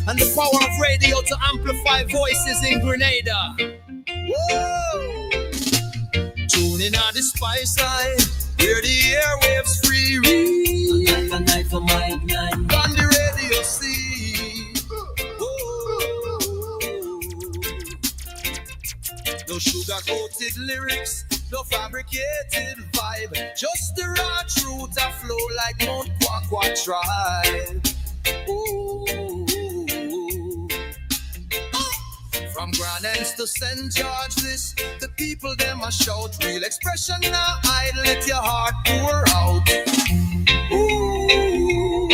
and the power of radio to amplify voices in Grenada. Woo! Tune in on the spice side, hear the airwaves free read. A night for my mind. On the radio see. No sugar-coated lyrics, no fabricated vibe, just the raw truth that flow like Mount Kwakwa Tribe. Ooh. From Grand Anse to St. George, this the people them a shout. Real expression now, I'd let your heart pour out. Ooh.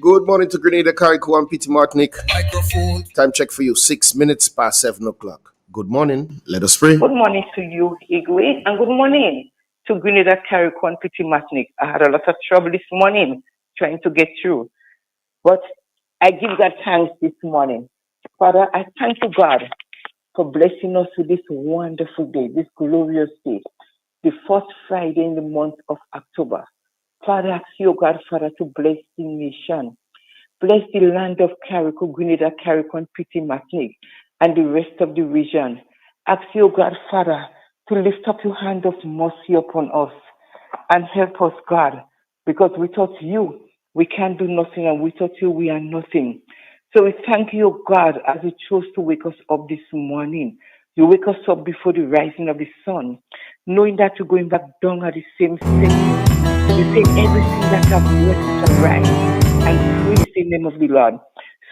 Good morning to Grenada, Carriacou, and Petit Martinique. Microphone. Time check for you, 6 minutes past 7 o'clock. Good morning. Let us pray. Good morning to you, Igwe, and good morning to Grenada, Carriacou, and Petit Martinique. I had a lot of trouble this morning trying to get through, but I give God thanks this morning. Father, I thank you, God, for blessing us with this wonderful day, this glorious day, the first Friday in the month of October. Father, I ask you, God, Father, to bless the nation. Bless the land of Carriacou, Grenada, Carriacou, and Petit Martinique, and the rest of the region. Ask you, God, Father, to lift up your hand of mercy upon us and help us, God, because without you, we can't do nothing, and without you, we are nothing. So we thank you, God, as you chose to wake us up this morning. You wake us up before the rising of the sun, knowing that you're going back down at the same setting. You say everything that I've breath to rise and praise the name of the Lord.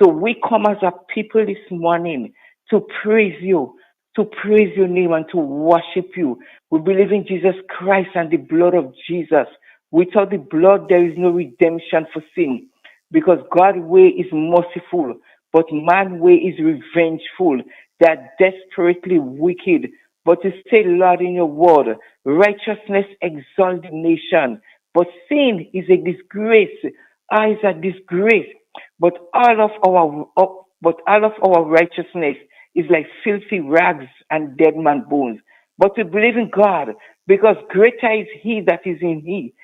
So we come as a people this morning to praise you, to praise your name and to worship you. We believe in Jesus Christ and the blood of Jesus. Without the blood, there is no redemption for sin. Because God's way is merciful, but man's way is revengeful. They are desperately wicked. But you say, Lord, in your word, righteousness exalts the nation, but sin is a disgrace. Is a disgrace. But all of our righteousness is like filthy rags and dead man bones. But we believe in God, because greater is He that is in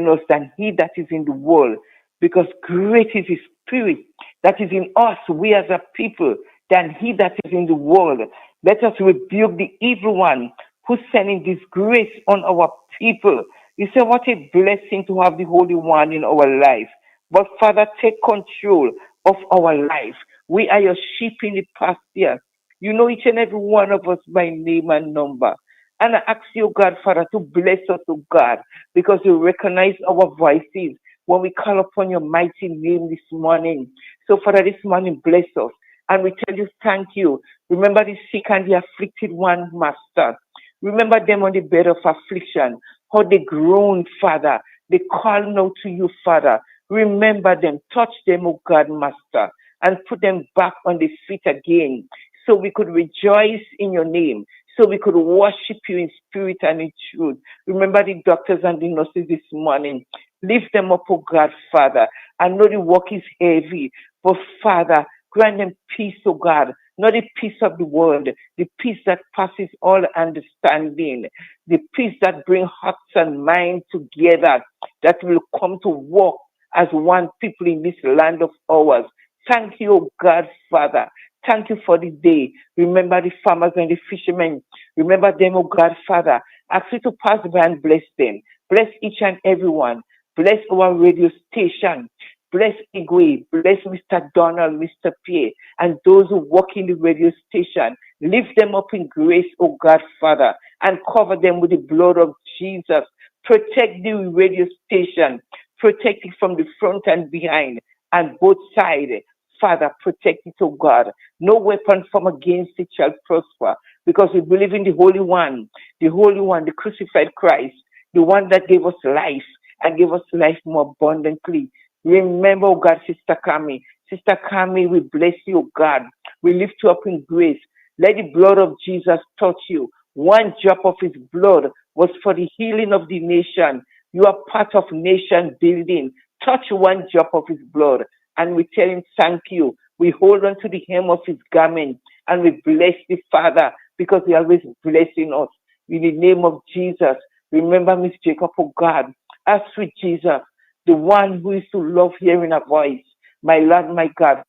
us than he that is in the world. Because great is His Spirit that is in us, we as a people, than he that is in the world. Let us rebuke the evil one who's sending disgrace on our people. You say, what a blessing to have the Holy One in our life. But Father, take control of our life. We are your sheep in the pasture. You know each and every one of us by name and number. And I ask you, God, Father, to bless us, oh God, because you recognize our voices when we call upon your mighty name this morning. So, Father, this morning, bless us. And we tell you, thank you. Remember the sick and the afflicted one, Master. Remember them on the bed of affliction, how they groan, Father. They call now to you, Father. Remember them, touch them, oh God, Master, and put them back on the feet again, so we could rejoice in your name, so we could worship you in spirit and in truth. Remember the doctors and the nurses this morning. Lift them up, oh God, Father. I know the work is heavy, but Father, grant them peace, oh God, not the peace of the world, the peace that passes all understanding, the peace that brings hearts and minds together, that will come to walk as one people in this land of ours. Thank you, oh God, Father. Thank you for this day. Remember the farmers and the fishermen. Remember them, oh God, Father. Ask you to pass by and bless them. Bless each and every one. Bless our radio station. Bless Igwe. Bless Mr. Donald, Mr. Pierre, and those who work in the radio station. Lift them up in grace, oh God, Father, and cover them with the blood of Jesus. Protect the radio station. Protect it from the front and behind and both sides. Father, protect it, oh God. No weapon formed against it shall prosper, because we believe in the Holy One, the crucified Christ, the one that gave us life and gave us life more abundantly. Remember, oh God, Sister Kami. Sister Kami, we bless you, oh God. We lift you up in grace. Let the blood of Jesus touch you. One drop of his blood was for the healing of the nation. You are part of nation building. Touch one drop of his blood, and we tell him thank you. We hold on to the hem of his garment, and we bless the Father, because he always blessing us. In the name of Jesus, remember Miss Jacob, oh God. As with Jesus, the one who is to love hearing a voice. My Lord, my God,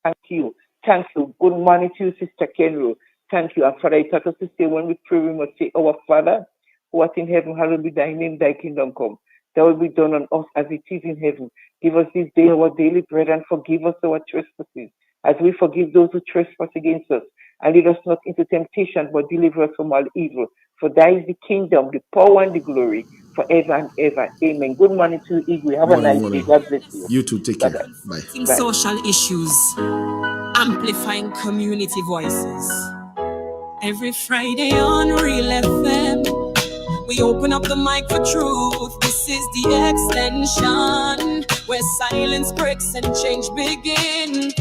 Thank you. Thank you. Good morning to you, Sister Kenro. Thank you. And Father, you taught us to say when we pray, we must say, Our Father, who art in heaven, hallowed be thy name, thy kingdom come. Thy will be done on us as it is in heaven. Give us this day our daily bread and forgive us our trespasses, as we forgive those who trespass against us. And lead us not into temptation, but deliver us from all evil. For thy is the kingdom, the power, and the glory, forever and ever. Amen. Good morning to you, Igwe. Have a Morning, nice day. morning. God bless you. You too. Take care. Bye-bye. Bye. Bye. Social issues, amplifying community voices. Every Friday on Real FM, we open up the mic for truth. This is the Xtention, where silence breaks and change begin.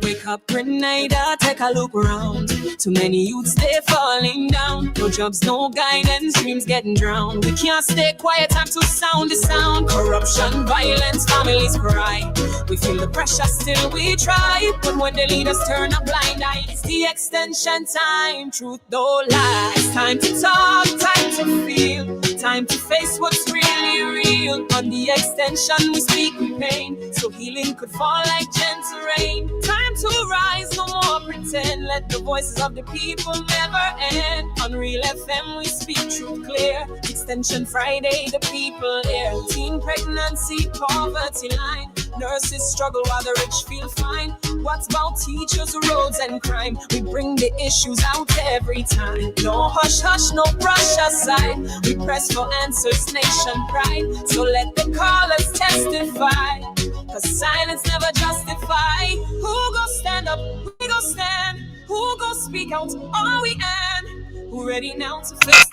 Wake up, Grenada, take a look around. Too many youths, they falling down. No jobs, no guidance, dreams getting drowned. We can't stay quiet, time to sound the sound. Corruption, violence, families cry. We feel the pressure, still we try. But when the leaders turn a blind eye, it's the Xtention time. Truth don't lie. It's time to talk, time to feel, time to face what's really real. On the Xtention, we speak with pain, so healing could fall like gentle rain. Time to rise, no more pretend. Let the voices of the people never end. On Real FM, we speak truth clear. Xtention Friday, the people here. Teen pregnancy, poverty line. Nurses struggle while the rich feel fine. What's about teachers, roads, and crime? We bring the issues out every time. No hush, hush, no brush aside. We press for answers, nation pride. So let the callers testify, 'cause silence never justify. Who go stand up? We go stand. Who go speak out? All we end. Who ready now to fix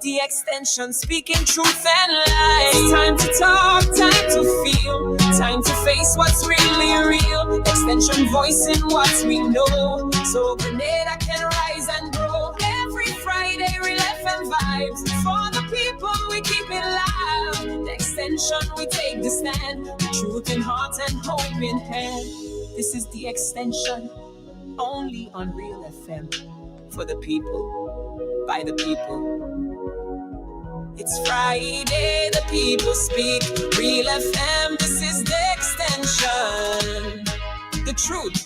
the Xtention, speaking truth and lies? Time to talk, time to feel, time to face what's really real. Xtention voicing what we know, so Grenada can rise and grow. Every Friday, Real FM vibes. For the people, we keep it loud. The Xtention, we take the stand. Truth in heart and hope in hand. This is the Xtention, only on Real FM. For the people, by the people. It's Friday, the people speak. Real FM, this is the Xtention. The truth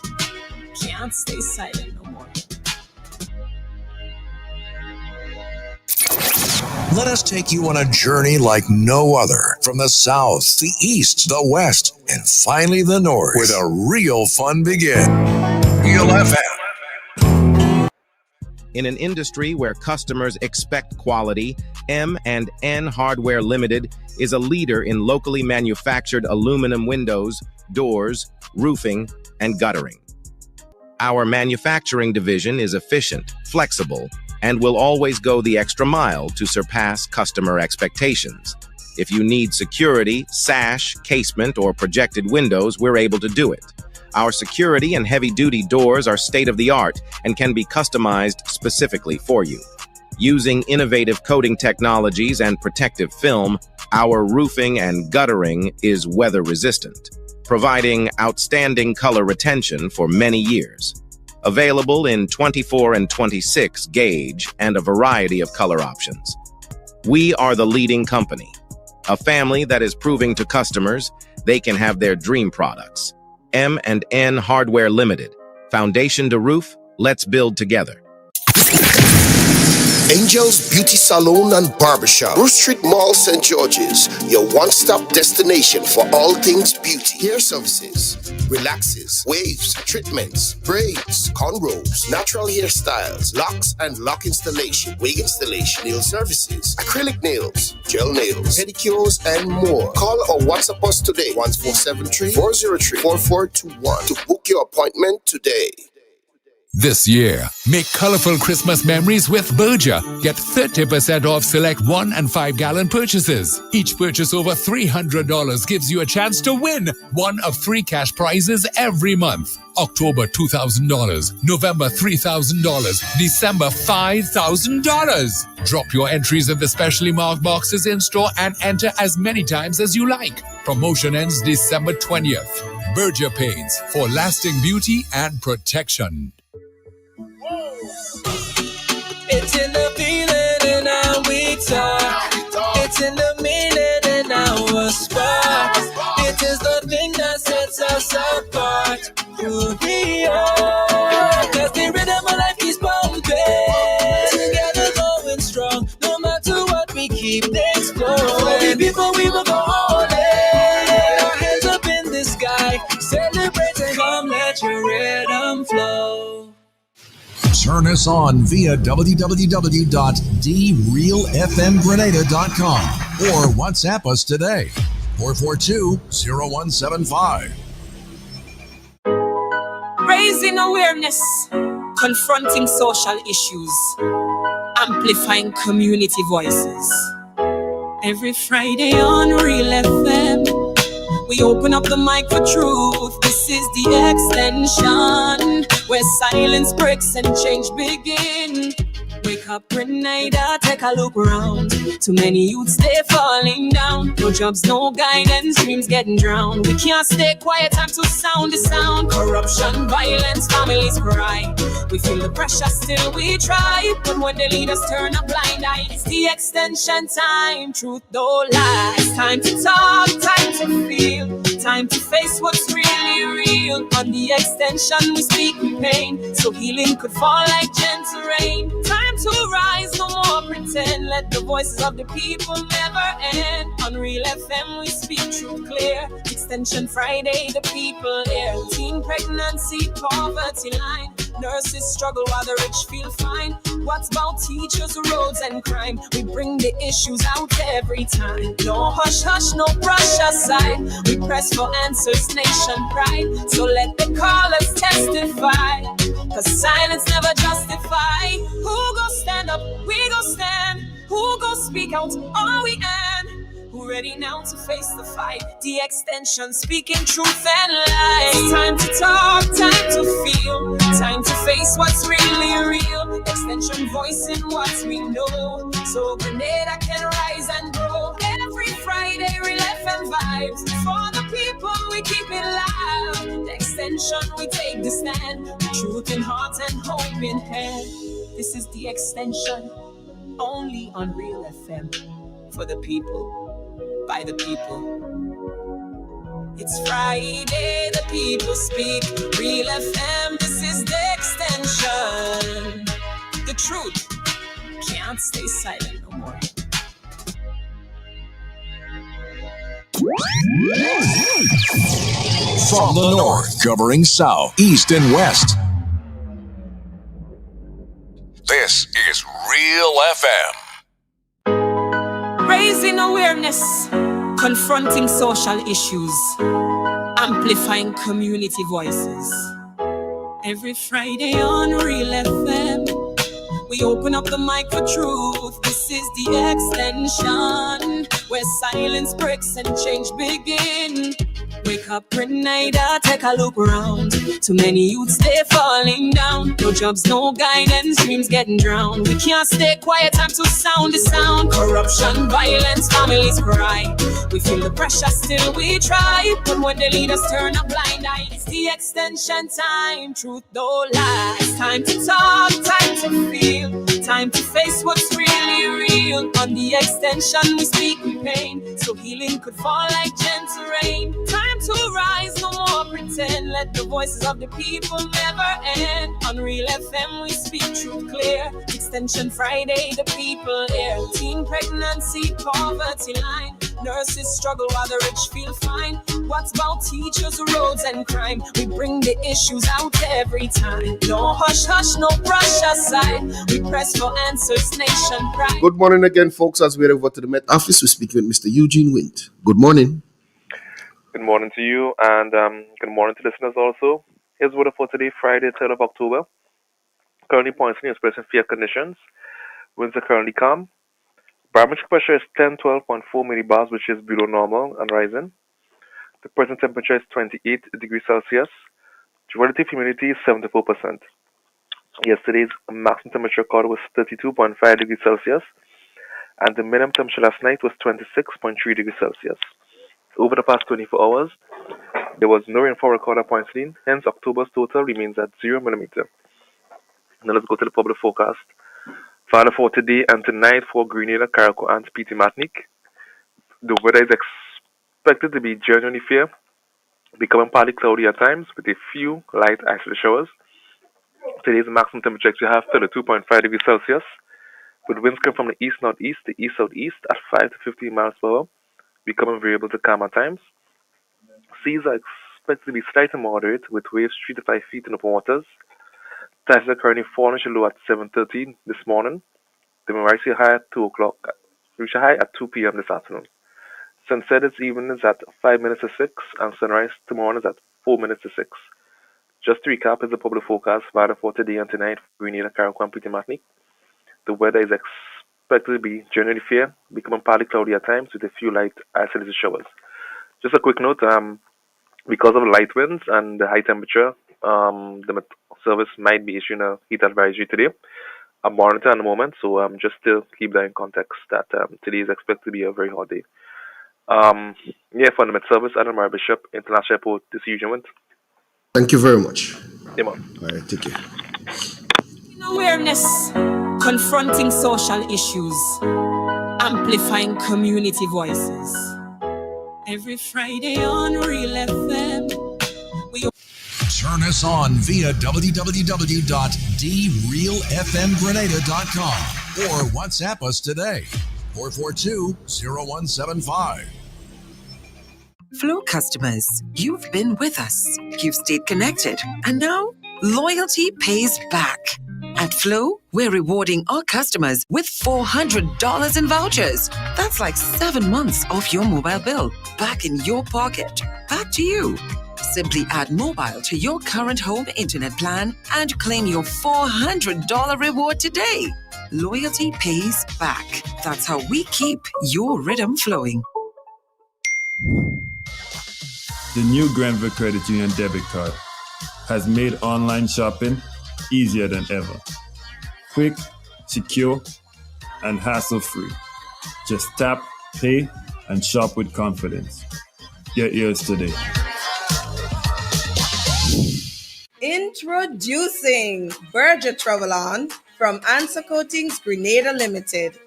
can't stay silent no more. Let us take you on a journey like no other. From the south, the east, the west, and finally the north, where the real fun begins. Real FM. In an industry where customers expect quality, M&N Hardware Limited is a leader in locally manufactured aluminum windows, doors, roofing, and guttering. Our manufacturing division is efficient, flexible, and will always go the extra mile to surpass customer expectations. If you need security, sash, casement, or projected windows, we're able to do it. Our security and heavy-duty doors are state-of-the-art and can be customized specifically for you. Using innovative coating technologies and protective film, our roofing and guttering is weather-resistant, providing outstanding color retention for many years. Available in 24 and 26 gauge and a variety of color options. We are the leading company, a family that is proving to customers they can have their dream products. M&N Hardware Limited. Foundation to roof, let's build together. Angel's Beauty Salon and Barbershop, Bruce Street Mall, St. George's, your one-stop destination for all things beauty. Hair services, relaxes, waves, treatments, braids, cornrows, natural hairstyles, locks and lock installation, wig installation, nail services, acrylic nails, gel nails, pedicures, and more. Call or WhatsApp us today, 1473-403-4421 to book your appointment today. This year, make colorful Christmas memories with Berger. Get 30% off select 1 and 5 gallon purchases. Each purchase over $300 gives you a chance to win one of 3 cash prizes every month. October $2,000, November $3,000, December $5,000. Drop your entries in the specially marked boxes in store and enter as many times as you like. Promotion ends December 20th. Berger Paints for lasting beauty and protection. It's in the feeling and how we talk. It's in the meaning and our spark. It is the thing that sets us apart. Through the Turn us on via www.drealfmgrenada.com or WhatsApp us today, 442-0175. Raising awareness, confronting social issues, amplifying community voices. Every Friday on Real FM, we open up the mic for truth. This is the Xtention, where silence breaks and change begin. Wake up, Grenada, take a look around. Too many youths, they falling down. No jobs, no guidance, dreams getting drowned. We can't stay quiet, time to sound the sound. Corruption, violence, families cry. We feel the pressure, still we try. But when the leaders turn a blind eye, it's the Xtention time. Truth don't lie. It's time to talk, time to feel, time to face what's really real. On the Xtention, we speak with pain, so healing could fall like gentle rain. Time to rise, no more pretend. Let the voices of the people never end. On Real FM, we speak truth clear. Xtention Friday, the people here. Teen pregnancy, poverty line. Nurses struggle while the rich feel fine. What's about teachers, roads, and crime? We bring the issues out every time. No hush, hush, no brush aside. We press for answers, nation pride. So let the callers testify, cause silence never justify. Who go stand up? We go stand. Who go speak out? All we end. Who ready now to face the fight? The Xtention speaking truth and light. It's time to talk, time to feel, time to face what's really real. Xtention voicing what we know, so Grenada can rise and grow. Every Friday, Real FM vibes. For the people, we keep it live. The Xtention, we take the stand. The truth in heart and hope in hand. This is the Xtention, only on Real FM. For the people, by the people. It's Friday, the people speak. Real FM, this is the Xtention. The truth can't stay silent no more. From the north, covering south, east, and west. This is Real FM. Raising awareness, confronting social issues, amplifying community voices. Every Friday on Real FM, we open up the mic for truth. This is the Xtention, where silence breaks and change begin. Wake up, Grenada, take a look around. Too many youths, they falling down. No jobs, no guidance, dreams getting drowned. We can't stay quiet, time to sound the sound. Corruption, violence, families cry. We feel the pressure, still we try. But when the leaders turn a blind eye, it's the Xtention time. Truth don't lie. It's time to talk, time to feel, time to face what's really real. On the Xtention, we speak with pain, so healing could fall like gentle rain. Time to rise, no more pretend. Let the voices of the people never end. On Real FM, we speak truth clear. Xtention Friday, the people here. Teen pregnancy, poverty line. Nurses struggle while the rich feel fine. What's about teachers, roads, and crime? We bring the issues out every time. No hush, hush, no brush aside. We press for answers, nation pride. Good morning again, folks. As we're over to the Met Office, we're speaking with Mr. Eugene Wint. Good morning. Good morning to you, and good morning to listeners also. Here's weather for today, Friday, 3rd of October. Currently pointing in expressing fair conditions. Winds are currently calm. Barometric pressure is 1012.4 millibars, which is below normal and rising. The present temperature is 28 degrees Celsius. The relative humidity is 74%. Yesterday's maximum temperature record was 32.5 degrees Celsius, and the minimum temperature last night was 26.3 degrees Celsius. Over the past 24 hours, there was no rainfall recorded at Point Celine, hence October's total remains at 0 millimeter. Now let's go to the public forecast. For today and tonight for Grenada, Carriacou, and Petite Martinique, the weather is expected to be generally fair, becoming partly cloudy at times with a few light isolated showers. Today's maximum temperature we have 32.5 degrees Celsius, with winds coming from the east-northeast to east-southeast at 5 to 15 miles per hour, becoming variable to calm at times. Seas are expected to be slightly moderate, with waves 3 to 5 feet in open waters. Prices are currently falling low at 7:13 this morning. They will rise high at 2 o'clock, reach a high at 2 p.m. this afternoon. Sunset this evening is at 5 minutes to 6, and sunrise tomorrow is at 4 minutes to 6. Just to recap, is the public forecast for today and tonight for Grenada, Carriacou, and Martinique. The weather is expected to be generally fair, becoming partly cloudy at times with a few light isolated showers. Just a quick note, because of light winds and the high temperature, the Met Service might be issuing a heat advisory today. I'm monitoring at the moment, so just to keep that in context that today is expected to be a very hot day. For the Met Service, Adam Bishop, International Airport, this evening. Thank you very much. Yeah, man. All right, take care. Awareness, confronting social issues, amplifying community voices. Every Friday on Real FM, we Turn us on via www.drealfmgrenada.com or WhatsApp us today, 442-0175. Flow customers, you've been with us. You've stayed connected. And now, loyalty pays back. At Flow, we're rewarding our customers with $400 in vouchers. That's like 7 months off your mobile bill. Back in your pocket. Back to you. Simply add mobile to your current home internet plan and claim your $400 reward today. Loyalty pays back. That's how we keep your rhythm flowing. The new Granville Credit Union debit card has made online shopping easier than ever. Quick, secure, and hassle-free. Just tap, pay, and shop with confidence. Get yours today. Introducing Berger Travel-On from Answer Coatings Grenada Limited.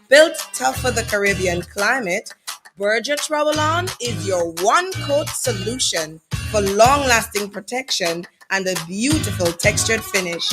Built tough for the Caribbean climate, Berger Travel-On is your one-coat solution for long-lasting protection and a beautiful textured finish.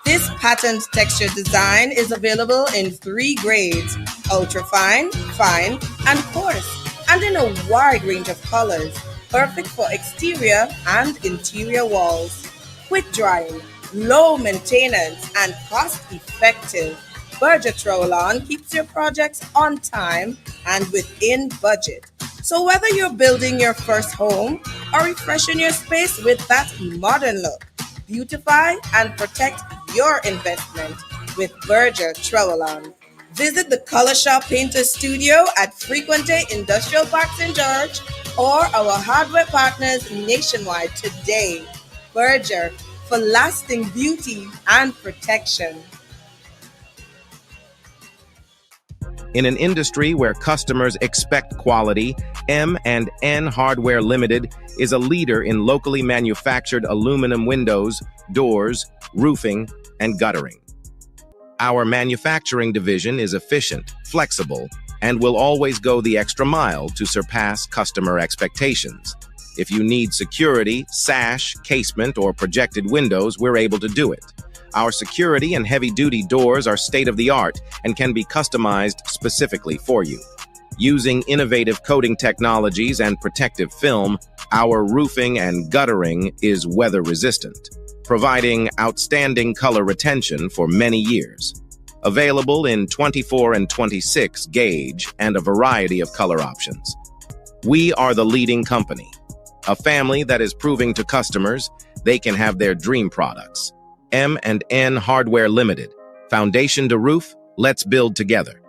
This patent texture design is available in 3 grades: ultra-fine, fine, and coarse, and in a wide range of colors, perfect for exterior and interior walls. Quick drying, low maintenance, and cost-effective. Berger Travel-On keeps your projects on time and within budget. So whether you're building your first home or refreshing your space with that modern look, beautify and protect your investment with Berger Travel-On. Visit the Color Shop Painter Studio at Frequente Industrial Park St. George or our hardware partners nationwide today. Berger, for lasting beauty and protection. In an industry where customers expect quality, M&N Hardware Limited is a leader in locally manufactured aluminum windows, doors, roofing, and guttering. Our manufacturing division is efficient, flexible, and will always go the extra mile to surpass customer expectations. If you need security, sash, casement, or projected windows, we're able to do it. Our security and heavy-duty doors are state-of-the-art and can be customized specifically for you. Using innovative coating technologies and protective film, our roofing and guttering is weather-resistant, providing outstanding color retention for many years. Available in 24 and 26 gauge and a variety of color options. We are the leading company, a family that is proving to customers they can have their dream products. M&N Hardware Limited. Foundation to roof, let's build together.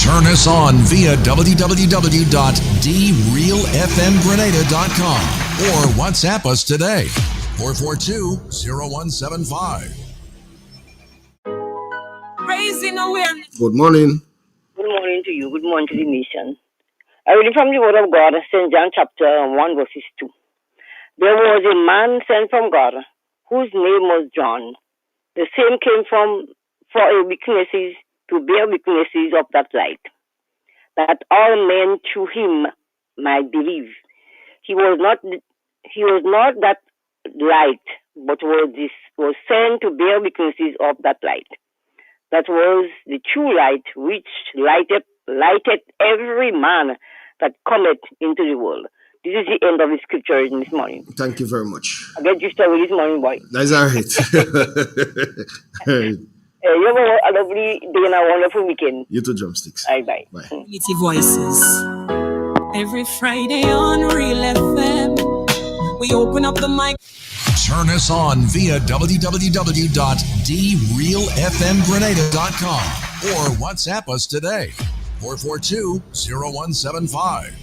Turn us on via www.drealfmgrenada.com or WhatsApp us today, 442-0175. raising awareness. Good morning. Good morning to you. Good morning to the nation. I read from the Word of God, St. John chapter 1, verses 2. There was a man sent from God, whose name was John. The same came for witnesses, to bear witnesses of that light, that all men through him might believe. He was not that light, but was sent to bear witnesses of that light. That was the true light, which lighteth every man that cometh into the world. This is the end of the scripture reading this morning. Thank you very much. I get used to it this morning, boy. That's all right. All right. You have a lovely day and a wonderful weekend. You too, Drumsticks. Bye. Community voices. Every Friday on Real FM, we open up the mic. Turn us on via www.drealfmgrenada.com or WhatsApp us today, 442-0175.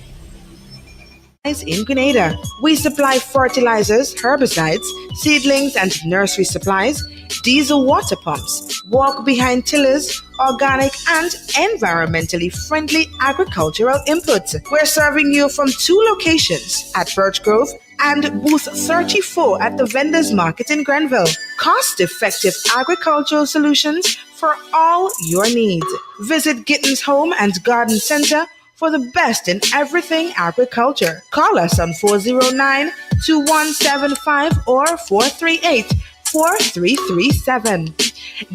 In Grenada, we supply fertilizers, herbicides, seedlings, and nursery supplies, diesel water pumps, walk behind tillers, organic and environmentally friendly agricultural inputs. We're serving you from 2 locations at Birch Grove and booth 34 at the Vendors Market in Grenville. Cost-effective agricultural solutions for all your needs. Visit Gittins Home and Garden Center for the best in everything agriculture. Call us on 409-2175 or 438-4337.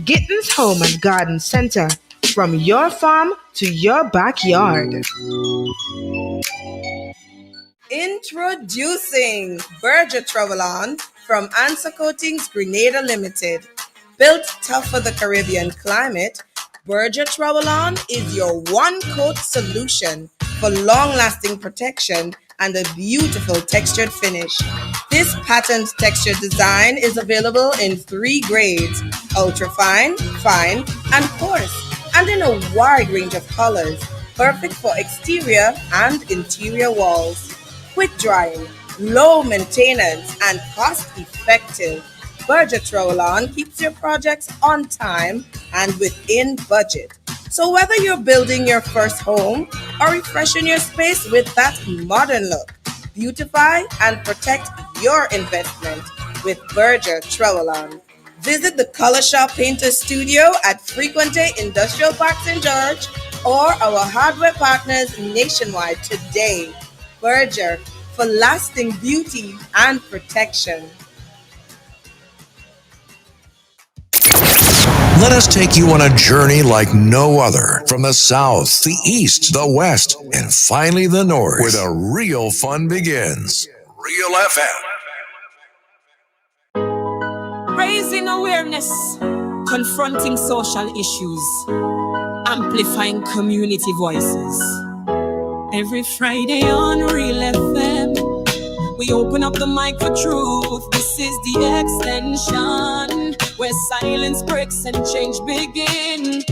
Gittins Home and Garden Center, from your farm to your backyard. Introducing Berger Travel On from Answer Coatings Grenada Limited. Built tough for the Caribbean climate, Berger Travel On is your one-coat solution for long-lasting protection and a beautiful textured finish. This patent texture design is available in 3 grades: ultra-fine, fine, and coarse, and in a wide range of colors, perfect for exterior and interior walls. Quick drying, low maintenance, and cost-effective. Berger Roll-On keeps your projects on time and within budget. So whether you're building your first home or refreshing your space with that modern look, beautify and protect your investment with Berger Roll-On. Visit the Color Shop Painter Studio at Frequente Industrial Park St. George or our hardware partners nationwide today. Berger, for lasting beauty and protection. Let us take you on a journey like no other, from the south, the east, the west, and finally the north, where the real fun begins. Real FM. Raising awareness, confronting social issues, amplifying community voices. Every Friday on Real FM, we open up the mic for truth. This is the Xtention, where silence breaks and change begin.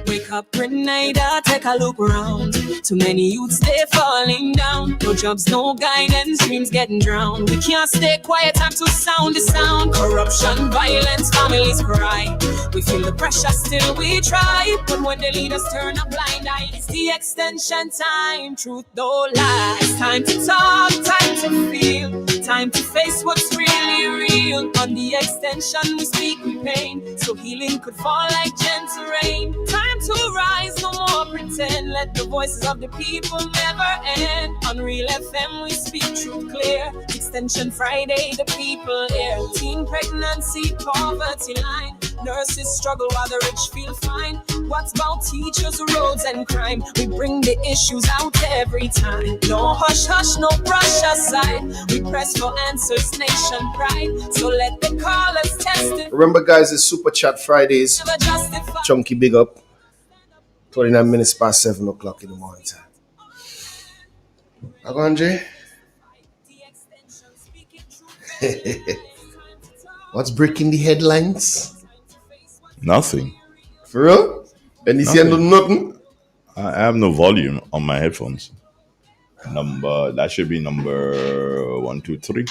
Wake up, Grenada, take a look around. Too many youths, they falling down. No jobs, no guidance, dreams getting drowned. We can't stay quiet, time to sound the sound. Corruption, violence, families cry. We feel the pressure, still we try. But when the leaders turn a blind eye, it's the Xtention time. Truth don't lie. It's time to talk, time to feel, time to face what's really real. On the Xtention, we speak with pain, so healing could fall like gentle rain. Time to rise, no more pretend. Let the voices of the people never end. On Real FM, we speak truth clear. Xtention Friday, the people here. Teen pregnancy, poverty line. Nurses struggle while the rich feel fine. What's about teachers, roads, and crime? We bring the issues out every time. No hush, hush, no brush aside. We press for answers, nation pride. So let the callers test it. Remember, guys, it's Super Chat Fridays. Chunky big up. 29 minutes past 7 o'clock in the morning time. Andre? What's breaking the headlines? Nothing. For real? And he's handling nothing? I have no volume on my headphones. That should be number 1, 2, 3.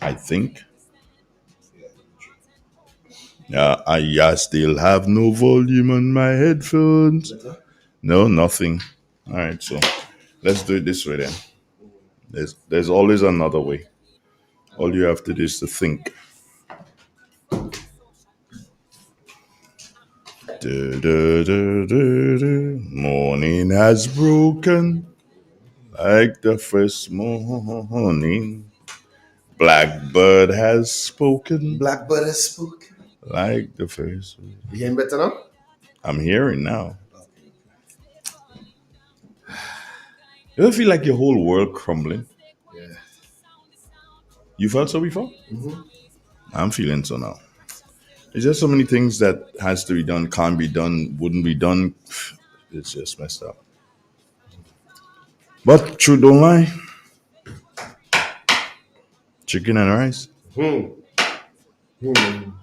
I think. Yeah, I still have no volume on my headphones. No, nothing. All right, so let's do it this way then. There's always another way. All you have to do is to think. Morning has broken like the first morning. Blackbird has spoken. Blackbird has spoken. Like the first. You hearing better now? I'm hearing now. You ever feel like your whole world crumbling? Yeah. You felt so before? Mm-hmm. I'm feeling so now. There's just so many things that has to be done, can't be done, wouldn't be done. It's just messed up. But truth don't lie. Chicken and rice.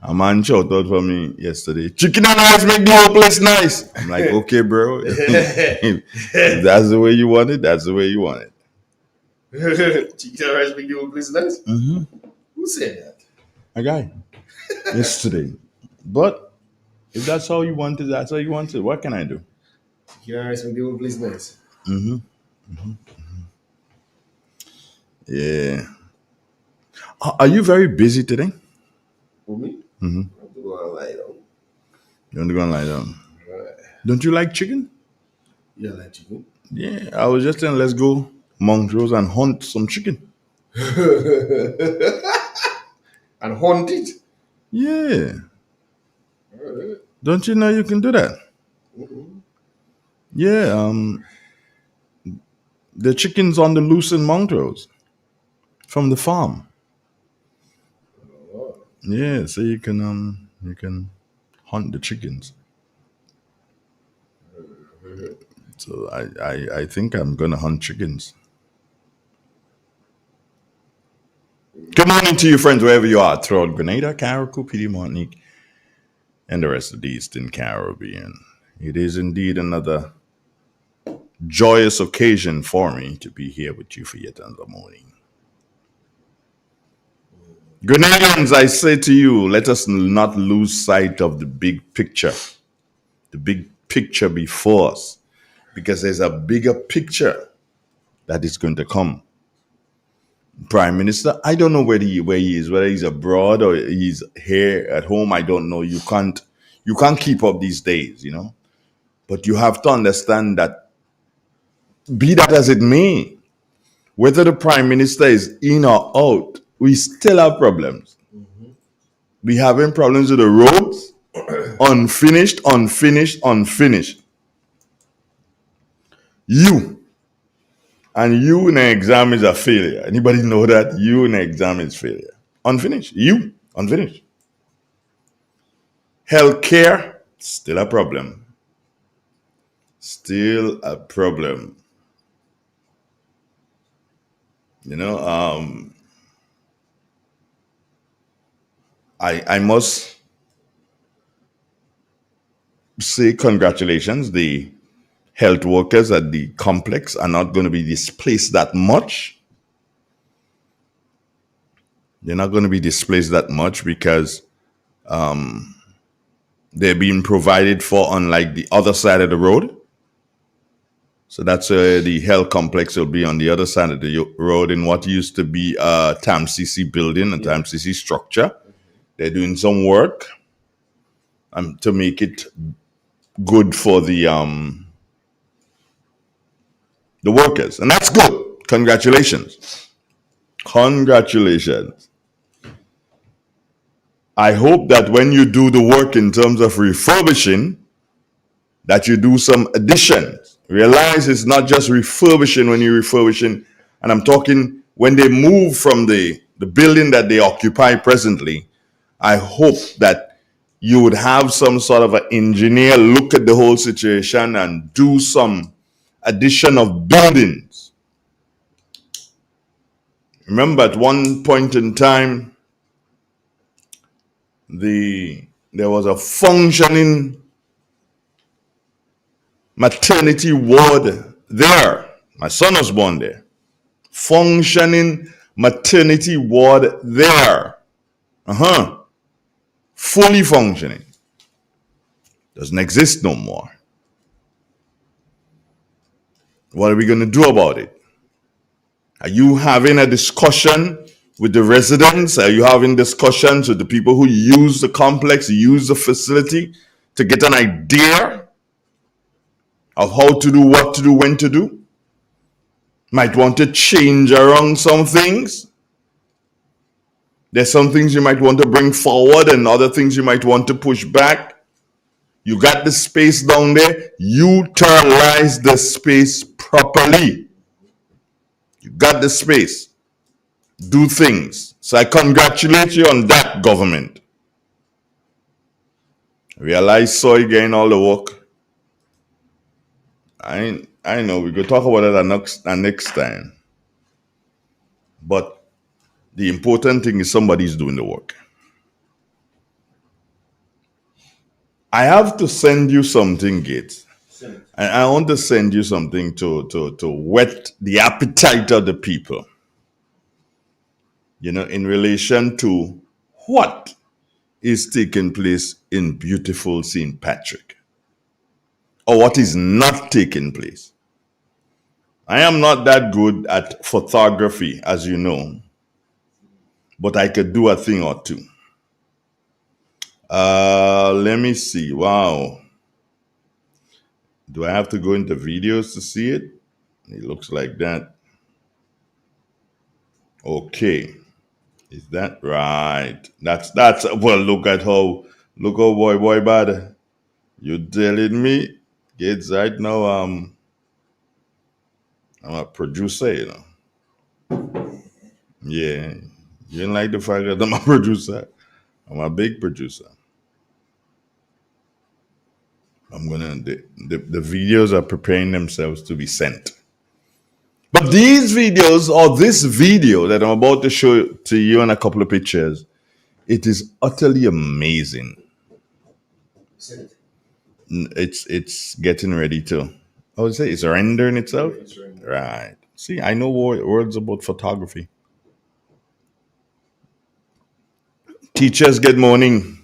A man shouted out for me yesterday. Chicken and rice make the whole place nice. I'm like, okay, bro. If that's the way you want it, that's the way you want it. Chicken and rice make the whole place nice? Mm-hmm. Who said that? A guy. Yesterday. But if that's how you want it, that's how you want it. What can I do? Chicken and rice make the whole place nice. Mm-hmm. Mm-hmm. Yeah. Are you very busy today? For me? Mm-hmm. I'm going to lie down. You want to go and lie down? Right. Don't you like chicken? You like chicken? Yeah, I was just saying let's go Montrose and hunt some chicken. And hunt it? Yeah. Right. Don't you know you can do that? Mm-hmm. Yeah, the chicken's on the loose in Montrose from the farm. Oh. Yeah, so you can hunt the chickens. So I think I'm gonna hunt chickens. Good morning to you, friends, wherever you are throughout Grenada, Carriacou, PD, Martinique, and the rest of the Eastern Caribbean. It is indeed another joyous occasion for me to be here with you for yet another morning. Grenadians, I say to you, let us not lose sight of the big picture before us, because there's a bigger picture that is going to come. Prime Minister, I don't know where he is, whether he's abroad or he's here at home. I don't know. You can't keep up these days, you know. But you have to understand that, be that as it may, whether the Prime Minister is in or out, we still have problems. Mm-hmm. We having problems with the roads, unfinished. You in an exam is a failure. Anybody know that? You in an exam is failure. Unfinished. You, unfinished. Healthcare, still a problem. Still a problem. You know, I must say congratulations. The health workers at the complex are not going to be displaced that much. They're not going to be displaced that much because they're being provided for, unlike the other side of the road. So that's the health complex will be on the other side of the road in what used to be a TAMCC building, a TAMCC structure. They're doing some work to make it good for the workers. And that's good. Congratulations. Congratulations. I hope that when you do the work in terms of refurbishing, that you do some additions. Realize it's not just refurbishing when you're refurbishing, and I'm talking when they move from the building that they occupy presently. I hope that you would have some sort of an engineer look at the whole situation and do some addition of buildings. Remember, at one point in time, there was a functioning maternity ward there. My son was born there. Functioning maternity ward there. Fully functioning. Doesn't exist no more. What are we going to do about it? Are you having a discussion with the residents? Are you having discussions with the people who use the complex, use the facility, to get an idea of how to do, what to do, when to do? Might want to change around some things. There's some things you might want to bring forward and other things you might want to push back. You got the space down there. Utilize the space properly. You got the space. Do things. So I congratulate you on that, government. Realize soy getting all the work. I know we could talk about it next time. But the important thing is somebody's doing the work. I have to send you something, Gates. And I want to send you something to whet the appetite of the people. In relation to what is taking place in beautiful St. Patrick, or what is not taking place. I am not that good at photography, as you know, but I could do a thing or two. Let me see. Wow. Do I have to go into videos to see it? It looks like that. Okay. Is that right? That's well, look how boy bad. You telling me? Kids, right now, I'm a producer, Yeah. You didn't like the fact that I'm a producer. I'm a big producer. The videos are preparing themselves to be sent. But these videos, or this video that I'm about to show to you in a couple of pictures, it is utterly amazing. It's getting ready to. I would say it's rendering itself. Yeah, it's rendering. Right. See, I know words about photography. Teachers, good morning.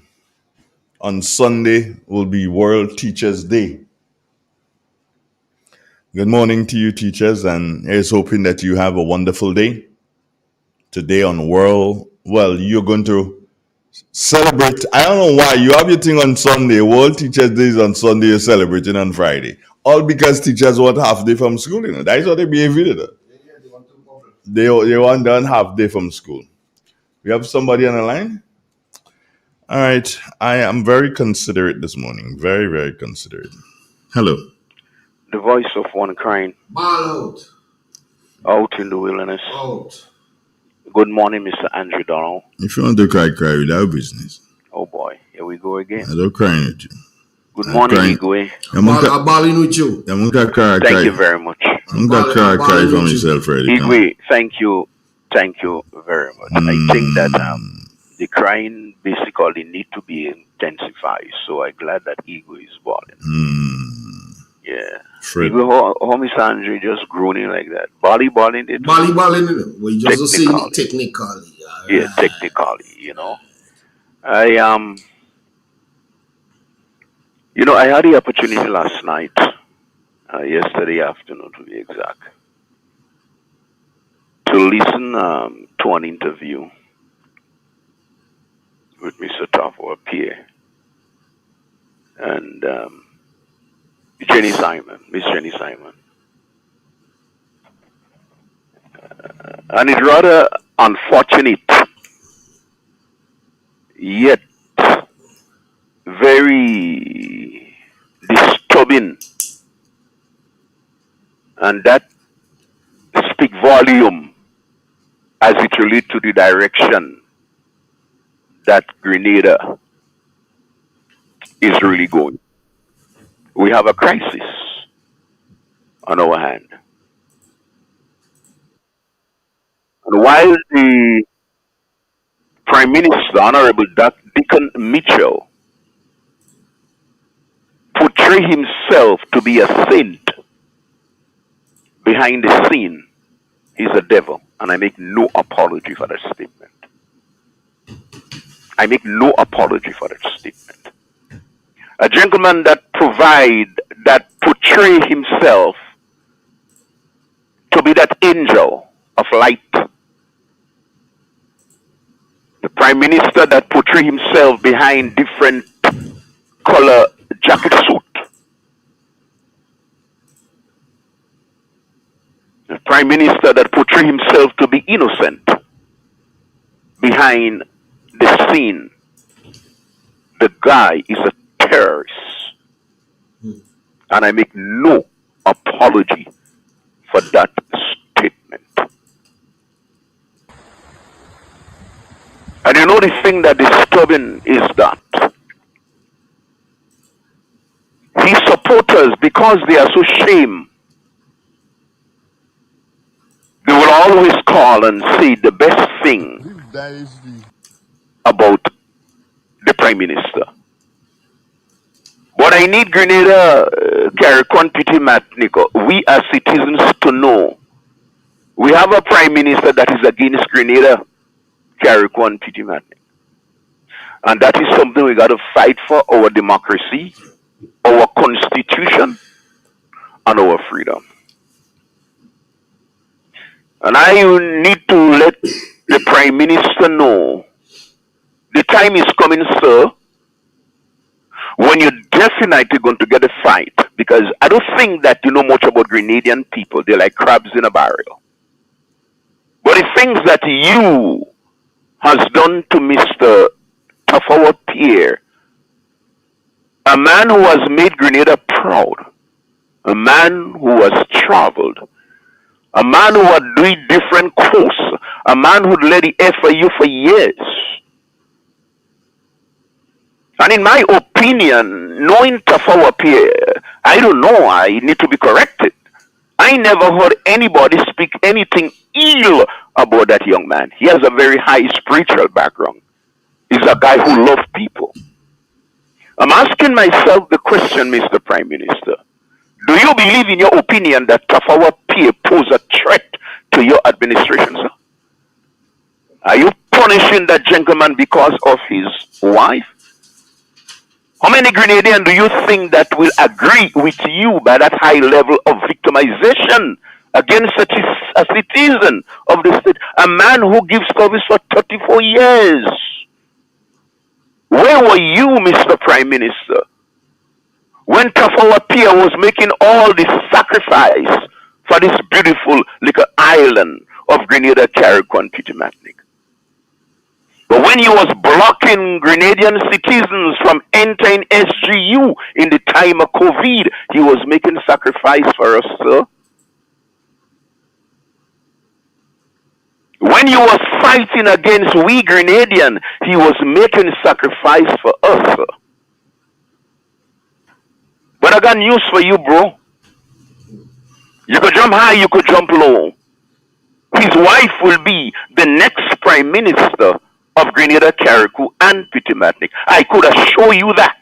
On Sunday will be World Teachers Day. Good morning to you, teachers, and here's hoping that you have a wonderful day. Today on you're going to celebrate. I don't know why you have your thing on Sunday. World Teachers Day is on Sunday. You're celebrating on Friday. All because teachers want half day from school. That's what they behave. They want done half day from school. We have somebody on the line. All right. I am very considerate this morning. Very, very considerate. Hello. The voice of one crying. Ball out in the wilderness. out. Good morning, Mr. Andrew Donald. If you want to cry without business. Oh boy, here we go again. I don't cry with you. Good morning, Igwe. I'm balling with you. Thank you very much. I'm going to cry for myself, Freddy. Igwe, thank you very much. I think that the crying basically need to be intensified. So I'm glad that Igwe is balling. Yeah. Igwe, how Mr. Andre just groaning like that? Balling it. Balling it. We just saying it technically. Yeah, technically, I I had the opportunity last night, yesterday afternoon to be exact, to listen to an interview with Mr. Tafo Pierre and Miss Jenny Simon. And it's rather unfortunate, yet very disturbing, and that speak volume as it relates to the direction that Grenada is really going. We have a crisis on our hand. And while the Prime Minister, Honorable Deacon Mitchell, portray himself to be a saint, behind the scene, he's a devil. And I make no apology for that statement. I make no apology for that statement. A gentleman that portray himself to be that angel of light. The Prime Minister that portray himself behind different color jacket suit. The Prime Minister that portray himself to be innocent behind the scene. The guy is a terrorist. And I make no apology for that statement. You know, the thing that disturbing is that his supporters, because they are so shame, they will always call and say the best thing about the Prime Minister. But I need Grenada, Caricon Pity Matnico, we as citizens to know we have a Prime Minister that is against Grenada, Caricon Pity Matnic. And that is something we got to fight for, our democracy, our constitution, and our freedom. And I need to let the Prime Minister know the time is coming, sir, when you're definitely going to get a fight. Because I don't think that you know much about Grenadian people. They're like crabs in a barrel. But the things that you has done to Mr. Tafawa Pierre, a man who has made Grenada proud, a man who has traveled, a man who had doing different courses, a man who led the FIU for years. And in my opinion, knowing Tafawa Pierre, I don't know, I need to be corrected. I never heard anybody speak anything ill about that young man. He has a very high spiritual background. He's a guy who loves people. I'm asking myself the question, Mr. Prime Minister. Do you believe in your opinion that Tafawa Pierre poses a threat to your administration, sir? Are you punishing that gentleman because of his wife? How many Grenadians do you think that will agree with you by that high level of victimization against a citizen of the state? A man who gives service for 34 years. Where were you, Mr. Prime Minister, when Tafawa Pierre was making all this sacrifice for this beautiful little island of Grenada, Caricon, Pitimatnik? But when he was blocking Grenadian citizens from entering SGU in the time of COVID, he was making sacrifice for us, sir. When he was fighting against we Grenadian, he was making sacrifice for us, sir. But I got news for you, bro. You could jump high, you could jump low. His wife will be the next Prime Minister of Grenada, Carriacou, and Pitimatnik. I could assure you that.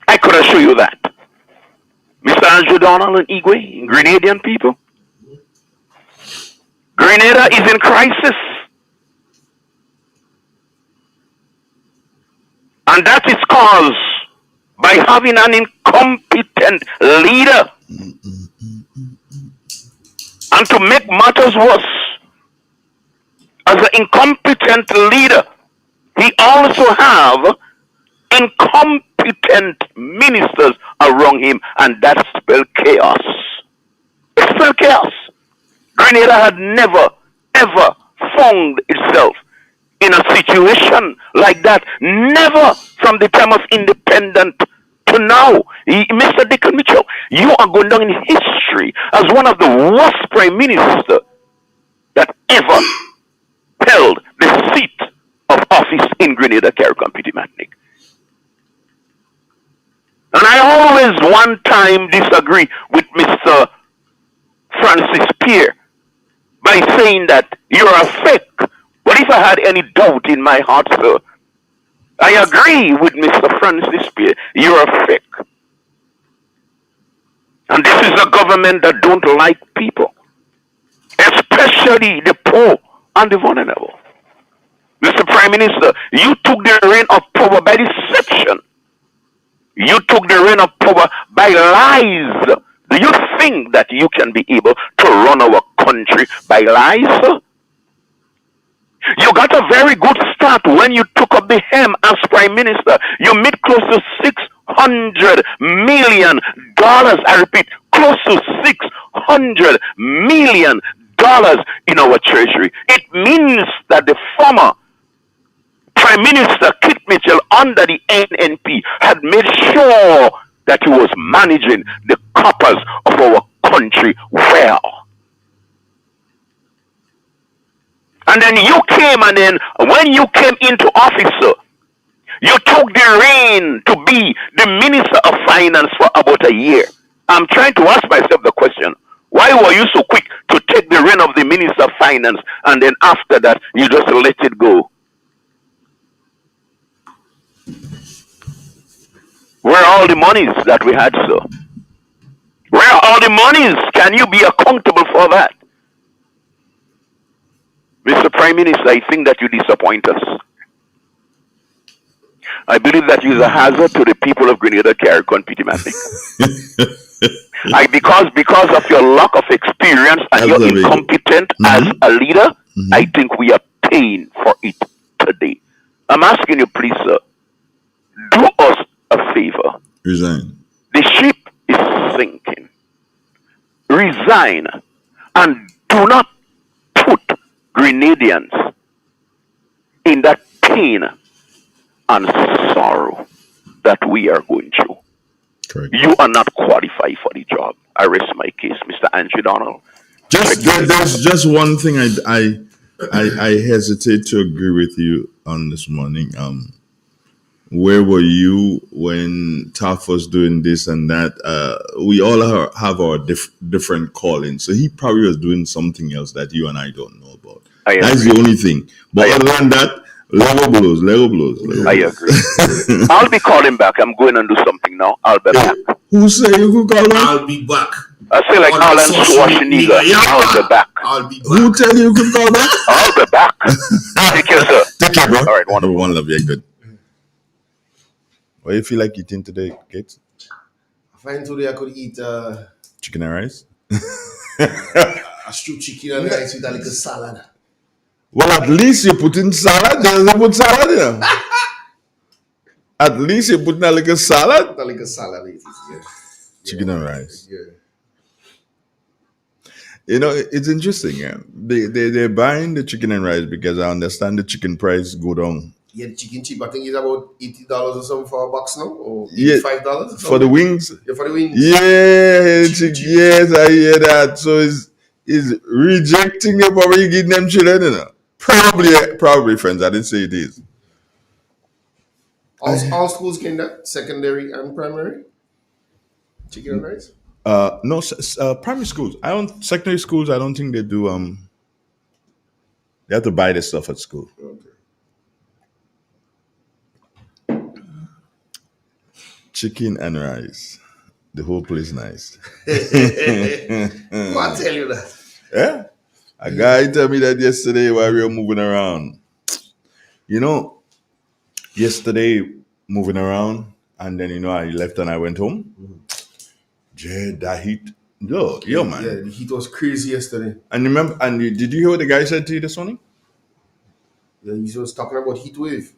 I could assure you that. Mr. Andrew Donald and Igwe, Grenadian people. Grenada is in crisis. And that is caused by having an incompetent leader. And to make matters worse, as an incompetent leader, he also have incompetent ministers around him, and that spells chaos. It spells chaos. Grenada had never, ever found itself in a situation like that. Never from the time of independence to now. Mr. Dickon Mitchell, you are going down in history as one of the worst prime ministers that ever held the seat of office in Grenada, Caricon, Pitimatnik. And I always one time disagree with Mr. Francis Pierre by saying that you're a fake. But if I had any doubt in my heart, sir, I agree with Mr. Francis Pierre. You're a fake. And this is a government that don't like people, especially the poor and the vulnerable. Mr. Prime Minister, you took the reign of power by deception. You took the reign of power by lies. Do you think that you can be able to run our country by lies, sir? You got a very good start when you took up the helm as Prime Minister. You made close to $600 million. I repeat, close to $600 million in our treasury. It means that the former Prime Minister Kit Mitchell under the NNP had made sure that he was managing the coppers of our country well. And then you came, and then when you came into office, sir, you took the reign to be the Minister of Finance for about a year. I'm trying to ask myself the question, why were you so quick to take the reign of the Minister of Finance, and then after that, you just let it go? Where are all the monies that we had, sir? Where are all the monies? Can you be accountable for that? Mr. Prime Minister, I think that you disappoint us. I believe that you're a hazard to the people of Grenada, Carriacou, Petit-Matic. Because of your lack of experience and your incompetence as a leader, I think we are paying for it today. I'm asking you, please, sir, do us a favor. Resign. The ship is sinking. Resign and do not put Grenadians in that pain and sorrow that we are going through. Correct. You are not qualified for the job. I rest my case, Mr. Andrew Donald. There's just one thing I hesitate to agree with you on this morning. Where were you when Taff was doing this and that? We all have our different callings. So he probably was doing something else that you and I don't know about. That's the only thing. But other than that, Lego blows. I agree. I'll be calling back. I'm going and do something now. I'll be back. Who say you could call back? I'll be back. I feel like Alan Schwarzenegger. I'll be back. I'll be back. Who tell you could call back? I'll be back. Take care, sir. Take care, bro. All right, wonderful. One love you. Good. What do you feel like eating today, Kate? I find today I could eat Chicken and rice? a stewed chicken and rice with a little salad. Well, at least you put in salad. There's put salad in. At least you put in a little salad. A little salad, yeah. Chicken and rice. Yeah. You know, it's interesting. Yeah, they're buying the chicken and rice because I understand the chicken price go down. Yeah, the chicken cheap. I think it's about $80 or something for a box now, or $85 for the wings. Yeah, for the wings. Yeah, yes, I hear that. So it's rejecting the probably getting them children, you know. Probably, friends. I didn't say it is. All schools can that secondary and primary chicken and rice. No, primary schools. Secondary schools. I don't think they do. They have to buy the stuff at school. Okay. Chicken and rice. The whole place nice. I tell you that. Yeah. A guy told me that yesterday while we were moving around. You know, yesterday moving around, and then I left and I went home. Yeah, that heat. Yo, man. Yeah, the heat was crazy yesterday. And remember, did you hear what the guy said to you this morning? Yeah, he was talking about heat wave.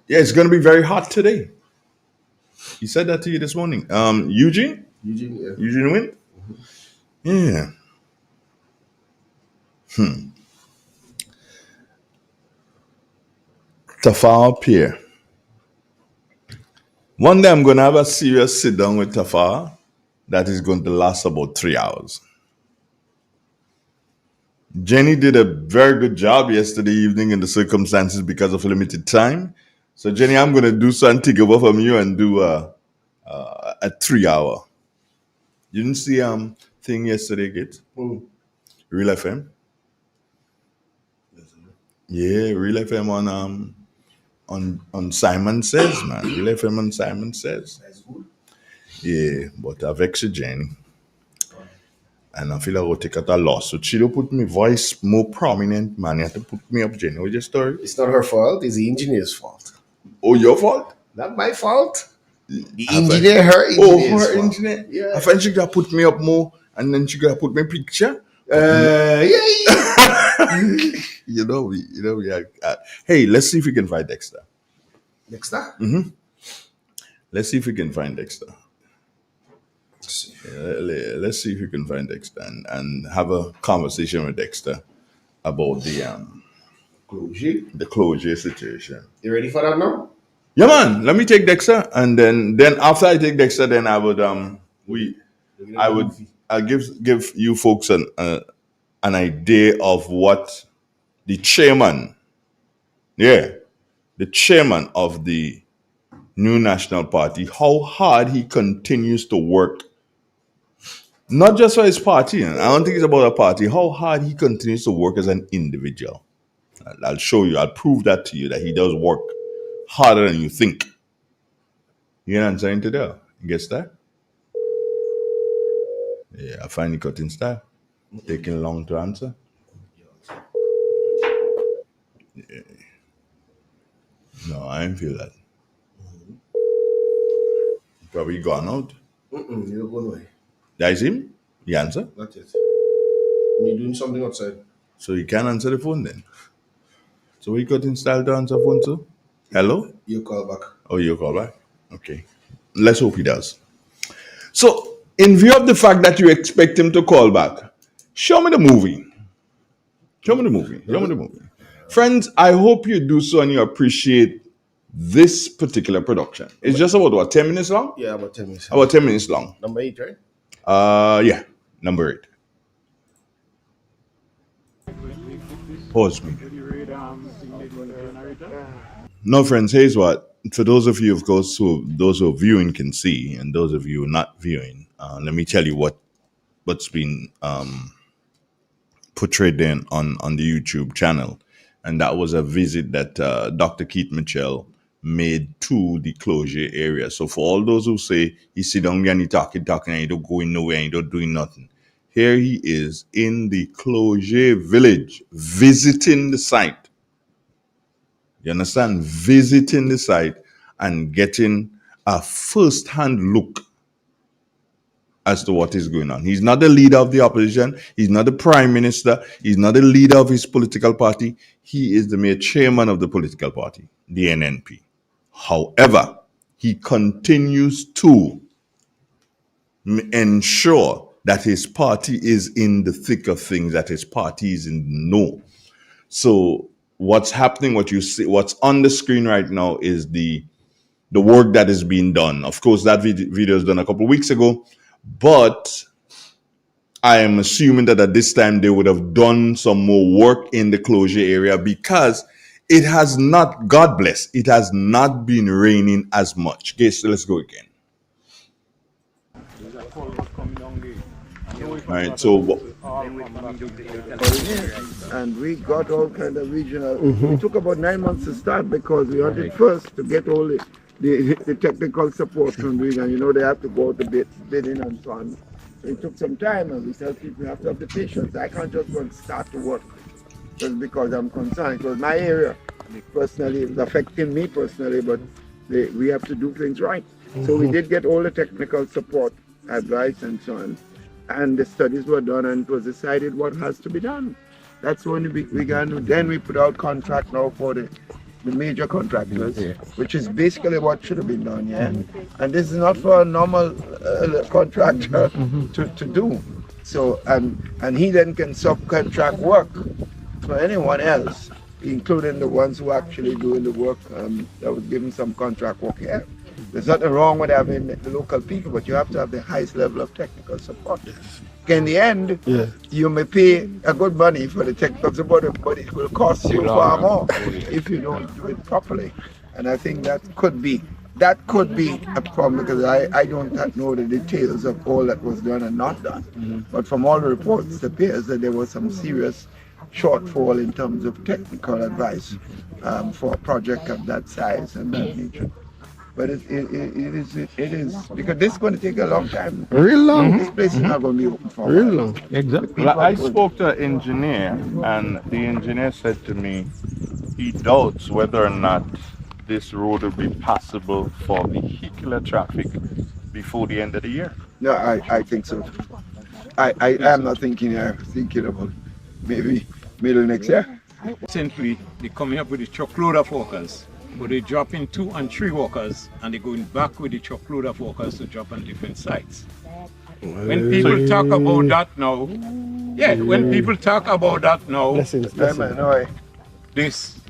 Yeah, it's gonna be very hot today. He said that to you this morning. Eugene? Eugene Wind? Yeah. Tafar Pier. One day I'm going to have a serious sit down with Tafar that is going to last about 3 hours. Jenny did a very good job yesterday evening in the circumstances because of limited time. So Jenny, I'm going to do something, take over from you and do a 3 hour. You didn't see thing yesterday, Kate? Real FM? Yeah, Real FM on Simon Says, man. Real FM on Simon Says. That's good. Yeah, but I've vexed Jenny. And I feel like I'll take out a loss. So she don't put my voice more prominent, man. You have to put me up, Jenny. What's your story? It's not her fault. It's the engineer's fault. Oh, your fault? Not my fault. The engineer, her engineer's her fault. engineer? Yeah. I find she gotta put me up more and then she gotta put my picture. Yeah. You know, hey, let's see if we can find Dexter. Dexter? Mm-hmm. Let's see if we can find Dexter. Let's see if we can find Dexter and have a conversation with Dexter about the closure situation. You ready for that now? Yeah, man. Let me take Dexter, and then after I take Dexter, then I would I'll give you folks an idea of what the chairman, the chairman of the New National Party, how hard he continues to work, not just for his party, and I don't think it's about a party, how hard he continues to work as an individual. I'll show you, I'll prove that to you, that he does work harder than you think. You know what I'm saying to there? You get that? Yeah, I find it cutting style. Taking long to answer. Yeah. No, I didn't feel that. Probably gone out. You're going away. That is him? He answer? Not yet. You're doing something outside. So you can't answer the phone then? So we got in style to answer phone too? Hello? You call back. Oh, you call back? Okay. Let's hope he does. So, in view of the fact that you expect him to call back, show me the movie. Show me the movie. Show me the movie. Friends, I hope you do so and you appreciate this particular production. It's just about, what, 10 minutes long? Yeah, about 10 minutes. About 10 minutes long. Number 8, right? Yeah, number 8. Pause me. No, friends, here's what. For those of you, of course, those who are viewing can see, and those of you who are not viewing, let me tell you what's been portrayed then on the YouTube channel. And that was a visit that Dr. Keith Mitchell made to the closure area. So for all those who say he sit down and he talking, and he don't go nowhere and he don't do nothing, here he is in the closure village visiting the site. You understand? Visiting the site and getting a first-hand look as to what is going on. He's not the leader of the opposition. He's not the prime minister. He's not the leader of his political party. He is the mere chairman of the political party, the NNP. However, he continues to ensure that his party is in the thick of things, that his party is in the know. So what's happening, what you see, what's on the screen right now is the work that is being done. Of course, that video was done a couple of weeks ago, but I am assuming that at this time they would have done some more work in the closure area because it has not, God bless, it has not been raining as much. Okay, so let's go again. All right, so and we got all kind of regional. It took about 9 months to start because we wanted first to get all the technical support from doing, and they have to go to bidding and so on. So it took some time, and we tell people you have to have the patience. I can't just go and start to work just because I'm concerned. It was my area personally, it was affecting me personally, but we have to do things right. So we did get all the technical support, advice, and so on. And the studies were done, and it was decided what has to be done. That's when we began. Then we put out contract now for the major contractors, which is basically what should have been done. Yeah, and this is not for a normal contractor to do. So and he then can subcontract work for anyone else, including the ones who are actually doing the work that was given some contract work here. There's nothing wrong with having the local people, but you have to have the highest level of technical support. In the end, you may pay a good money for the technical support, but it will cost you far more if you don't do it properly. And I think that could be a problem because I don't know the details of all that was done and not done. But from all the reports, it appears that there was some serious shortfall in terms of technical advice for a project of that size and that nature. But it is because this is going to take a long time. Real long. This place is not going to be open for real long. Exactly. Well, I spoke to an engineer, and the engineer said to me he doubts whether or not this road will be passable for vehicular traffic before the end of the year. No, I think so. I am not thinking about maybe middle next year. Recently, they're coming up with a truckload of workers. But they're dropping 2 and 3 workers and they're going back with the truckload of workers to drop on different sites. When people talk about that now, this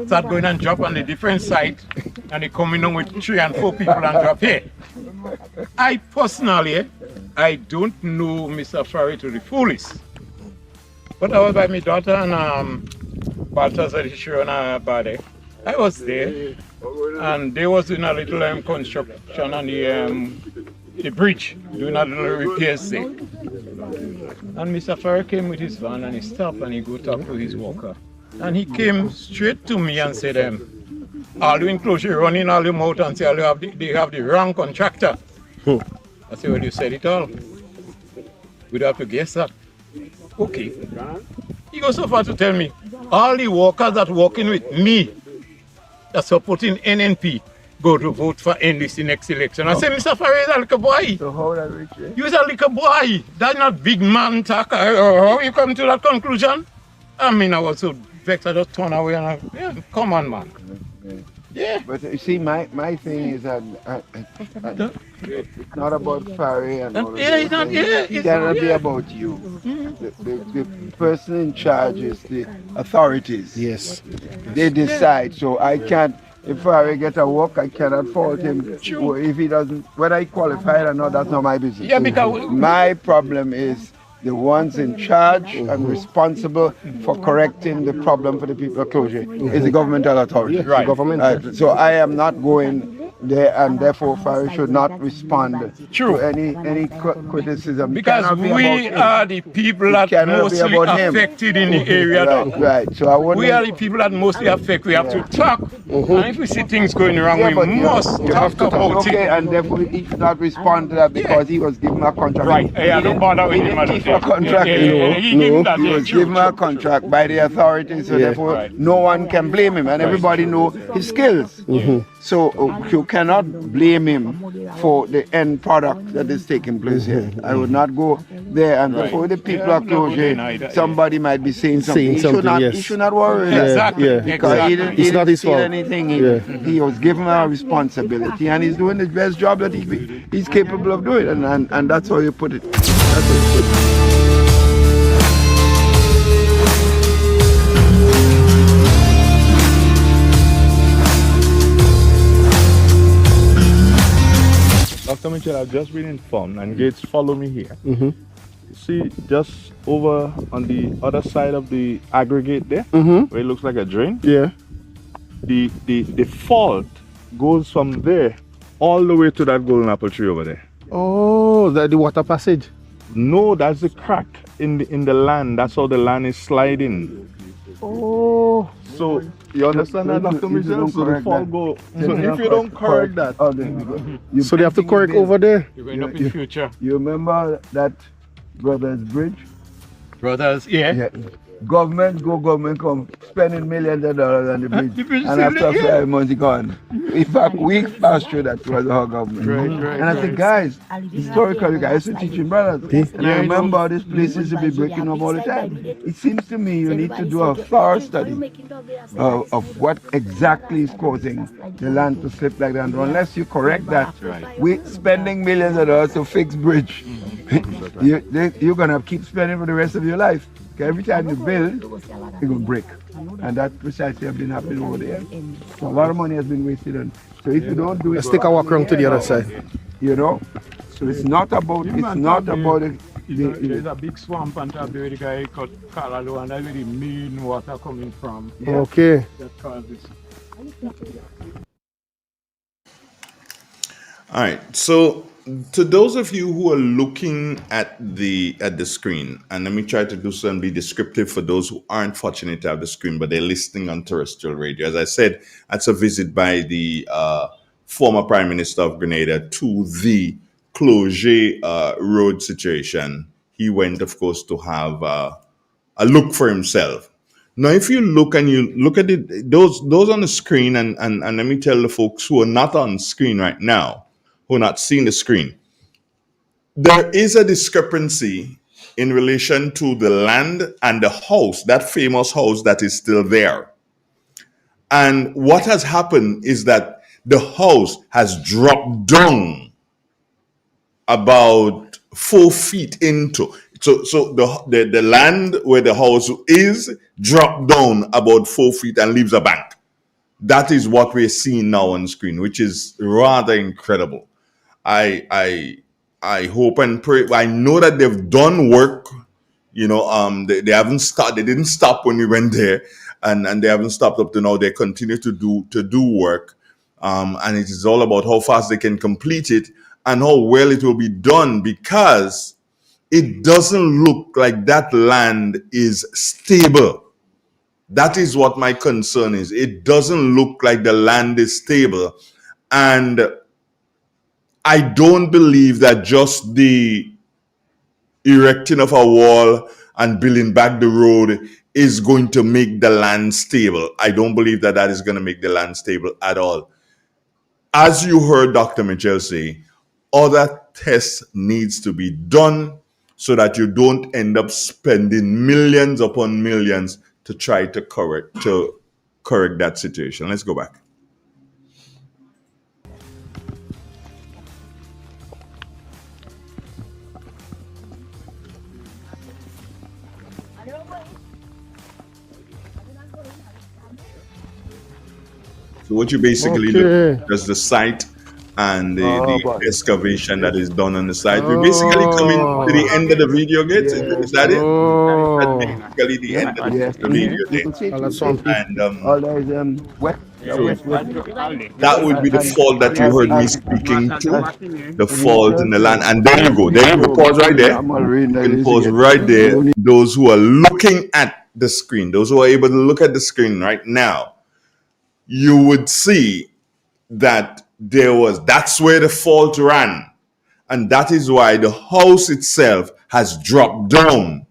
start going and drop on a different site and they're coming on with 3 and 4 people and drop here. I personally, I don't know Mr. Farry to the fullest. But I was by my daughter and Balthazar Shiro and Bade. I was there, and they was doing a little construction on the bridge, doing a little repairs there. And Mr. Farrer came with his van and he stopped and he go talk to his worker. And he came straight to me and said, all the enclosure running all them out and say they have the wrong contractor. I said, well, you said it all. We'd have to guess that. Okay. He goes so far to tell me, all the workers that working with me, that supporting NNP, go to vote for this next election. I said, Mr. Farrer is a little boy. So how that reach it? You is a little boy. That's not big man talk. How you come to that conclusion? I mean, I was so vexed, I just turned away and come on, man. Yeah. But you see, my thing is that it's not about Farrer and all it's not. Yeah, it cannot be about you. The person in charge is the authorities. Yes. They decide. So I can't. If Farrer get a work, I cannot fault him. Or if he doesn't, whether he qualified or not, that's not my business. Yeah, because my problem is the ones in charge and responsible for correcting the problem for the people of closure is the governmental authority. Right. Government. So I am not going there, and therefore Farrer should not respond to any criticism. Because we are the people that mostly affected in the area. Right. So we are the people that mostly affect. We have to talk. And if we see things going wrong, we must talk about it. And therefore he should not respond to that because he was given a contract. Right. Yeah, don't bother with him. A contract. He was given a contract by the authorities, so therefore no one can blame him, and everybody know his skills. So you cannot blame him for the end product that is taking place here. I would not go there, and before the people are closure, somebody might be saying something. He should not worry. Exactly. Because he didn't steal anything. He was given a responsibility, and he's doing the best job that he's capable of doing, and that's how you put it. That's how you put it. Dr. Mitchell, I've just been informed, and Gates, follow me here. You see, just over on the other side of the aggregate there, where it looks like a drain. Yeah. The fault goes from there all the way to that golden apple tree over there. Oh, the water passage? No, that's the crack in the land. That's how the land is sliding. Oh. So you understand that, Dr. Mitchell? So the fault go. So if you don't correct that, so they have to correct over there. You're going up in the future. You remember that Brothers Bridge? Brothers, yeah. Government come spending millions of dollars on the bridge, and after 5 months it gone. In fact, we passed through that was our government. And I said, guys, historically, guys are teaching brothers. And I remember these places to be breaking up all the time. It seems to me you need to do a thorough study of what exactly is causing the land to slip like that. And unless you correct that, we're spending millions of dollars to fix bridge. You're gonna keep spending for the rest of your life. Every time you build, it will break. And that precisely has been happening over there. So a lot of money has been wasted on. So if you don't do it, let's take a walk around to the other side. You know? So it's not about There's a big swamp on top there, the guy called Calalo, and that's where the main water coming from. Okay. That caused this. all right. So to those of you who are looking at the screen, and let me try to do some be descriptive for those who aren't fortunate to have the screen, but they're listening on terrestrial radio. As I said, that's a visit by the former Prime Minister of Grenada to the Cloget road situation. He went, of course, to have a look for himself. Now, if you look and you look at it, those on the screen, and let me tell the folks who are not on screen right now, who are not seeing the screen, there is a discrepancy in relation to the land and the house, that famous house that is still there. And what has happened is that the house has dropped down about 4 feet into. So the land where the house is dropped down about 4 feet and leaves a bank. That is what we're seeing now on screen, which is rather incredible. I hope and pray. I know that they've done work They haven't stopped. They didn't stop when we went there, and they haven't stopped up to now. They continue to do work, and it is all about how fast they can complete it and how well it will be done, because it doesn't look like that land is stable. That is what my concern is. It doesn't look like the land is stable, and I don't believe that just the erecting of a wall and building back the road is going to make the land stable. I don't believe that is going to make the land stable at all. As you heard Dr. Mitchell say, other tests needs to be done so that you don't end up spending millions upon millions to try to correct that situation. Let's go back. So what you basically do is the site and the excavation that is done on the site. We're basically coming to the end of the video, guys. Is that it? That's basically the end of the video. And that would be the fault that you heard me speaking to, the fault in the land. And there you go. Pause right there. You can pause right there. Those who are looking at the screen, those who are able to look at the screen right now, you would see that that's where the fault ran. And that is why the house itself has dropped down.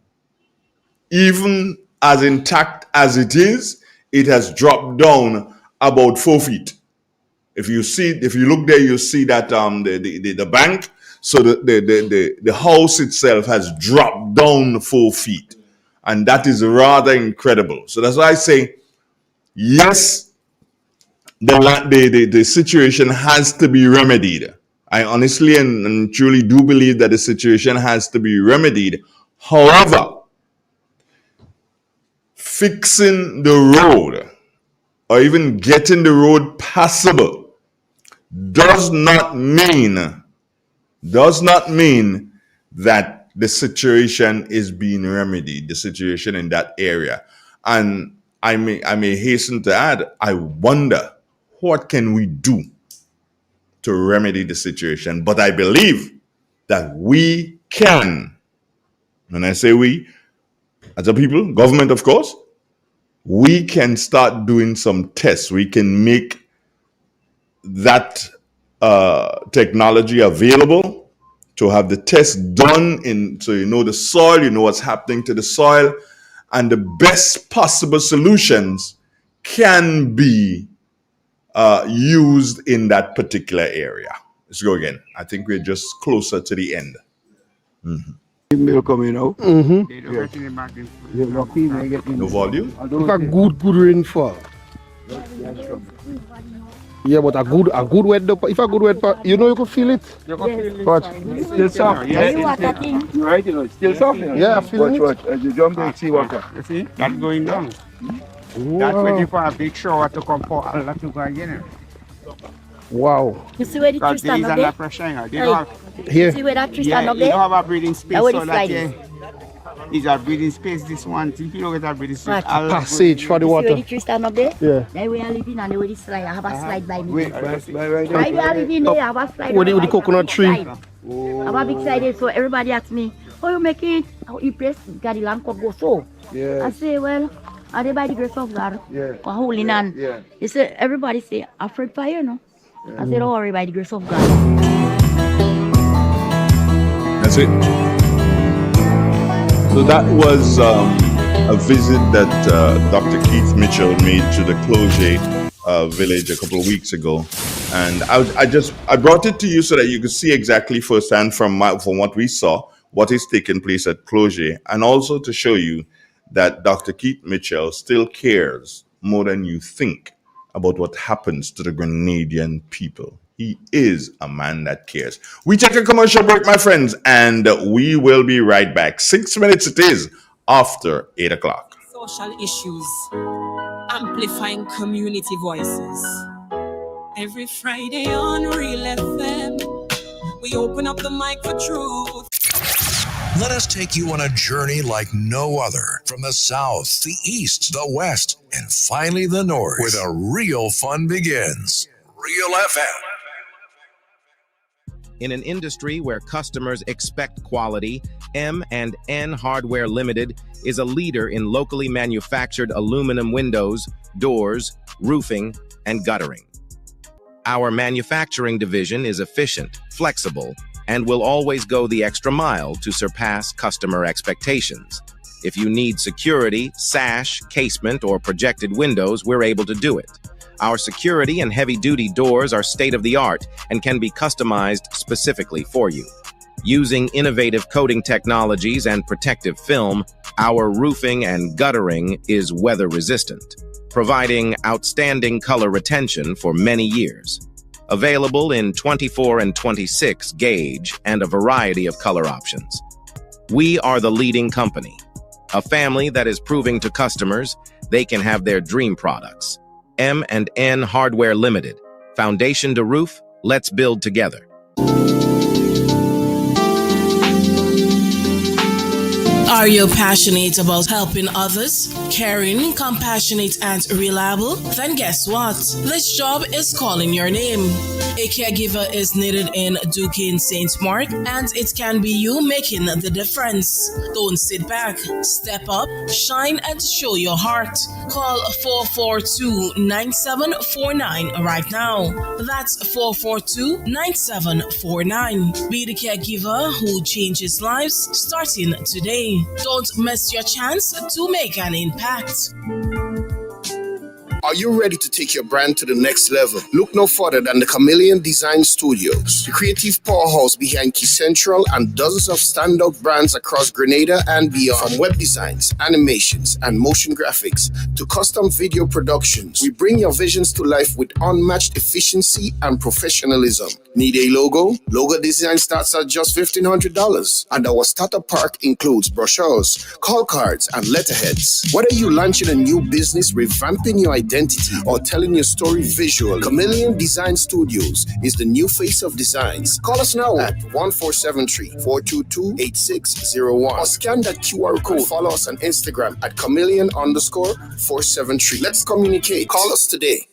Even as intact as it is, it has dropped down about 4 feet. If you look there, you'll see that the bank, so the house itself has dropped down 4 feet. And that is rather incredible. So that's why I say, yes, the situation has to be remedied. I honestly and truly do believe that the situation has to be remedied. However, fixing the road or even getting the road passable does not mean that the situation is being remedied, the situation in that area. And I may hasten to add, I wonder, what can we do to remedy the situation? But I believe that we can. When I say we, as a people, government, of course, we can start doing some tests. We can make that technology available to have the test done so you know the soil, you know what's happening to the soil, and the best possible solutions can be used in that particular area. Let's go again. I think we're just closer to the end. Email coming out. No volume. If a good rainfall. Yeah, but a good weather. If a good weather, you know you can feel it. You can feel it. Watch. It's still soft. You're right, it's still soft. Yeah, I feel it. Watch. As you jump there, see water. You see? That's going down. That's waiting for a big shower to come for all that to go again. Wow. You see where the tree stand up there? Here. You see where that tree stand up there? You don't have a breathing space. So that is a breathing space. This one, if you look at that breathing space, passage for the water. You see where the tree stand up there? Yeah. There we are living and where the slide. I have a slide by me. Wait, right there. Right we are living there. I have a slide. With the coconut tree. I have a big slide there. So everybody asks me, how you make it? How you press? Got the land could go so. Yeah. I say, well, are they by the grace of God? Yeah. For holding on. Yeah. You say, everybody say, afraid fire, no? I said, don't worry, by the grace of God. That's it. So that was a visit that Dr. Keith Mitchell made to the Cloge village a couple of weeks ago. And I brought it to you so that you could see exactly firsthand from what we saw, what is taking place at Cloge, and also to show you that Dr. Keith Mitchell still cares more than you think about what happens to the Grenadian people. He is a man that cares. We take a commercial break, my friends, and we will be right back. 6 minutes it is after 8 o'clock. Social issues, amplifying community voices. Every Friday on Real FM, we open up the mic for truth. Let us take you on a journey like no other from the South, the East, the West, and finally the North, where the real fun begins. Real FM. In an industry where customers expect quality, M&N Hardware Limited is a leader in locally manufactured aluminum windows, doors, roofing, and guttering. Our manufacturing division is efficient, flexible, and will always go the extra mile to surpass customer expectations. If you need security, sash, casement, or projected windows, we're able to do it. Our security and heavy-duty doors are state-of-the-art and can be customized specifically for you. Using innovative coating technologies and protective film, our roofing and guttering is weather-resistant, providing outstanding color retention for many years. Available in 24 and 26 gauge and a variety of color options. We are the leading company, a family that is proving to customers they can have their dream products. M&N Hardware Limited. Foundation to roof, let's build together. Are you passionate about helping others? Caring, compassionate, and reliable? Then guess what? This job is calling your name. A caregiver is needed in Duquesne St. Mark, and it can be you making the difference. Don't sit back. Step up, shine, and show your heart. Call 442-9749 right now. That's 442-9749. Be the caregiver who changes lives starting today. Don't miss your chance to make an impact. Are you ready to take your brand to the next level? Look no further than the Chameleon Design Studios, the creative powerhouse behind Key Central and dozens of standout brands across Grenada and beyond. From web designs, animations, and motion graphics to custom video productions, we bring your visions to life with unmatched efficiency and professionalism. Need a logo? Logo design starts at just $1,500, and our starter pack includes brochures, call cards, and letterheads. Whether you're launching a new business, revamping your identity, or telling your story visual, Chameleon Design Studios is the new face of designs. Call us now at 1473-422-8601 or scan that QR code. Follow us on Instagram at Chameleon_473. Let's communicate. Call us today.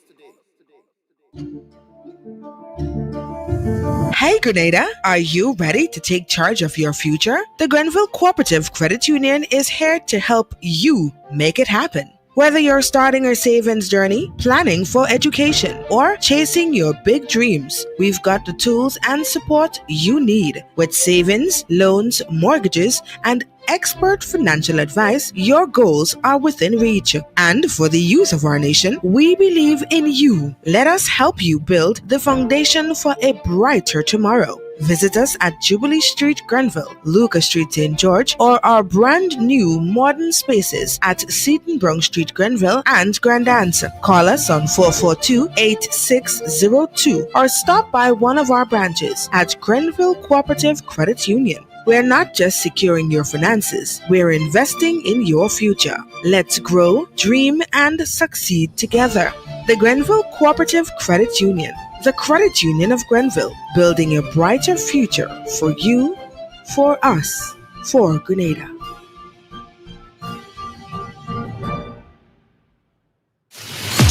Hey Grenada, are you ready to take charge of your future? The Grenville Cooperative Credit Union is here to help you make it happen. Whether you're starting a savings journey, planning for education, or chasing your big dreams, we've got the tools and support you need. With savings, loans, mortgages, and expert financial advice, your goals are within reach. And for the youth of our nation, we believe in you. Let us help you build the foundation for a brighter tomorrow. Visit us at Jubilee Street, Grenville, Lucas Street, St. George, or our brand new modern spaces at Seaton Brown Street, Grenville, and Grand Anse. Call us on 442-8602 or stop by one of our branches at Grenville Cooperative Credit Union. We're not just securing your finances, we're investing in your future. Let's grow, dream, and succeed together. The Grenville Cooperative Credit Union. The Credit Union of Grenville, building a brighter future for you, for us, for Grenada.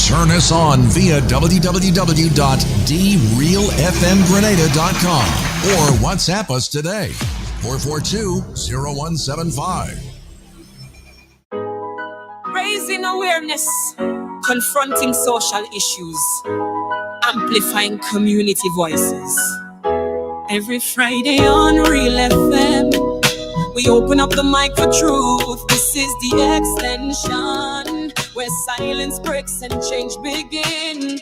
Turn us on via www.drealfmgrenada.com or WhatsApp us today, 442-0175. Raising awareness, confronting social issues, amplifying community voices. Every Friday on Real FM, we open up the mic for truth. This is the Xtention, where silence breaks and change begin.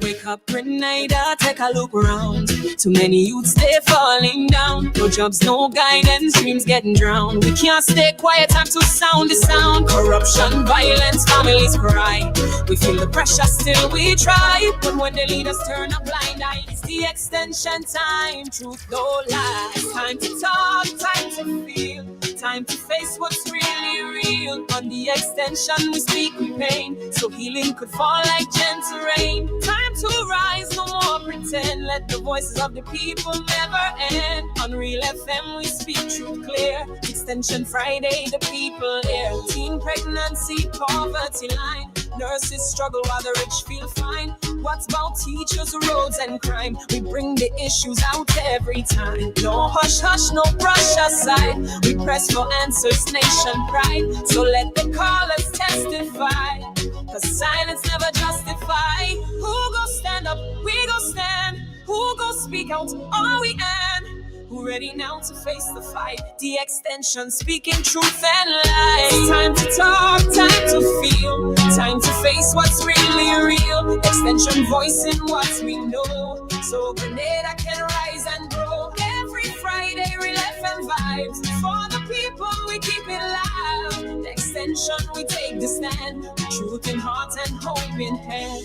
Wake up, Grenada, take a look around. Too many youths, they falling down. No jobs, no guidance, dreams getting drowned. We can't stay quiet, time to sound the sound. Corruption, violence, families cry. We feel the pressure, still we try. But when the leaders turn a blind eye, it's the Xtention time. Truth, no lies. Time to talk, time to feel. Time to face what's really real. On the extension, we speak with pain, so healing could fall like gentle rain. Time to rise, no more pretend. Let the voices of the people never end. On Real FM, we speak truth clear. Extension Friday, the people here. Teen pregnancy, poverty line. Nurses struggle while the rich feel fine. What's about teachers, roads, and crime? We bring the issues out every time. No hush hush, no brush aside. We press for answers, nation pride. So let the callers testify, 'cause silence never justify. Who go stand up? We go stand. Who go speak out? All we end. Who ready now to face the fight? The extension speaking truth and light. It's time to talk, time to feel, time to face what's really real. Extension voicing what we know, so Grenada can rise and grow. Every Friday, Real FM vibes. For the people, we keep it live. The extension, we take the stand. Truth in heart and hope in hand.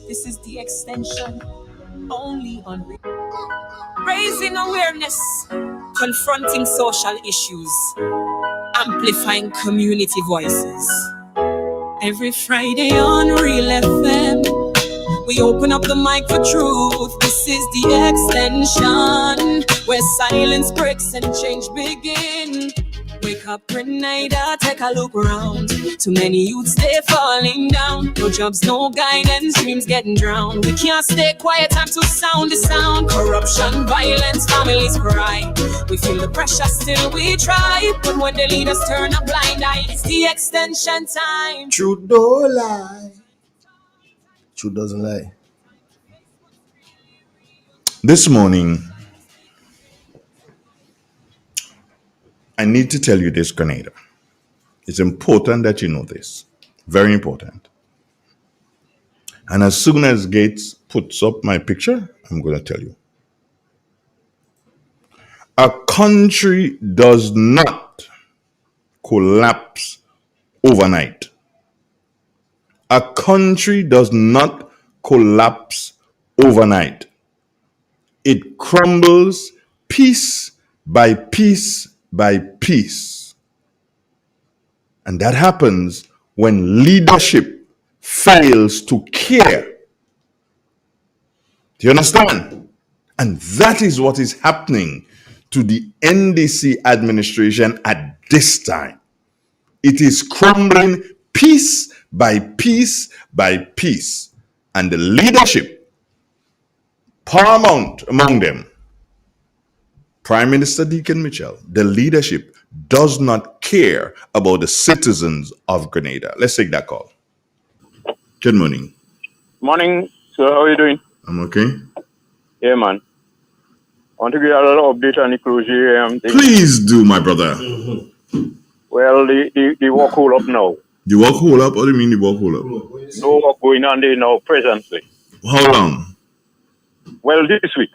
This is the extension, only on raising awareness, confronting social issues, amplifying community voices. Every Friday on Real FM, we open up the mic for truth. This is the extension, where silence breaks and change begin. Wake up, Grenada, take a look around. Too many youths, they falling down. No jobs, no guidance, dreams getting drowned. We can't stay quiet, time to sound the sound. Corruption, violence, families cry. We feel the pressure, still we try. But when the leaders turn a blind eye, it's the extension time. Truth don't lie. Truth doesn't lie. This morning, I need to tell you this, Grenada. It's important that you know this. Very important. And as soon as Gates puts up my picture, I'm going to tell you. A country does not collapse overnight. A country does not collapse overnight. It crumbles piece by piece by piece. And that happens when leadership fails to care. Do you understand? And that is what is happening to the NDC administration at this time. It is crumbling piece by piece by piece. And the leadership, paramount among them, Prime Minister Deacon Mitchell, the leadership does not care about the citizens of Grenada. Let's take that call. Good morning. Morning, sir. How are you doing? I'm okay. Yeah, man. I want to give a little update on the closure thing. Please do, my brother. Well, the work hold up now. The work hold up? What do you mean the work hold up? No work going on there now, presently. How long? Well, this week.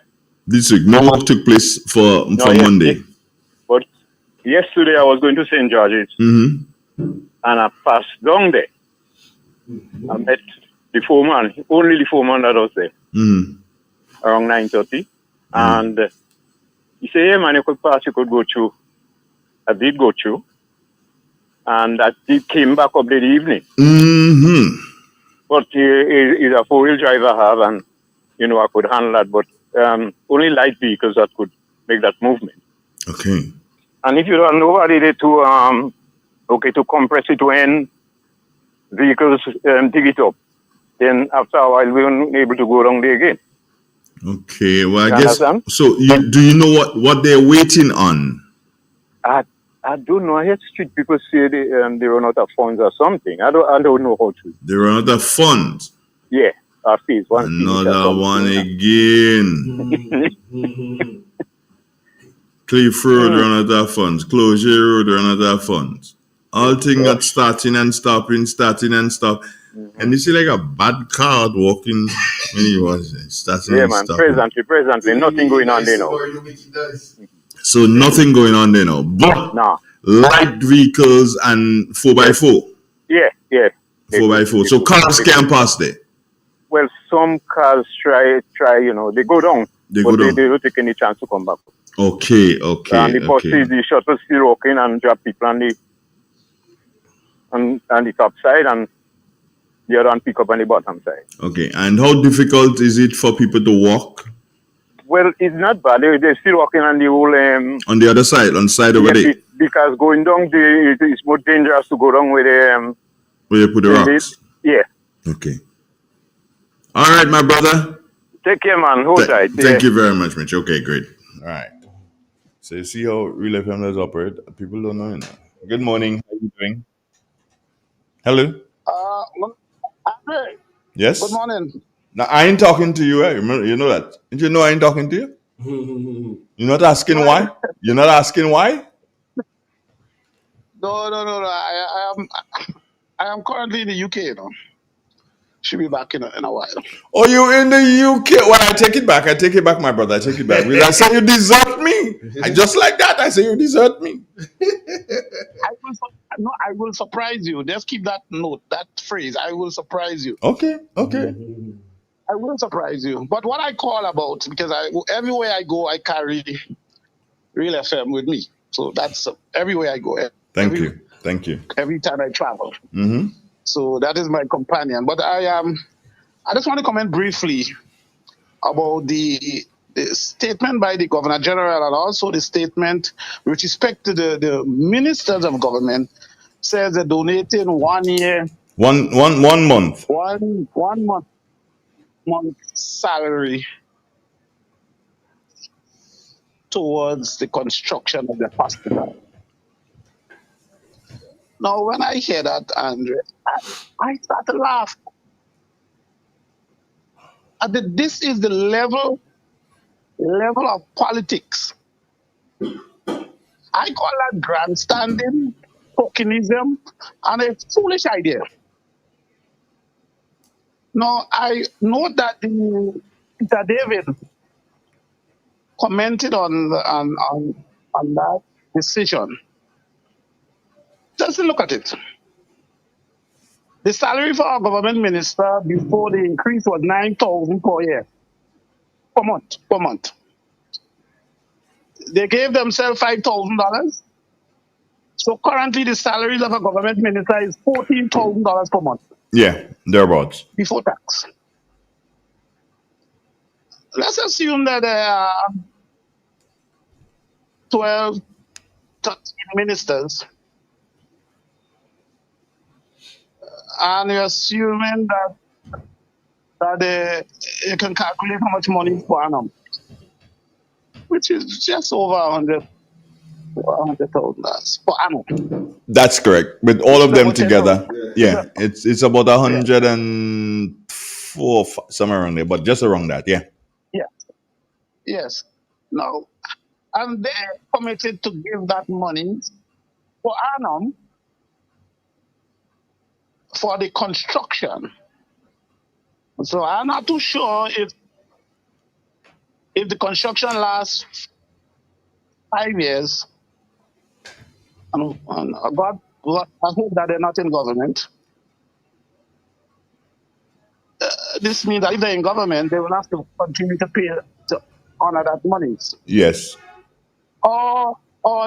This week. No work took place for Monday. But yesterday I was going to St. George's. And I passed down there. I met the foreman, only the foreman that was there, around 9:30. And he said, "Hey man, you could pass, you could go through." I did go through. And I came back up in the evening. But he's a four-wheel driver I have, and, you know, I could handle that. But only light vehicles that could make that movement. Okay. And if you don't know nobody there to compress it when vehicles dig it up, then after a while we weren't able to go down there again. Okay, well, You I guess, understand? so do you know what they're waiting on? I don't know. I heard street people say they run out of funds or something. I don't know how to. They run out of funds. Yeah, phase one. Another one again. Cliff Road run out of funds. Closure Road run out of funds. All things that starting and stopping. And you see like a bad car walking when he was starting and stopping. Presently, nothing going on there now. So nothing going on there now. But light vehicles and 4x4. Yeah. 4x4. So cars can't pass there. Well, some cars try, you know, they go down. They don't take any chance to come back. Okay. And the buses, the shuttles still working and drop people on the top side, and the other one pick up on the bottom side. Okay. And how difficult is it for people to walk Well, it's not bad. They're still working on the whole... on the other side, on the side over there, because going down it's more dangerous to go down with where you put the rocks? Yeah. Okay. All right, my brother. Take care, man. Hold tight. Thank you very much, Mitch. Okay, great. All right. So you see how Real FM does operate? People don't know, you know. Good morning. How are you doing? Hello? Andre, Yes? good morning. Now, I ain't talking to you. You know that. Did you know I ain't talking to you? You're not asking why? You're not asking why? No. I am currently in the UK, you know. Should be back in a while. Oh, you in the UK? Well, I take it back. I take it back, my brother. I take it back. Because I say you desert me. I just like that. I say you desert me. I will surprise you. Just keep that note, that phrase. I will surprise you. Okay. I will surprise you. But what I call about, because everywhere I go, I carry Real FM with me. So that's everywhere I go. Thank you. Every time I travel. Mm-hmm. So that is my companion. But I just want to comment briefly about the statement by the Governor General and also the statement with respect to the ministers of government says they're donating 1 year. One month. One month salary towards the construction of the hospital. Now, when I hear that, Andre, I start to laugh. This is the level of politics. I call that grandstanding, tokenism, and a foolish idea. Now, I know that Peter David commented on that decision. Just look at it. The salary for our government minister before the increase was $9,000 per year, per month. They gave themselves $5,000. So currently the salaries of a government minister is $14,000 per month. Yeah, thereabouts. Before tax. Let's assume that there are 12, 13 ministers. And you're assuming that you can calculate how much money per annum, which is just over $100,000 per annum. That's correct. With all of them together, yeah, it's about 104, somewhere around there, but just around that, yeah. Yes. Now, and they're committed to give that money per annum for the construction. So I'm not too sure if the construction lasts 5 years, and God, I hope that they're not in government. This means that if they're in government, they will have to continue to pay to honor that money. Yes. Or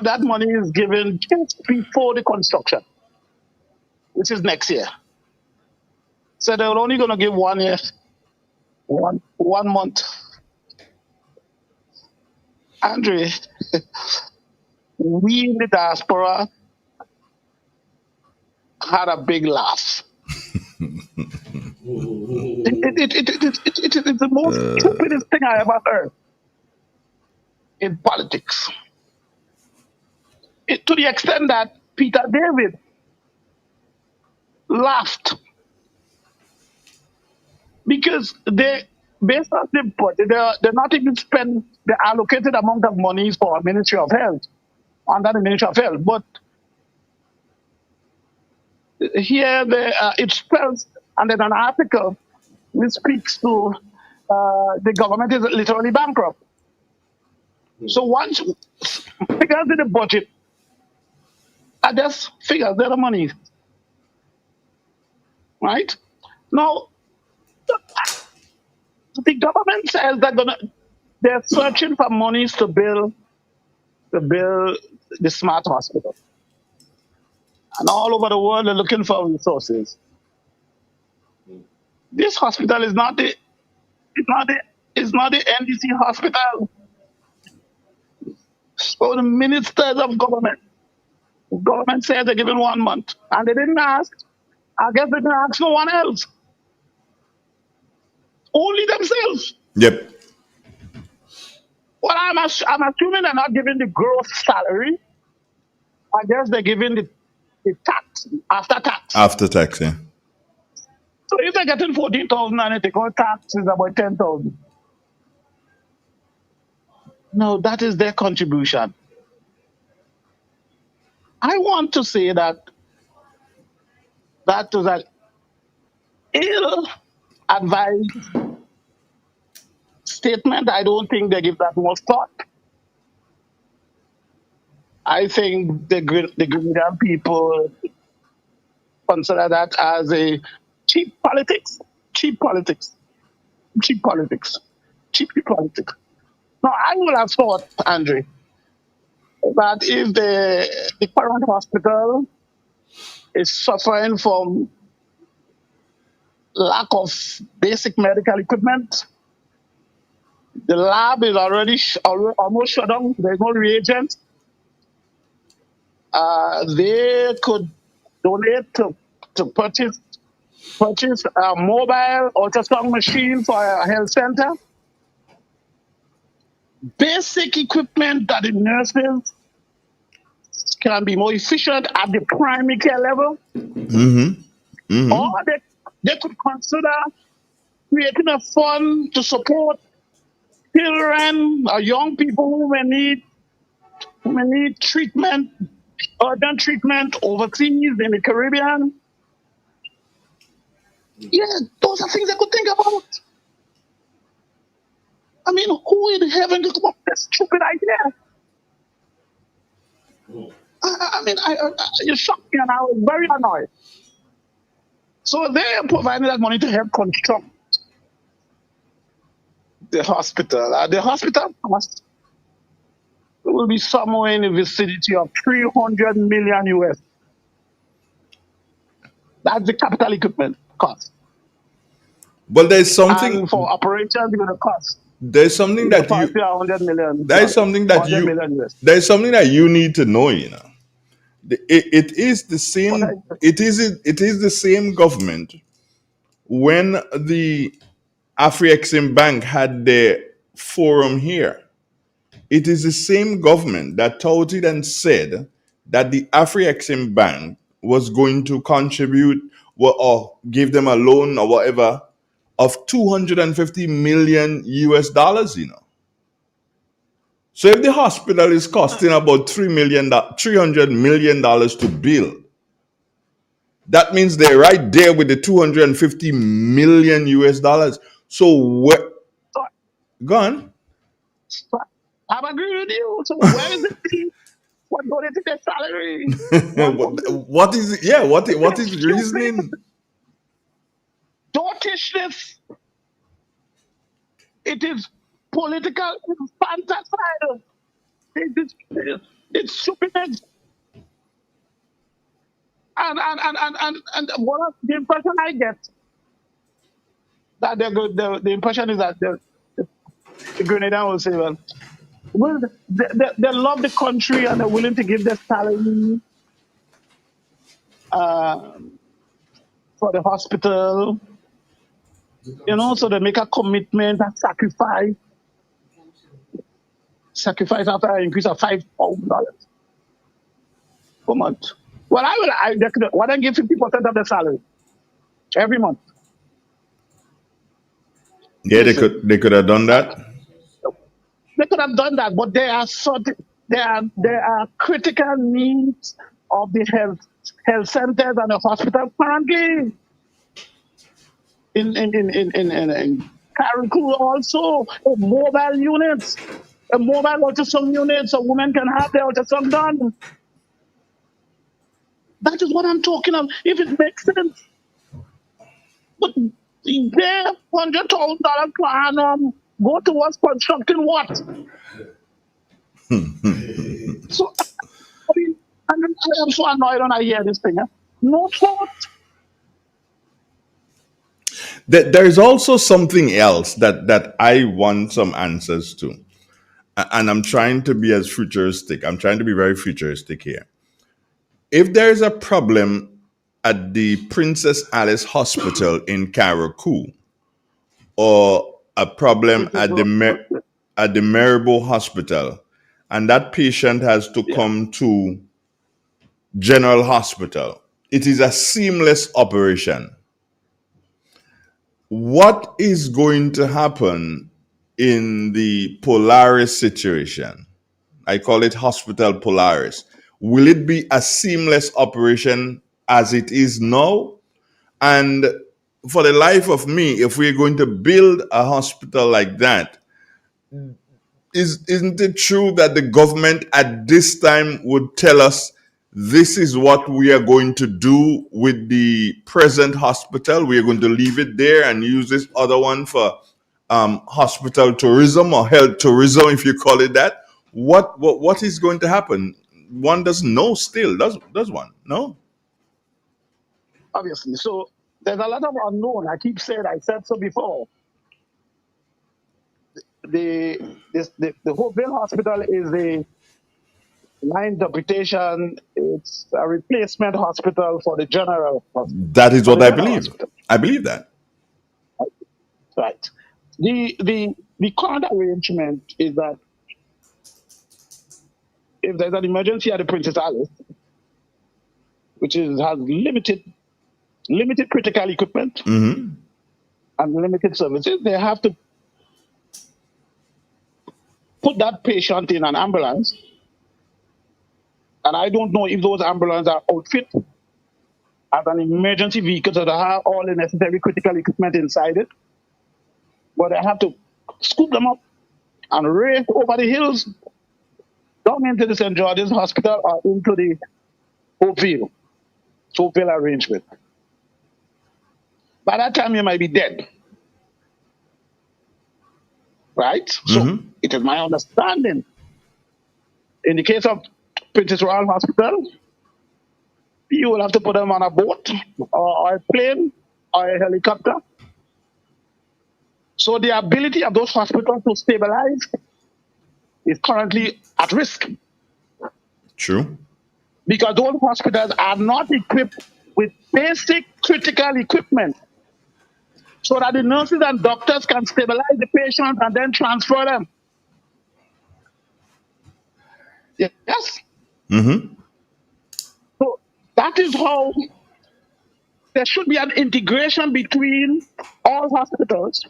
that money is given just before the construction, which is next year. So they're only going to give 1 year, one month. Andre, we in the diaspora had a big laugh. It's the most stupidest thing I ever heard in politics. To the extent that Peter David laughed because based on the budget, they're not even spend the allocated amount of money for Ministry of Health under the Ministry of Health. But here it spells, and then an article which speaks to the government is literally bankrupt. So once figures in the budget are just figures, they're the money. Right? Now, the government says they're searching for monies to build to build the smart hospital. And all over the world, they're looking for resources. This hospital is not it's not the NDC hospital. So the ministers of government said they're giving 1 month. And they didn't ask. I guess they didn't ask no one else. Only themselves. Yep. Well, I'm assuming they're not giving the gross salary. I guess they're giving the tax, after tax. After tax, yeah. So if they're getting 14,000 and they go tax is about 10,000. No, that is their contribution. I want to say that was an ill-advised statement. I don't think they give that much thought. I think the Grenadian people consider that as a cheap politics. Now, I would have thought, Andre, that if the current hospital is suffering from lack of basic medical equipment, the lab is already almost shut down, there's no reagent, they could donate to purchase a mobile ultrasound machine for a health center. Basic equipment that the nurses can be more efficient at the primary care level. Or they could consider creating a fund to support children or young people who may need treatment, urgent treatment overseas in the Caribbean. Yeah, those are things I could think about. I mean, who in heaven could come up with that stupid idea? I mean, you shocked me and I was very annoyed. So they are providing that money to help construct the hospital. The hospital cost will be somewhere in the vicinity of 300 million US. That's the capital equipment cost. But there's something, and for operations, it's going to cost. There's something that you. 100 million. There's something that you. There's something that you need to know. You know, it is the same. It is the same government when the Afri-Exim Bank had their forum here. It is the same government that touted and said that the Afri-Exim Bank was going to contribute or give them a loan or whatever of 250 million US dollars, you know. So if the hospital is costing about $300 million to build, that means they're right there with the 250 million US dollars. So what? Go on. I agree with you. So where is the fee? What going to their salary? What is it? Yeah, what is the reasoning? Dortishness. It is political infanticide. It's stupidness. And one of the impression I get that the impression is that the Grenadian will say, well, they love the country and they're willing to give their salary for the hospital, you know, so they make a commitment and sacrifice after an increase of $5,000 per month. Well, I give 50% of the salary every month. Yeah, they could have done that. They could have done that, but there are critical needs of the health centers and the hospital currently. In Carriacou also, mobile units, a mobile ultrasound unit so women can have their ultrasound done. That is what I'm talking about. If it makes sense. But their $100,000 per annum go towards constructing what? So, I mean, and I am so annoyed when I hear this thing. No thought. There's also something else that I want some answers to. And I'm trying to be as futuristic. I'm trying to be very futuristic here. If there's a problem at the Princess Alice Hospital in Carriacou, or a problem at the Maribor Hospital, and that patient has to come to General Hospital, it is a seamless operation. What is going to happen in the Polaris situation? I call it Hospital Polaris. Will it be a seamless operation as it is now? And for the life of me, if we're going to build a hospital like that, isn't it true that the government at this time would tell us this is what we are going to do with the present hospital? We are going to leave it there and use this other one for hospital tourism or health tourism, if you call it that. What is going to happen? One doesn't know still, does one? No? Obviously. So there's a lot of unknown. I keep saying, I said so before. The Hopeville Hospital is my interpretation, it's a replacement hospital for the general hospital. That is what I believe. I believe that. Right. The current arrangement is that if there's an emergency at the Princess Alice, which has limited critical equipment and limited services, they have to put that patient in an ambulance. And I don't know if those ambulances are outfit as an emergency vehicle to have all the necessary critical equipment inside it. But they have to scoop them up and race over the hills down into the St. George's Hospital or into the Hopeville arrangement. By that time, you might be dead. Right? So it is my understanding. In the case of Princess Royal Hospital, you will have to put them on a boat or a plane or a helicopter. So the ability of those hospitals to stabilize is currently at risk. True. Because those hospitals are not equipped with basic critical equipment so that the nurses and doctors can stabilize the patients and then transfer them. Yes? So that is how there should be an integration between all hospitals,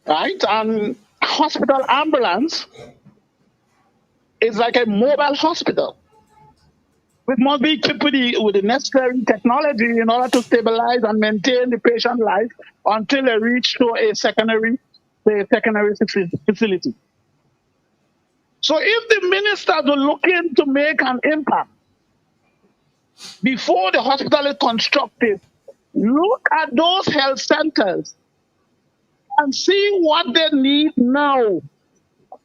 right? And hospital ambulance is like a mobile hospital. We must be equipped with the necessary technology in order to stabilize and maintain the patient life until they reach to a secondary facility. So if the ministers are looking to make an impact before the hospital is constructed, look at those health centers and see what they need now,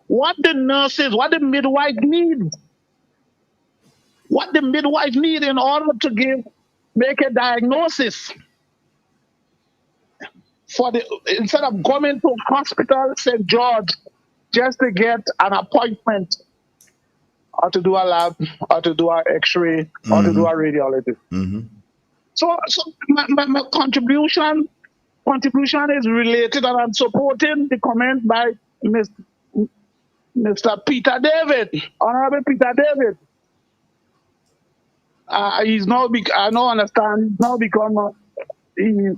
what the nurses, what the midwife needs, in order to make a diagnosis. Instead of going to hospital St. George just to get an appointment or to do a lab or to do an X-ray or to do a radiology. So my contribution is related, and I'm supporting the comment by Mr. Peter David, Honorable Peter David. He's now become. He's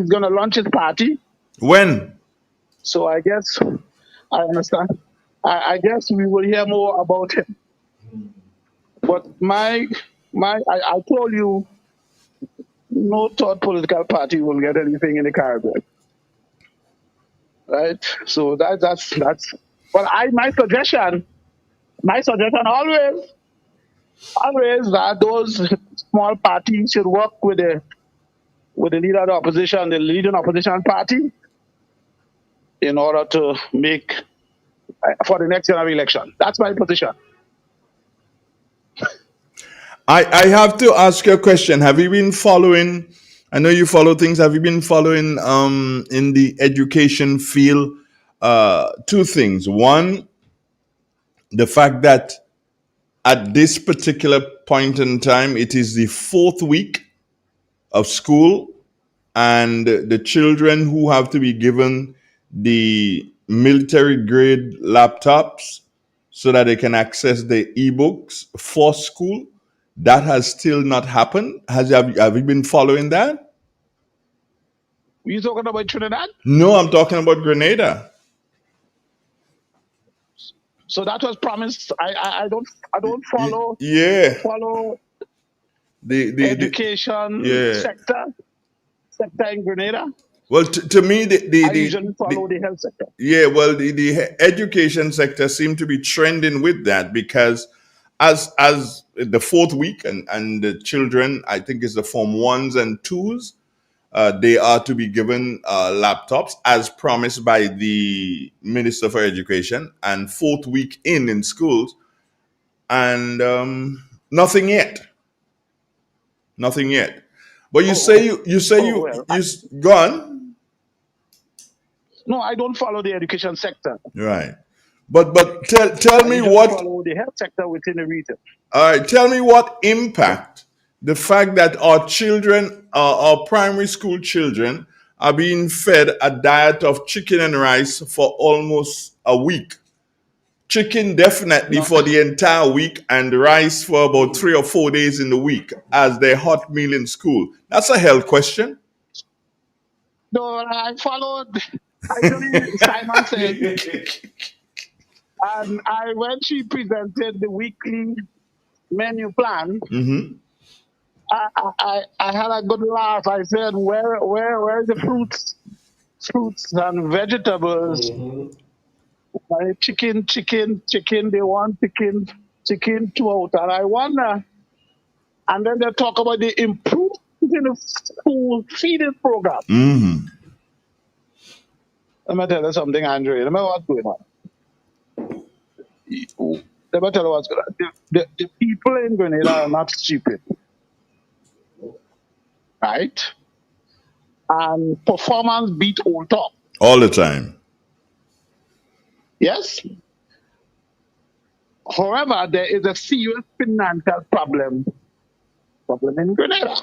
going to launch his party. When? So I guess I understand. I guess we will hear more about him. But I told you, no third political party will get anything in the Caribbean, right? So that's. But my suggestion always that those small parties should work with the leader of the opposition, the leading opposition party, in order to make for the next general election. That's my position. I have to ask you a question. Have you been following? I know you follow things. Have you been following in the education field? Two things. One, the fact that at this particular point in time, it is the 4th week of school, and the children who have to be given the military grade laptops so that they can access the ebooks for school, that has still not happened. Have you been following that? You talking about Trinidad? No, I'm talking about Grenada. So that was promised. I don't follow. Yeah. Follow the education sector in Grenada. Well, to me, I usually follow the health sector. Yeah, well, the education sector seem to be trending with that, because as the 4th week and the children, I think it's the Form 1s and 2s, they are to be given laptops as promised by the Minister for Education, and 4th week in schools, and nothing yet. Nothing yet. But you go on. No, I don't follow the education sector. Right. But tell me what follow the health sector within the region. All right, tell me what impact the fact that our children, our primary school children, are being fed a diet of chicken and rice for almost a week. Chicken definitely for the entire week, and rice for about 3 or 4 days in the week as their hot meal in school. That's a health question. No, I followed. Actually, Simon said, and when she presented the weekly menu plan, I had a good laugh. I said, where is the fruits and vegetables? Chicken. They want chicken throughout. And I wonder. And then they talk about the improvement in the school feeding program. Let me tell you something, Andre. Let me what's going on. Let me tell you what's going on. The people in Grenada are not stupid. Right? And performance beat all talk. All the time. Yes? However, there is a serious financial problem in Grenada.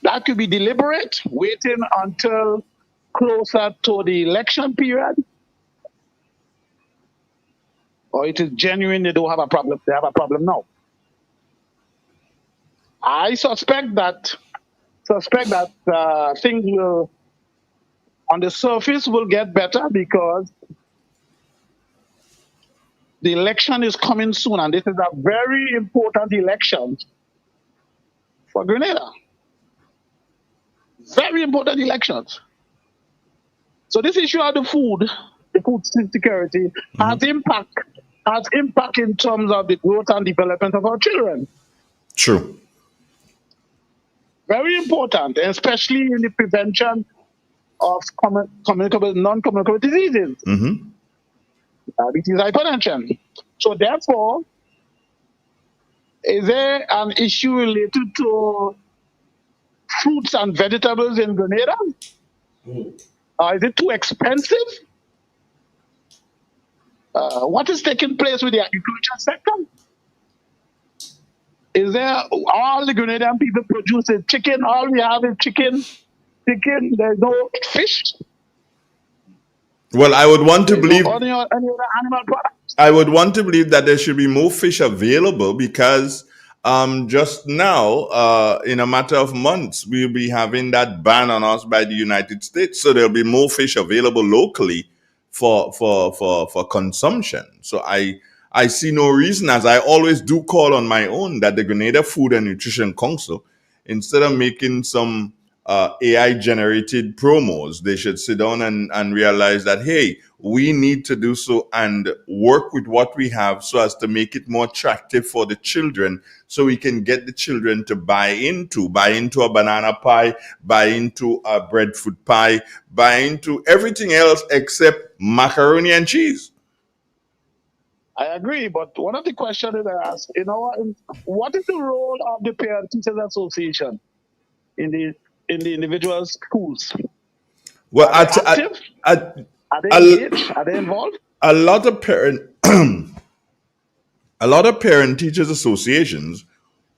That could be deliberate, waiting until closer to the election period, or it is genuine, they don't have a problem, they have a problem now. I suspect that things will, on the surface, will get better, because the election is coming soon, and this is a very important election for Grenada. Very important elections. So this issue of the food security has impact in terms of the growth and development of our children. True. Very important, especially in the prevention of non-communicable diseases. Diabetes, hypertension. So therefore, is there an issue related to fruits and vegetables in Grenada? Is it too expensive? What is taking place with the agriculture sector? Is there all the Grenadian people producing chicken? All we have is chicken. There's no fish. Well, I would want to believe any other animal products. I would want to believe that there should be more fish available, because just now, in a matter of months, we'll be having that ban on us by the United States. So there'll be more fish available locally for consumption. So I see no reason, as I always do call on my own, that the Grenada Food and Nutrition Council, instead of making some AI generated promos, they should sit down and realize that, hey, we need to do so and work with what we have so as to make it more attractive for the children, so we can get the children to buy into a banana pie, buy into a breadfruit pie, buy into everything else except macaroni and cheese. I agree, but one of the questions is I ask, what is the role of the Parent Teachers Association in the individual schools? Well, Are they active? Are they engaged? Are they involved? a lot of parent teachers associations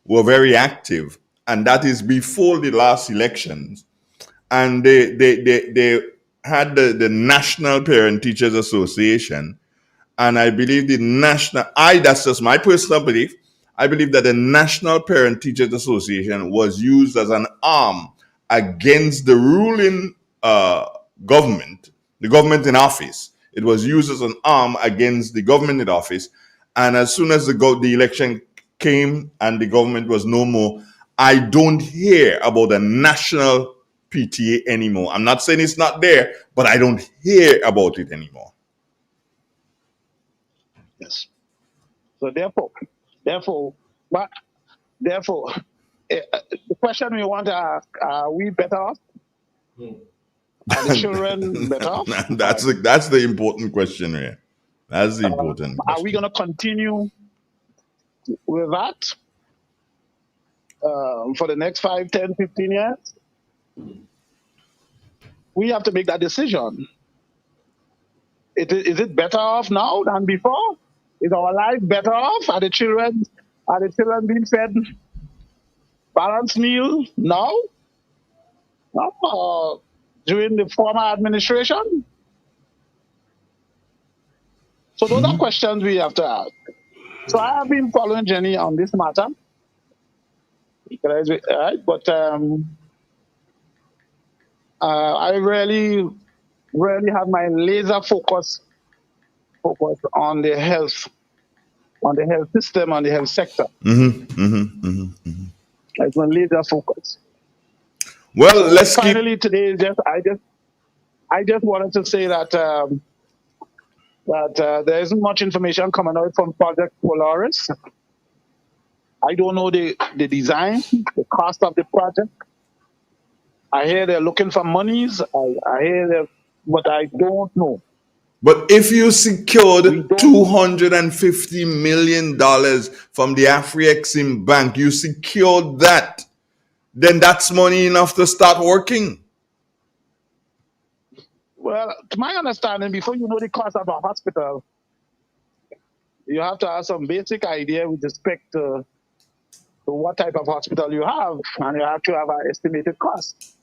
were very active, and that is before the last elections. And they had the National Parent Teachers Association, and I believe that's just my personal belief. I believe that the National Parent Teachers Association was used as an arm against the ruling government, the government in office. It was used as an arm against the government in office. And as soon as the election came and the government was no more, I don't hear about a national PTA anymore. I'm not saying it's not there, but I don't hear about it anymore. Yes. So therefore, the question we want to ask: are we better off? Are the children better off? That's the important question here. That's the important question. Are we going to continue with that for the next 5, 10, 15 years? We have to make that decision. Is it better off now than before? Is our life better off? Are the children being fed balanced meal now? No. During the former administration? So those are questions we have to ask. So I have been following Jenny on this matter. But I really have my laser focus on the health system, on the health sector. That's my laser focus. Well, let's finally today. I just wanted to say that there isn't much information coming out from Project Polaris. I don't know the design, the cost of the project. I hear they're looking for monies. I hear but I don't know. But if you secured $250 million from the Afri-Exim Bank, you secured that, then that's money enough to start working. Well, to my understanding, before you know the cost of a hospital, you have to have some basic idea with respect to what type of hospital you have, and you have to have an estimated cost.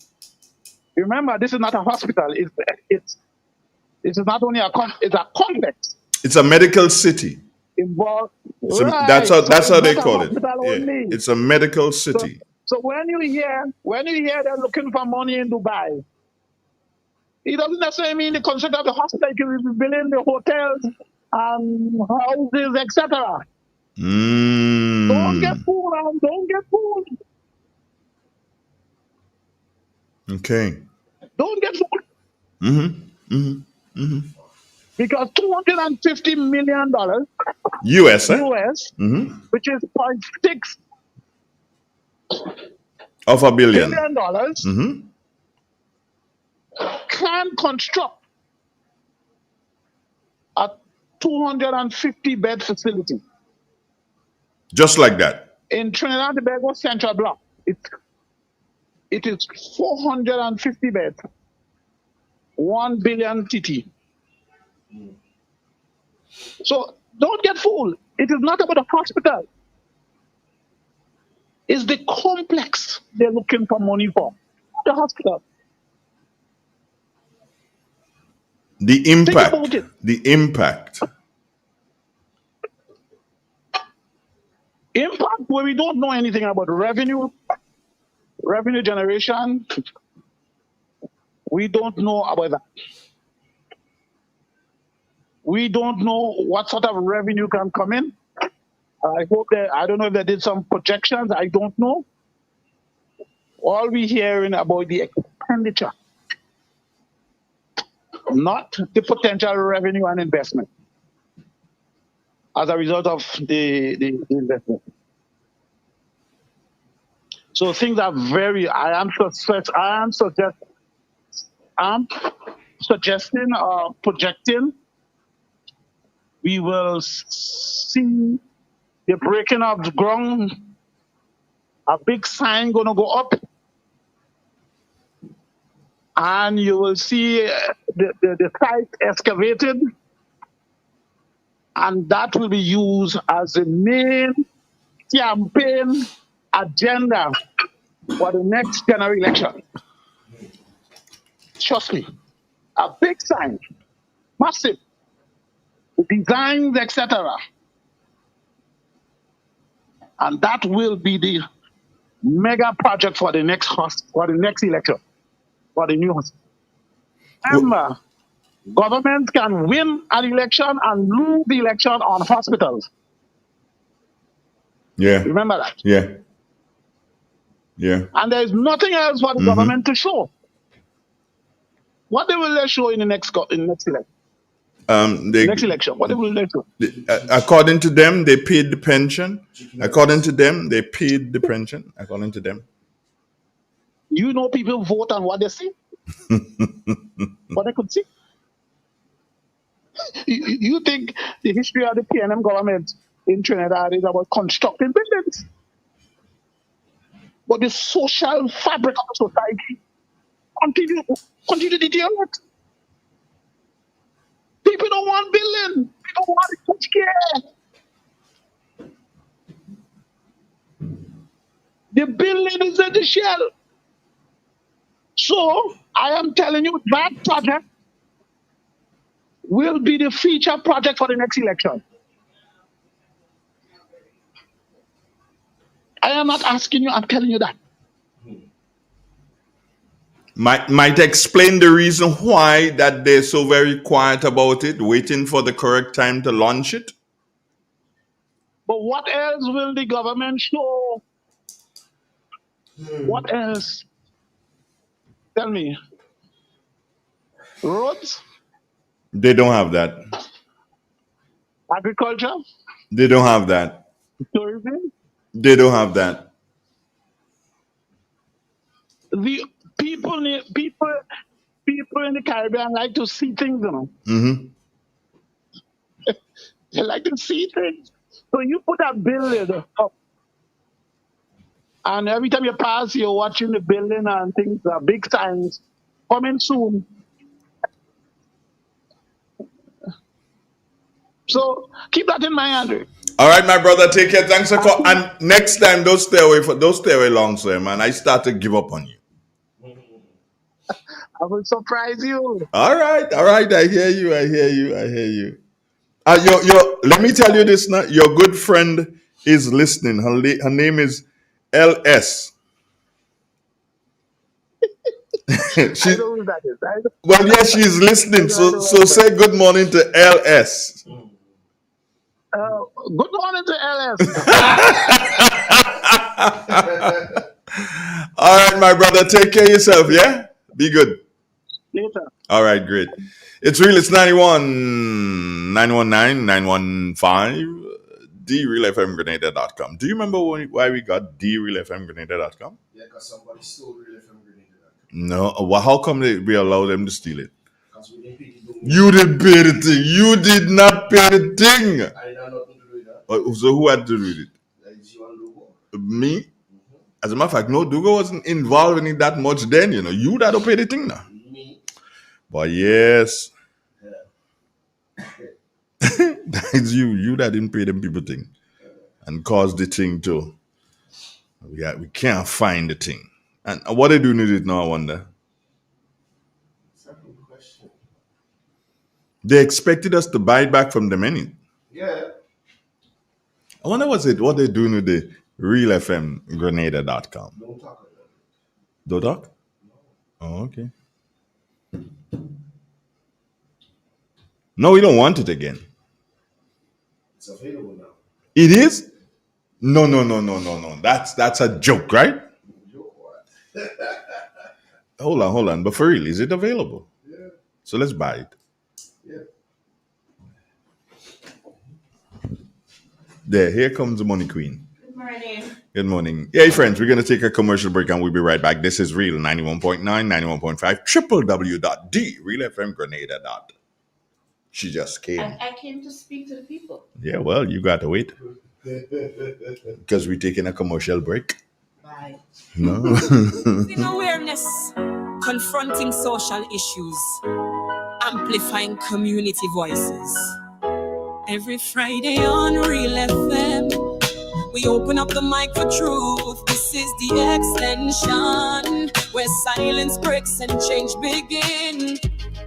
Remember, this is not a hospital. It's not only it's a complex. It's a medical city. Involved. That's how they call it. Yeah. It's a medical city. So when you hear they're looking for money in Dubai, it doesn't necessarily mean the construction of the hospital. You will be building the hotels, houses, etc. Don't get fooled, man. Don't get fooled. Okay. Don't get fooled. Because $250 million US, which is 0.6 of $1 billion can construct a 250-bed facility. Just like that. In Trinidad and Tobago Central Block, it is 450 beds, 1 billion TT. So don't get fooled. It is not about a hospital. It's the complex they're looking for money for. The hospital. The impact. The impact. Impact where we don't know anything about revenue generation. We don't know about that. We don't know what sort of revenue can come in. I don't know if they did some projections. I don't know. All we hearing about the expenditure, not the potential revenue and investment as a result of the investment. So things are I am suggesting or projecting we will see the breaking of the ground, a big sign going to go up, and you will see the site excavated, and that will be used as the main campaign agenda for the next general election. Trust me, a big sign, massive, designs, etc. And that will be the mega project for the next election, for the new host. Remember, government can win an election and lose the election on hospitals. Yeah. Remember that. Yeah. Yeah. And there is nothing else for the government to show. What they will show in the next election? Next election. What will they show? According to them, they paid the pension. According to them, they paid the pension. According to them. You know, people vote on what they see, what they could see. You think the history of the PNM government in Trinidad is about constructing buildings? But the social fabric of the society continue to deteriorate. People don't want building. People want such care. The building is in the shell. So I am telling you that project will be the feature project for the next election. I am not asking you, I'm telling you that. Might explain the reason why that they're so very quiet about it, waiting for the correct time to launch it. But what else will the government show? What else? Tell me. Roads? They don't have that. Agriculture? They don't have that. Tourism? They don't have that. The people in the Caribbean like to see things, you know. They like to see things. So you put a building up, and every time you pass, you're watching the building and things, big signs coming soon. So keep that in mind, Andrew. All right, my brother, take care. Thanks for calling. And next time, don't stay away long, sir, man. I start to give up on you. I will surprise you. All right. I hear you. Let me tell you this now. Your good friend is listening. Her name is LS. I know who that is. Well, yes, she's listening. So say good morning to LS. Good morning to LS. All right, my brother. Take care of yourself, yeah? Be good. Later. All right, great. It's real. It's 91, 919, 915, DRealFMGrenada.com. Do you remember why we got DRealFMGrenada.com? Yeah, because somebody stole RealFMGrenada.com. No. Well, how come we allow them to steal it? Because we didn't pay the thing. You didn't pay the thing. You did not pay the thing. I did not nothing to do with that. So who had to do it? That is you and Lugo. Me? As a matter of fact, no, Dugo wasn't involved in it that much then, you know. You that pay the thing now. Me. But yes. That's you that didn't pay them people thing. And caused the thing too. We can't find the thing. And what they doing with it now, I wonder. That's a good question. They expected us to buy it back from them, ain't? Yeah. I wonder what they're doing with the realfmgrenada.com. Don't talk about it. Don't talk? No. Oh, okay. No, we don't want it again. It's available now. It is? No. That's a joke, right? Hold on. But for real, is it available? Yeah. So let's buy it. Yeah. Here comes the money queen. Good morning. Good morning. Hey, friends, we're going to take a commercial break and we'll be right back. This is Real 91.9, 91.5, www.drealfmgrenada.com. She just came. I came to speak to the people. Yeah, well, you got to wait. Because we're taking a commercial break. Bye. No. Raising awareness, confronting social issues, amplifying community voices. Every Friday on Real FM, we open up the mic for truth. This is the Xtention, where silence breaks and change begin.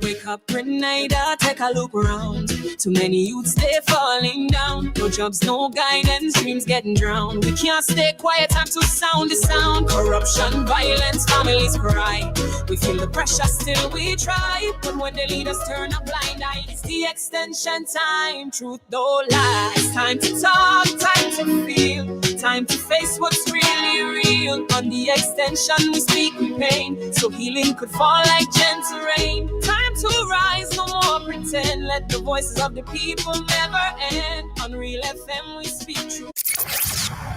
Wake up, Grenada, take a look around. Too many youths, they falling down. No jobs, no guidance, dreams getting drowned. We can't stay quiet, time to sound the sound. Corruption, violence, families cry. We feel the pressure, still we try. But when the leaders turn a blind eye, it's the Xtention time. Truth don't lie. It's time to talk, time to feel, time to face what's really real. On the Xtention, we speak with pain, so healing could fall like gentle rain. Time to rise, no more pretend. Let the voices of the people never end. On Real FM, we speak truth.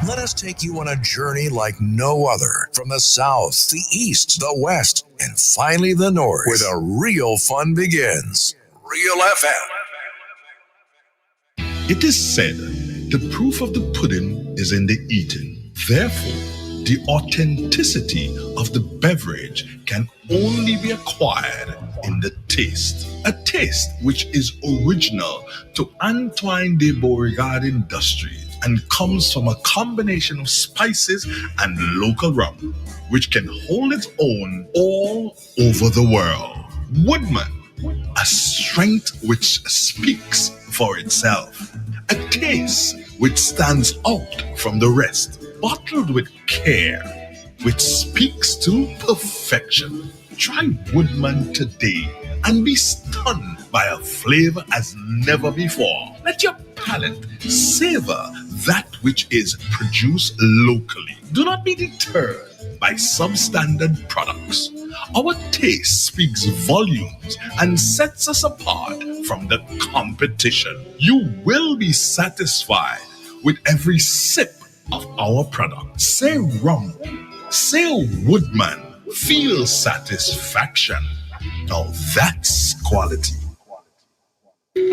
Let us take you on a journey like no other. From the south, the east, the west, and finally the north, where the real fun begins. Real FM. It is said, the proof of the pudding is in the eating. Therefore, the authenticity of the beverage can only be acquired in the taste. A taste which is original to Antoine de Beauregard Industries and comes from a combination of spices and local rum, which can hold its own all over the world. Woodman, a strength which speaks for itself. A taste which stands out from the rest, bottled with care, which speaks to perfection. Try Woodman today and be stunned by a flavor as never before. Let your palate savor that which is produced locally. Do not be deterred by substandard products. Our taste speaks volumes and sets us apart from the competition. You will be satisfied with every sip of our product. Say rum, say Woodman, feel satisfaction. Now that's quality.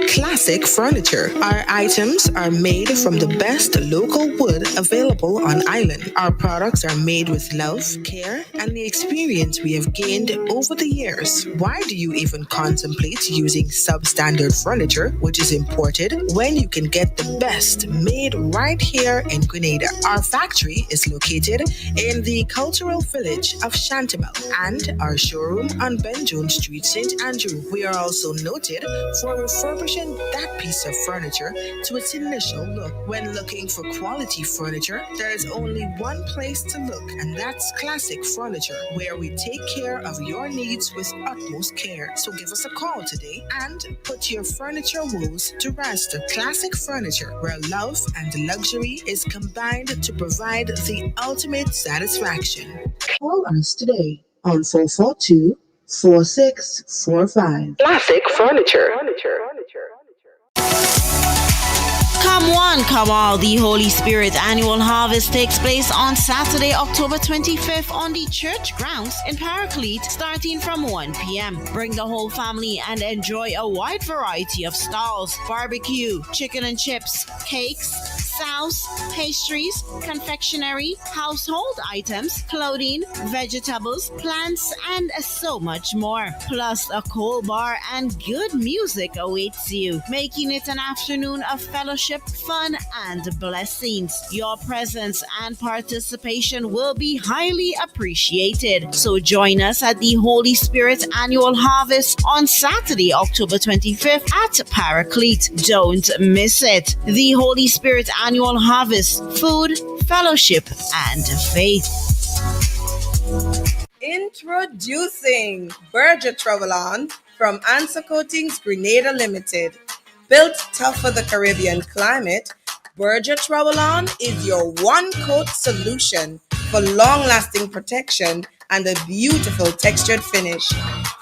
Classic Furniture. Our items are made from the best local wood available on island. Our products are made with love, care, and the experience we have gained over the years. Why do you even contemplate using substandard furniture, which is imported, when you can get the best made right here in Grenada? Our factory is located in the cultural village of Chantimel and our showroom on Ben Jones Street, St. Andrew. We are also noted for refurbishing that piece of furniture to its initial look. When looking for quality furniture, there is only one place to look, and that's Classic Furniture, where we take care of your needs with utmost care. So give us a call today and put your furniture woes to rest. Classic Furniture, where love and luxury is combined to provide the ultimate satisfaction. Call us today on 442-4645. Classic Furniture. Come on, the Holy Spirit Annual Harvest takes place on Saturday, October 25th on the church grounds in Paraclete, starting from 1 p.m. Bring the whole family and enjoy a wide variety of stalls, barbecue, chicken and chips, cakes, sauce, pastries, confectionery, household items, clothing, vegetables, plants, and so much more. Plus, a cold bar and good music awaits you, making it an afternoon of fellowship, fun, and blessings. Your presence and participation will be highly appreciated. So join us at the Holy Spirit Annual Harvest on Saturday, October 25th at Paraclete. Don't miss it. The Holy Spirit Annual Harvest, food, fellowship, and faith. Introducing Berger Travel On from Answer Coatings Grenada Limited. Built tough for the Caribbean climate, Berger Travel On is your one-coat solution for long-lasting protection and a beautiful textured finish.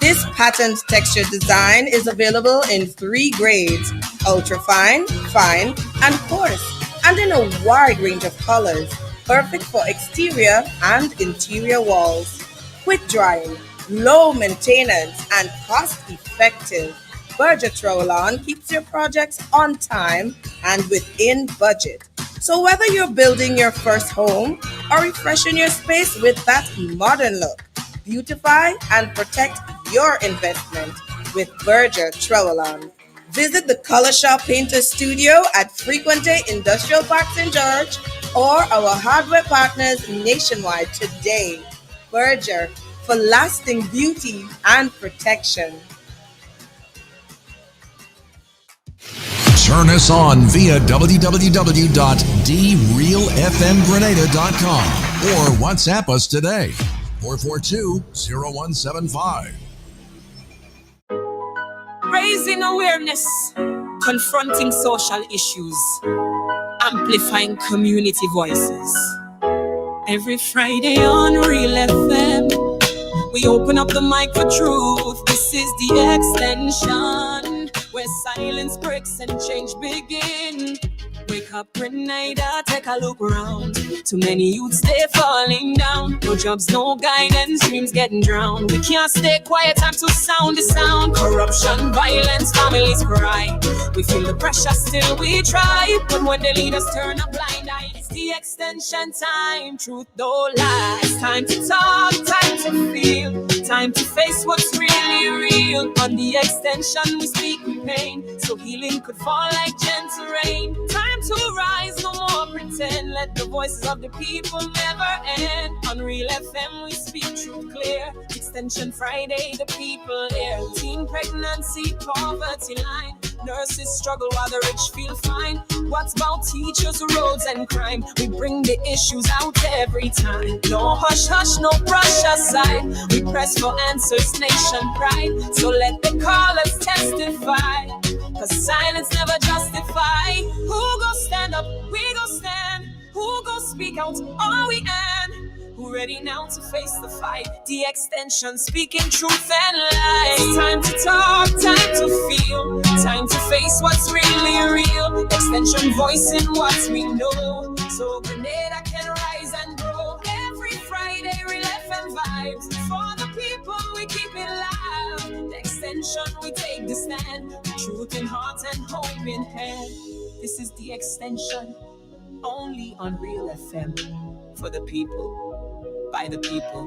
This patent textured design is available in 3 grades: ultra-fine, fine, and coarse, and in a wide range of colors, perfect for exterior and interior walls. Quick drying, low maintenance, and cost-effective. Budget Roll-On keeps your projects on time and within budget. So whether you're building your first home or refreshing your space with that modern look, beautify and protect your investment with Berger Roll-On. Visit the Color Shop Painter Studio at Frequente Industrial Park St. George or our hardware partners nationwide today. Berger, for lasting beauty and protection. Turn us on via www.drealfmgrenada.com or WhatsApp us today, 442-0175. Raising awareness, confronting social issues, amplifying community voices. Every Friday on Real FM, we open up the mic for truth. This is the Xtention, where silence breaks and change begin. Wake up, Grenada, take a look around. Too many youths, they falling down. No jobs, no guidance, dreams getting drowned. We can't stay quiet, time to sound the sound. Corruption, violence, families cry. We feel the pressure, still we try. But when the leaders turn a blind eye, it's the Xtention time. Truth don't lie. It's time to talk, time to feel, time to face what's really real. On the Xtention, we speak with pain, so healing could fall like gentle rain. Time to rise, no more pretend. Let the voices of the people never end. On Real FM, we speak truth clear. Xtention Friday, the people here. Teen pregnancy, poverty line. Nurses struggle while the rich feel fine. What's about teachers, roads, and crime? We bring the issues out every time. No hush, hush, no brush aside. We press for answers, nation pride. So let the callers testify, cause silence never justify. Who go stand up? We go stand. Who go speak out? All we end. Who ready now to face the fight? The Xtention, speaking truth and light. It's time to talk, time to feel, time to face what's really real. Xtention voicing what we know, so Grenada can rise and grow. Every Friday, Real FM vibes. For the people, we keep it live. The Xtention, we take the stand. Truth in heart and hope in hand. This is the Xtention, only on Real FM. For the people, by the people.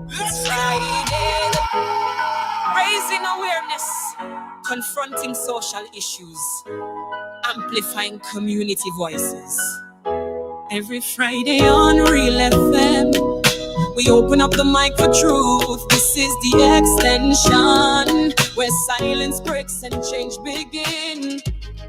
It's Friday, raising awareness, confronting social issues, amplifying community voices. Every Friday on Real FM, we open up the mic for truth. This is the Xtention, where silence breaks and change begin.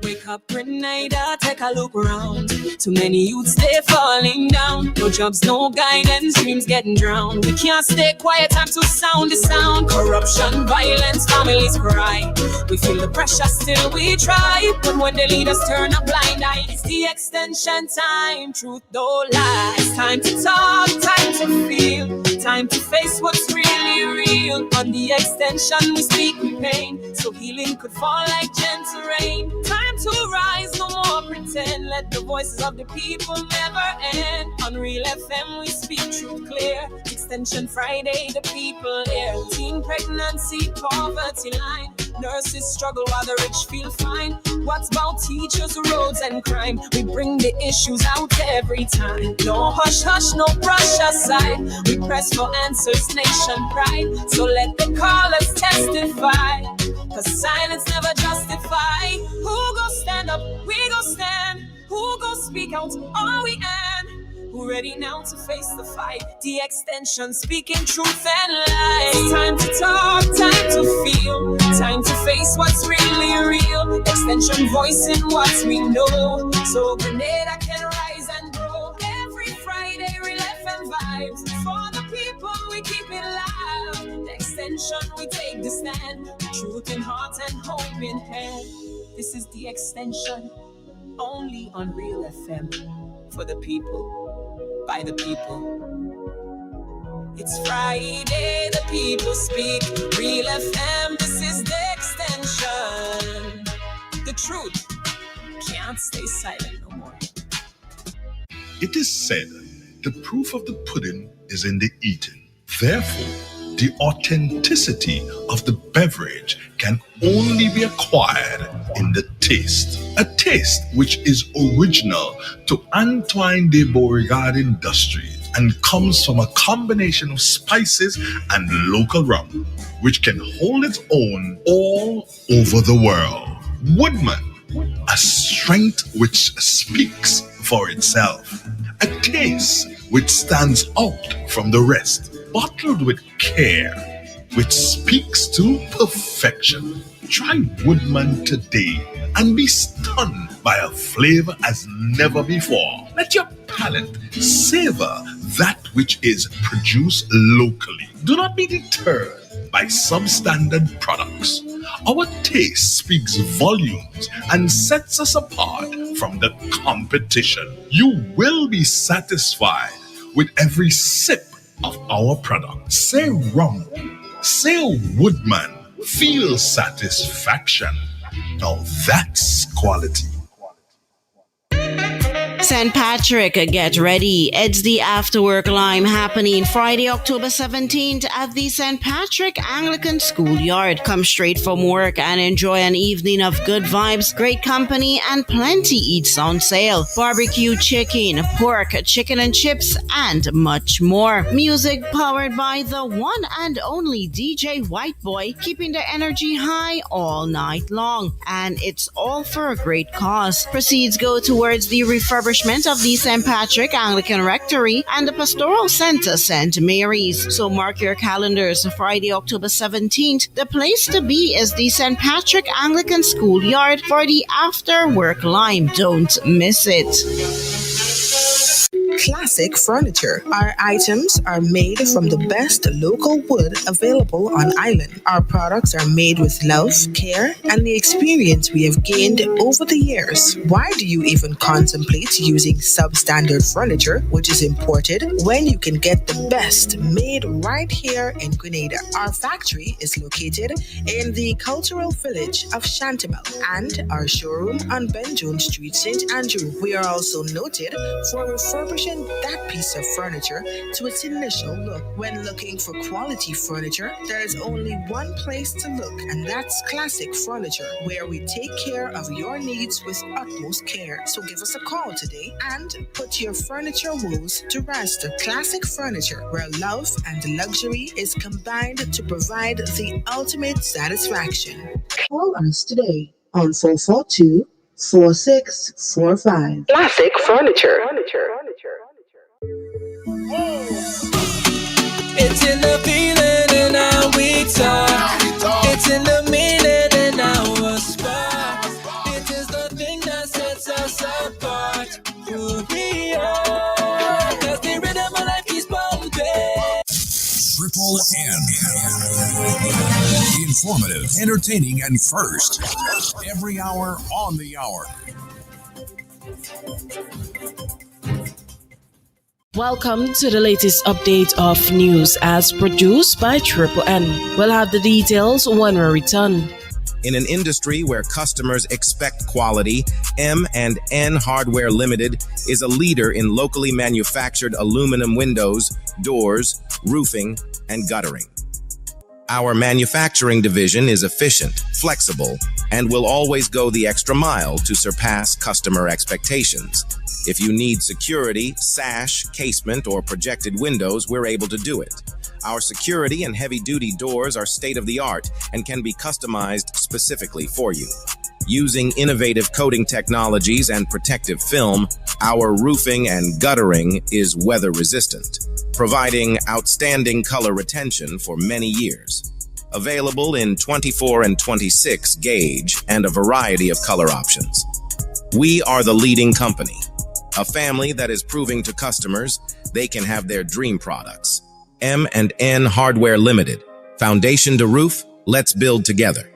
Wake up, Grenada, take a look around. Too many youths, they falling down. No jobs, no guidance, dreams getting drowned. We can't stay quiet, time to sound the sound. Corruption, violence, families cry. We feel the pressure, still we try. But when the leaders turn a blind eye, it's the Xtention time. Truth don't lie. It's time to talk, time to feel, time to face what's really real. On the Xtention, we speak with pain, so healing could fall like gentle rain. Time to rise, no more pretend. Let the voices of the people never end. On Real FM, we speak truth clear. Xtention Friday, the people here. Teen pregnancy, poverty line. Nurses struggle while the rich feel fine. What's about teachers, roads, and crime? We bring the issues out every time. No hush, hush, no brush aside. We press for answers, nation pride. So let the callers testify, cause silence never justify. Who go stand up? We go stand. Who go speak out? All we end. Who ready now to face the fight? The Xtention, speaking truth and light. It's time to talk, time to feel, time to face what's really real. Xtention voicing what we know, so Grenada can rise and grow. Every Friday, Real FM vibes. For the people, we keep it live. The Xtention, we take the stand. Truth in heart and hope in hand. This is the Xtention, only on Real FM. For the people, by the people. It's Friday, the people speak. Real FM, this is the Xtention. The truth can't stay silent no more. It is said, the proof of the pudding is in the eating. Therefore, the authenticity of the beverage can only be acquired in the taste. A taste which is original to Antoine de Beauregard Industries and comes from a combination of spices and local rum, which can hold its own all over the world. Woodman, a strength which speaks for itself. A taste which stands out from the rest, bottled with care, which speaks to perfection. Try Woodman today and be stunned by a flavor as never before. Let your palate savor that which is produced locally. Do not be deterred by substandard products. Our taste speaks volumes and sets us apart from the competition. You will be satisfied with every sip of our product. Say rum, say Woodman, feel satisfaction. Now that's quality. St. Patrick, get ready. It's the After Work Lime happening Friday, October 17th at the St. Patrick Anglican Schoolyard. Come straight from work and enjoy an evening of good vibes, great company, and plenty eats on sale. Barbecue chicken, pork, chicken and chips, and much more. Music powered by the one and only DJ White Boy, keeping the energy high all night long. And it's all for a great cause. Proceeds go towards the refurbishment of the St. Patrick Anglican Rectory and the Pastoral Center St. Mary's. So mark your calendars. Friday, October 17th. The place to be is the St. Patrick Anglican Schoolyard for the After Work Lime. Don't miss it. Classic Furniture. Our items are made from the best local wood available on island. Our products are made with love, care, and the experience we have gained over the years. Why do you even contemplate using substandard furniture, which is imported, when you can get the best made right here in Grenada? Our factory is located in the cultural village of Chantimel and our showroom on Ben Jones Street, St. Andrew. We are also noted for refurbishing that piece of furniture to its initial look. When looking for quality furniture, there is only one place to look, and that's Classic Furniture, where we take care of your needs with utmost care. So give us a call today and put your furniture woes to rest. Classic Furniture, where love and luxury is combined to provide the ultimate satisfaction. Call us today on 442-4645. Classic Furniture. It's in the feeling and how we talk. It's in the meaning and our spark. It is the thing that sets us apart. Who we are. Cause the rhythm of life is pumping. Triple N. Informative, entertaining, and first. Every hour on the hour. Welcome to the latest update of news as produced by Triple N. We'll have the details when we return. In an industry where customers expect quality, M&N Hardware Limited is a leader in locally manufactured aluminum windows, doors, roofing, and guttering. Our manufacturing division is efficient, flexible, and will always go the extra mile to surpass customer expectations. If you need security, sash, casement, or projected windows, we're able to do it. Our security and heavy-duty doors are state-of-the-art and can be customized specifically for you. Using innovative coating technologies and protective film, our roofing and guttering is weather-resistant, providing outstanding color retention for many years. Available in 24 and 26 gauge and a variety of color options. We are the leading company, a family that is proving to customers they can have their dream products. M&N Hardware Limited. Foundation to roof, let's build together.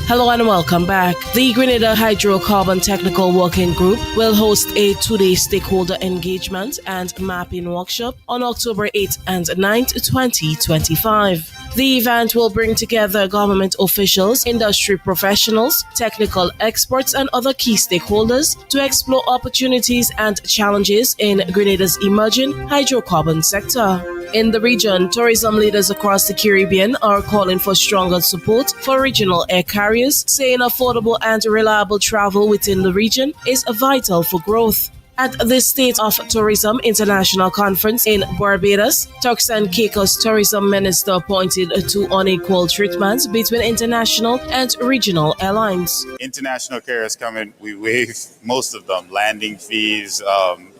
Hello and welcome back. The Grenada Hydrocarbon Technical Working Group will host a two-day stakeholder engagement and mapping workshop on October 8th and 9th, 2025. The event will bring together government officials, industry professionals, technical experts, and other key stakeholders to explore opportunities and challenges in Grenada's emerging hydrocarbon sector. In the region, tourism leaders across the Caribbean are calling for stronger support for regional air carriers, saying affordable and reliable travel within the region is vital for growth. At the State of Tourism International Conference in Barbados, Turks and Caicos Tourism Minister pointed to unequal treatment between international and regional airlines. International carriers come in, we waive most of them, landing fees,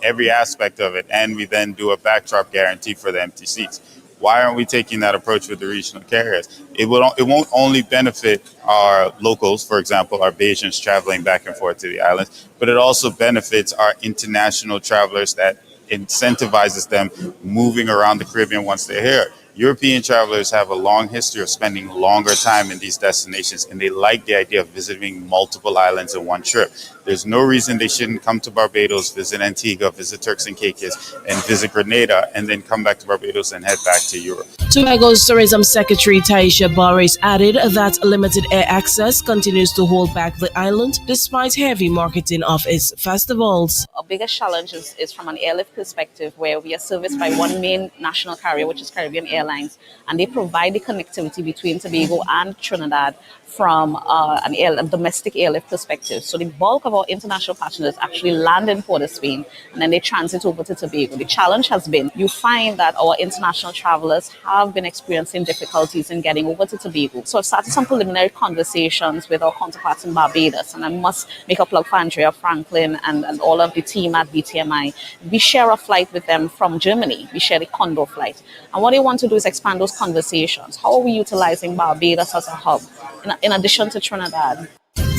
every aspect of it, and we then do a backdrop guarantee for the empty seats. Why aren't we taking that approach with the regional carriers? It won't only benefit our locals, for example, our Bajans traveling back and forth to the islands, but it also benefits our international travelers that incentivizes them moving around the Caribbean once they're here. European travelers have a long history of spending longer time in these destinations, and they like the idea of visiting multiple islands in one trip. There's no reason they shouldn't come to Barbados, visit Antigua, visit Turks and Caicos, and visit Grenada, and then come back to Barbados and head back to Europe. Tobago's Tourism Secretary Taisha Barres added that limited air access continues to hold back the island despite heavy marketing of its festivals. Our biggest challenge is from an airlift perspective, where we are serviced by one main national carrier, which is Caribbean Airlines, and they provide the connectivity between Tobago and Trinidad from a domestic airlift perspective. So the bulk of our international passengers actually land in Port of Spain and then they transit over to Tobago. The challenge has been, you find that our international travelers have been experiencing difficulties in getting over to Tobago. So I've started some preliminary conversations with our counterparts in Barbados, and I must make a plug for Andrea Franklin and all of the team at BTMI. We share a flight with them from Germany. We share the Condor flight. And what they want to do is expand those conversations. How are we utilizing Barbados as a hub in addition to Trinidad?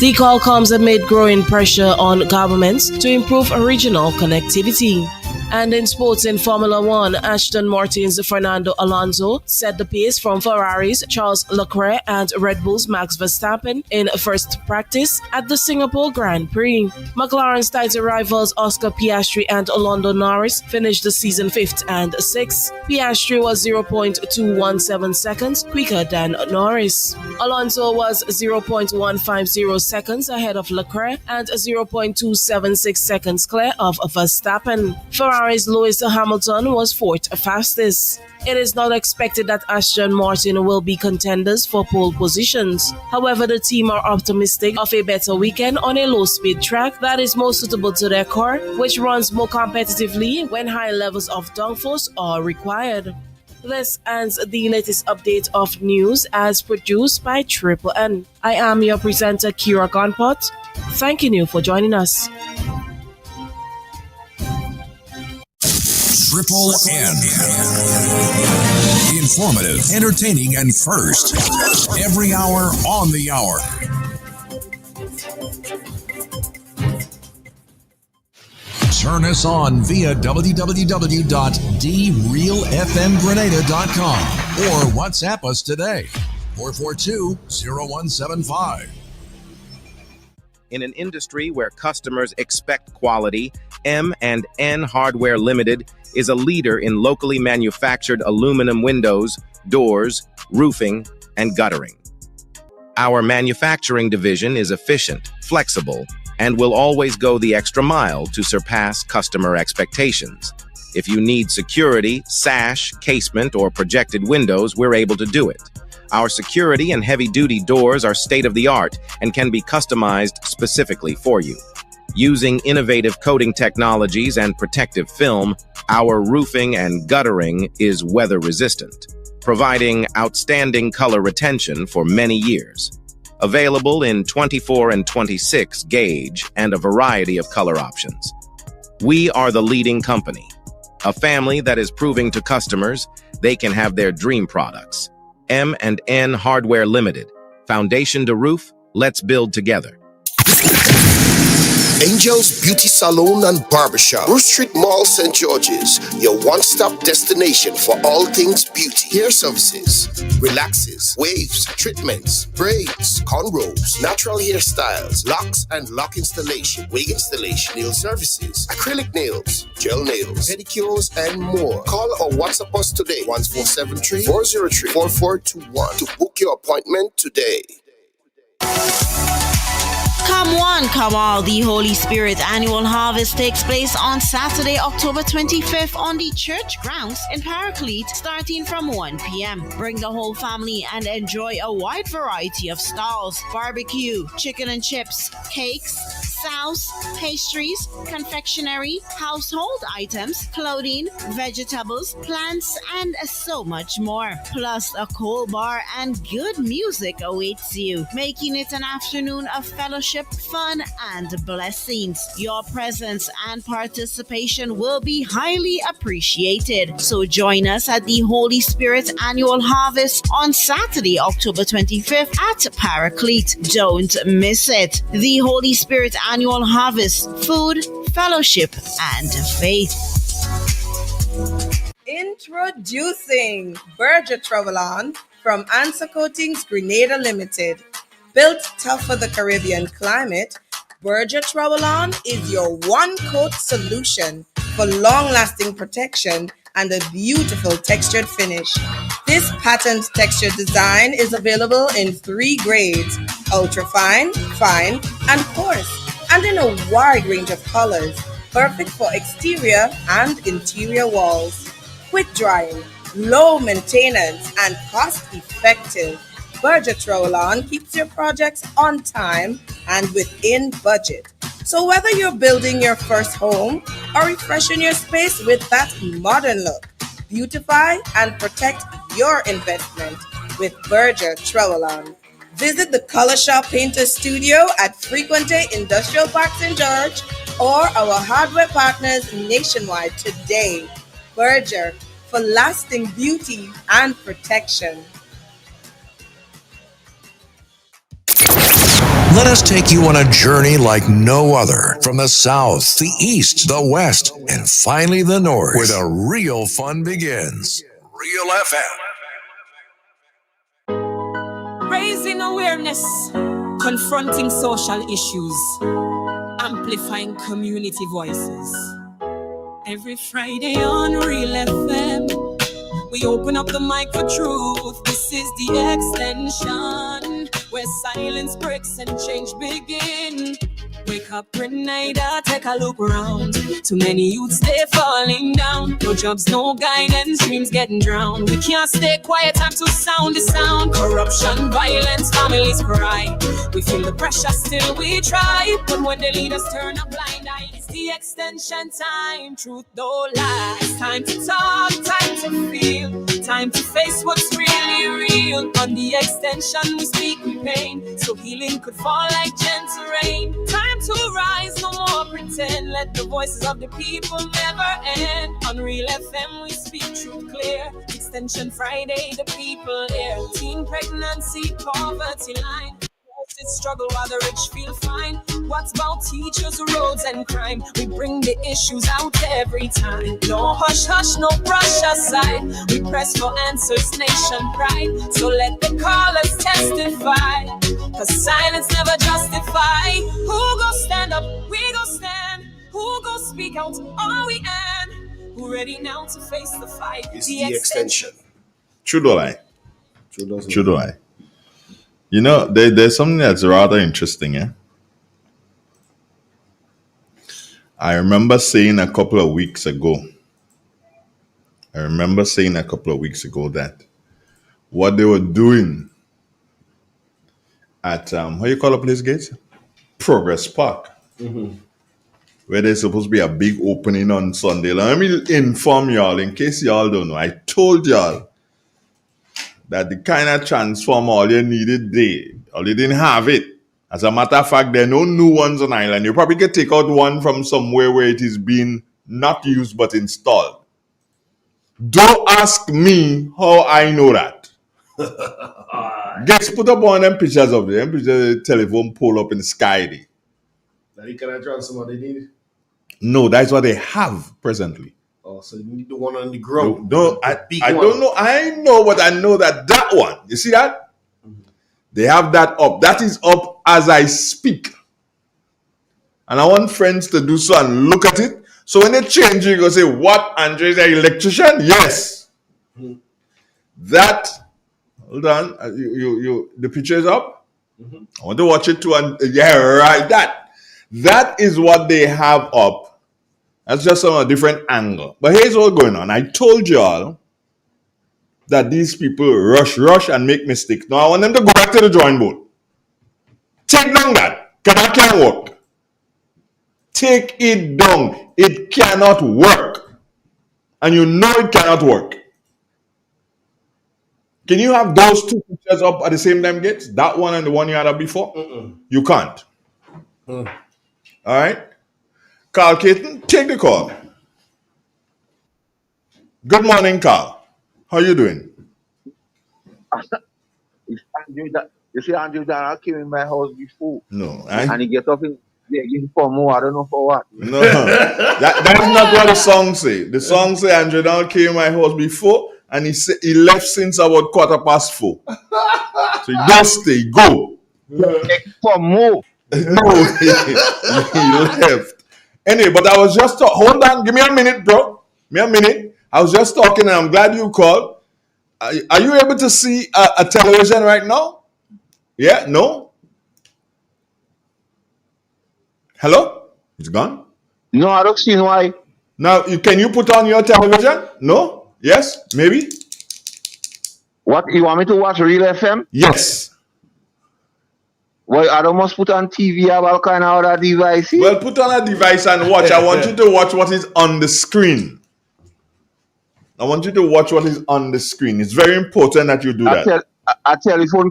The call comes amid growing pressure on governments to improve regional connectivity. And in sports, in Formula One, Aston Martin's Fernando Alonso set the pace from Ferrari's Charles Leclerc and Red Bull's Max Verstappen in first practice at the Singapore Grand Prix. McLaren's title rivals Oscar Piastri and Lando Norris finished the season 5th and 6th. Piastri was 0.217 seconds quicker than Norris. Alonso was 0.150 seconds ahead of Leclerc and 0.276 seconds clear of Verstappen. Ferrari's Lewis Hamilton was 4th fastest. It is not expected that Aston Martin will be contenders for pole positions. However, the team are optimistic of a better weekend on a low-speed track that is more suitable to their car, which runs more competitively when high levels of downforce are required. This ends the latest update of news as produced by Triple N. I am your presenter, Kira Gonpot, thanking you for joining us. Triple N. Informative, entertaining, and first. Every hour on the hour. Turn us on via www.drealfmgrenada.com or WhatsApp us today, 442-0175. In an industry where customers expect quality, M&N Hardware Limited is a leader in locally manufactured aluminum windows, doors, roofing, and guttering. Our manufacturing division is efficient, flexible, and will always go the extra mile to surpass customer expectations. If you need security, sash, casement, or projected windows, we're able to do it. Our security and heavy-duty doors are state-of-the-art and can be customized specifically for you. Using innovative coating technologies and protective film, our roofing and guttering is weather-resistant, providing outstanding color retention for many years. Available in 24 and 26 gauge and a variety of color options. We are the leading company, a family that is proving to customers they can have their dream products. M&N Hardware Limited. Foundation to roof, let's build together. Angel's Beauty Salon and Barbershop, Bruce Street Mall, St. George's, your one-stop destination for all things beauty. Hair services, relaxes, waves, treatments, braids, cornrows, natural hairstyles, locks and lock installation, wig installation, nail services, acrylic nails, gel nails, pedicures, and more. Call or WhatsApp us today, 1473-403-4421 to book your appointment today. Come one, come all. The Holy Spirit Annual Harvest takes place on Saturday, October 25th on the church grounds in Paraclete, starting from 1 p.m. Bring the whole family and enjoy a wide variety of stalls, barbecue, chicken and chips, cakes, sauce, pastries, confectionery, household items, clothing, vegetables, plants, and so much more. Plus, a cold bar and good music awaits you, making it an afternoon of fellowship, fun, and blessings. Your presence and participation will be highly appreciated. So join us at the Holy Spirit Annual Harvest on Saturday, October 25th at Paraclete. Don't miss it. The Holy Spirit Annual Harvest, food, fellowship, and faith. Introducing Berger Travel-On from Answer Coatings Grenada Limited. Built tough for the Caribbean climate, Berger Travel-On is your one-coat solution for long-lasting protection and a beautiful textured finish. This patent texture design is available in 3 grades: ultra-fine, fine, and coarse, and in a wide range of colors, perfect for exterior and interior walls. Quick drying, low maintenance, and cost-effective, Berger Travel-On keeps your projects on time and within budget. So whether you're building your first home or refreshing your space with that modern look, beautify and protect your investment with Berger Travel-On. Visit the Color Shop Painter Studio at Frequente Industrial Park St. George or our hardware partners nationwide today. Berger, for lasting beauty and protection. Let us take you on a journey like no other, from the south, the east, the west, and finally the north, where the real fun begins. Real FM. Raising awareness, confronting social issues, amplifying community voices. Every Friday on Real FM, we open up the mic for truth. This is the Xtention, where silence breaks and change begin. Wake up, Grenada, take a look around. Too many youths, they falling down. No jobs, no guidance, dreams getting drowned. We can't stay quiet, time to sound the sound. Corruption, violence, families cry. We feel the pressure, still we try. But when the leaders turn a blind eye, it's the Xtention time. Truth don't lie. It's time to talk, time to feel, time to face what's really real. On the Xtention, we speak with pain, so healing could fall like gentle rain. Time to rise, no more pretend. Let the voices of the people never end. On Real FM, we speak truth clear. Xtention Friday, the people here. Teen pregnancy, poverty line. It's struggle while the rich feel fine. What's about teachers, roads, and crime? We bring the issues out every time. No hush hush, no brush aside. We press for answers, nation pride. So let the callers testify, 'cause silence never justify. Who go stand up? We go stand. Who go speak out? All we end. Who ready now to face the fight? It's the Xtention. True do I? True do I? You know, there's something that's rather interesting, eh? I remember saying a couple of weeks ago that what they were doing at, how you call the place, Gates? Progress Park. Mm-hmm. Where there's supposed to be a big opening on Sunday. Let me inform y'all, in case y'all don't know. I told y'all that the kind of transformer all you needed there, all you didn't have it. As a matter of fact, there are no new ones on island. You probably could take out one from somewhere where it is being not used but installed. Don't ask me how I know that. Guess put up one of them pictures of them pictures of the telephone pole up in the sky there. That he cannot transform they need? No, that's what they have presently. Oh, so you need the one on the ground. No, I don't know. I know, but I know that one. You see that? They have that up. That is up as I speak. And I want friends to do so and look at it. So when they change, you go say, "What? Andre is an electrician?" Yes. That. Hold on. The picture is up. I want to watch it too. And yeah, right. That is what they have up. That's just on a different angle. But here's what's going on. I told y'all that these people rush and make mistakes. Now I want them to go back to the drawing board. Take down that. Because that can't work. Take it down. It cannot work. And you know it cannot work. Can you have those two pictures up at the same time, Gates? That one and the one you had up before? You can't. All right? Carl Caton, take the call. Good morning, Carl. How you doing? You see, Andrew Dana came in my house before. No. And he get up in for more. I don't know for what. No. that is not what the song say. The song say Andrew Dana came in my house before and he left since about 4:15. So he don't stay. Go. For more. No. He left. Anyway, but I was just hold on. Give me a minute, bro. Give me a minute. I was just talking and I'm glad you called. Are you able to see a television right now? Yeah? No? Hello? It's gone? No, I don't see why. Now, can you put on your television? No? Yes? Maybe? What? You want me to watch Real FM? Yes. Well, I don't must put on TV or all kind of other devices. Well, put on a device and watch. I want you to watch what is on the screen. I want you to watch what is on the screen. It's very important that you do that. A telephone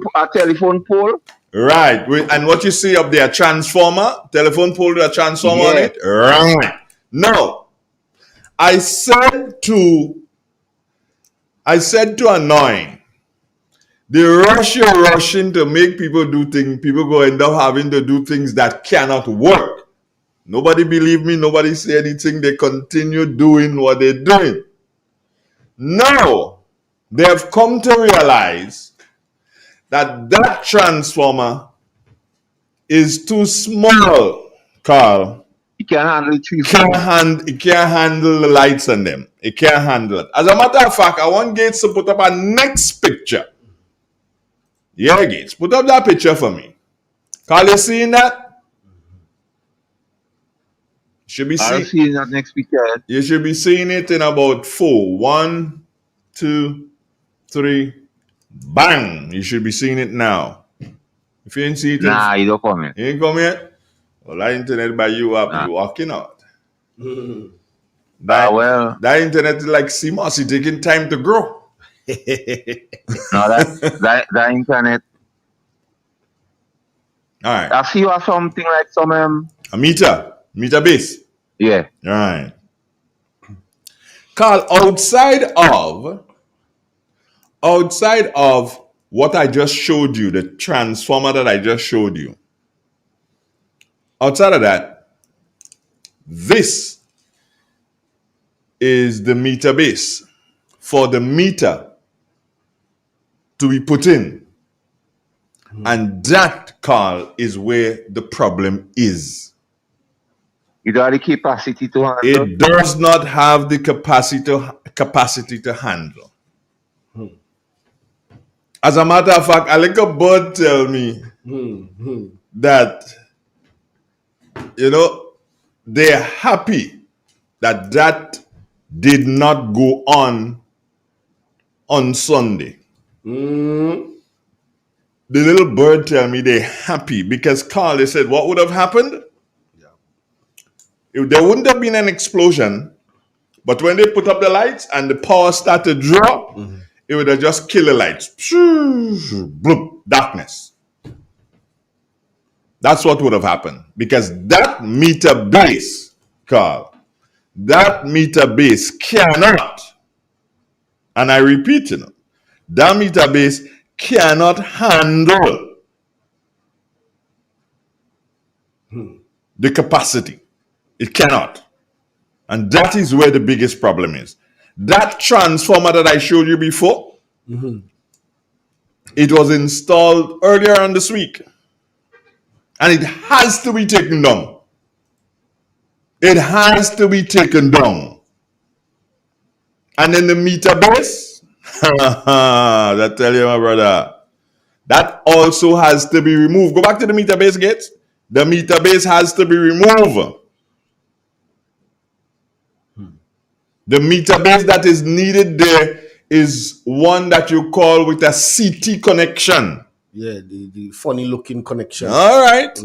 pole? Right. And what you see up there, transformer, telephone pole with a transformer on it? Right. Now, I said to Annoying, the rushing to make people do things, people go end up having to do things that cannot work. Nobody believe me, nobody say anything, they continue doing what they're doing. Now, they have come to realize that transformer is too small, Carl. It can't handle it. It can't handle the lights on them. It can't handle it. As a matter of fact, I want Gates to put up a next picture. Yeah, Gates, put up that picture for me. Carl, you seeing that? I'm seeing that next picture. You should be seeing it in about 4. 1, 2, 3. Bang! You should be seeing it now. If you ain't see it, nah, you don't come yet. You ain't come yet? Well, that internet by you up, you walking out. That internet is like CMOS, it's taking time to grow. No, that internet. All right. I see you have something like some a meter base. Yeah. All right. Carl, outside of what I just showed you, the transformer that I just showed you, outside of that, this is the meter base for the meter to be put in. And that, Carl, is where the problem is. You don't have the capacity to handle. It does not have the capacity to handle. As a matter of fact, a little bird tell me that, they're happy that did not go on Sunday. The little bird tell me they're happy because Carl, they said, what would have happened? If there wouldn't have been an explosion, but when they put up the lights and the power started to drop, it would have just killed the lights. Bloop, darkness. That's what would have happened. Because that meter base, Carl, that meter base cannot, and I repeat, that meter base cannot handle the capacity. It cannot. And that is where the biggest problem is. That transformer that I showed you before, it was installed earlier on this week. And it has to be taken down. It has to be taken down. And then the meter base, that tell you, my brother, that also has to be removed. Go back to the meter base gates. The meter base has to be removed. The meter base that is needed there is one that you call with a CT connection. Yeah, the funny looking connection. All right.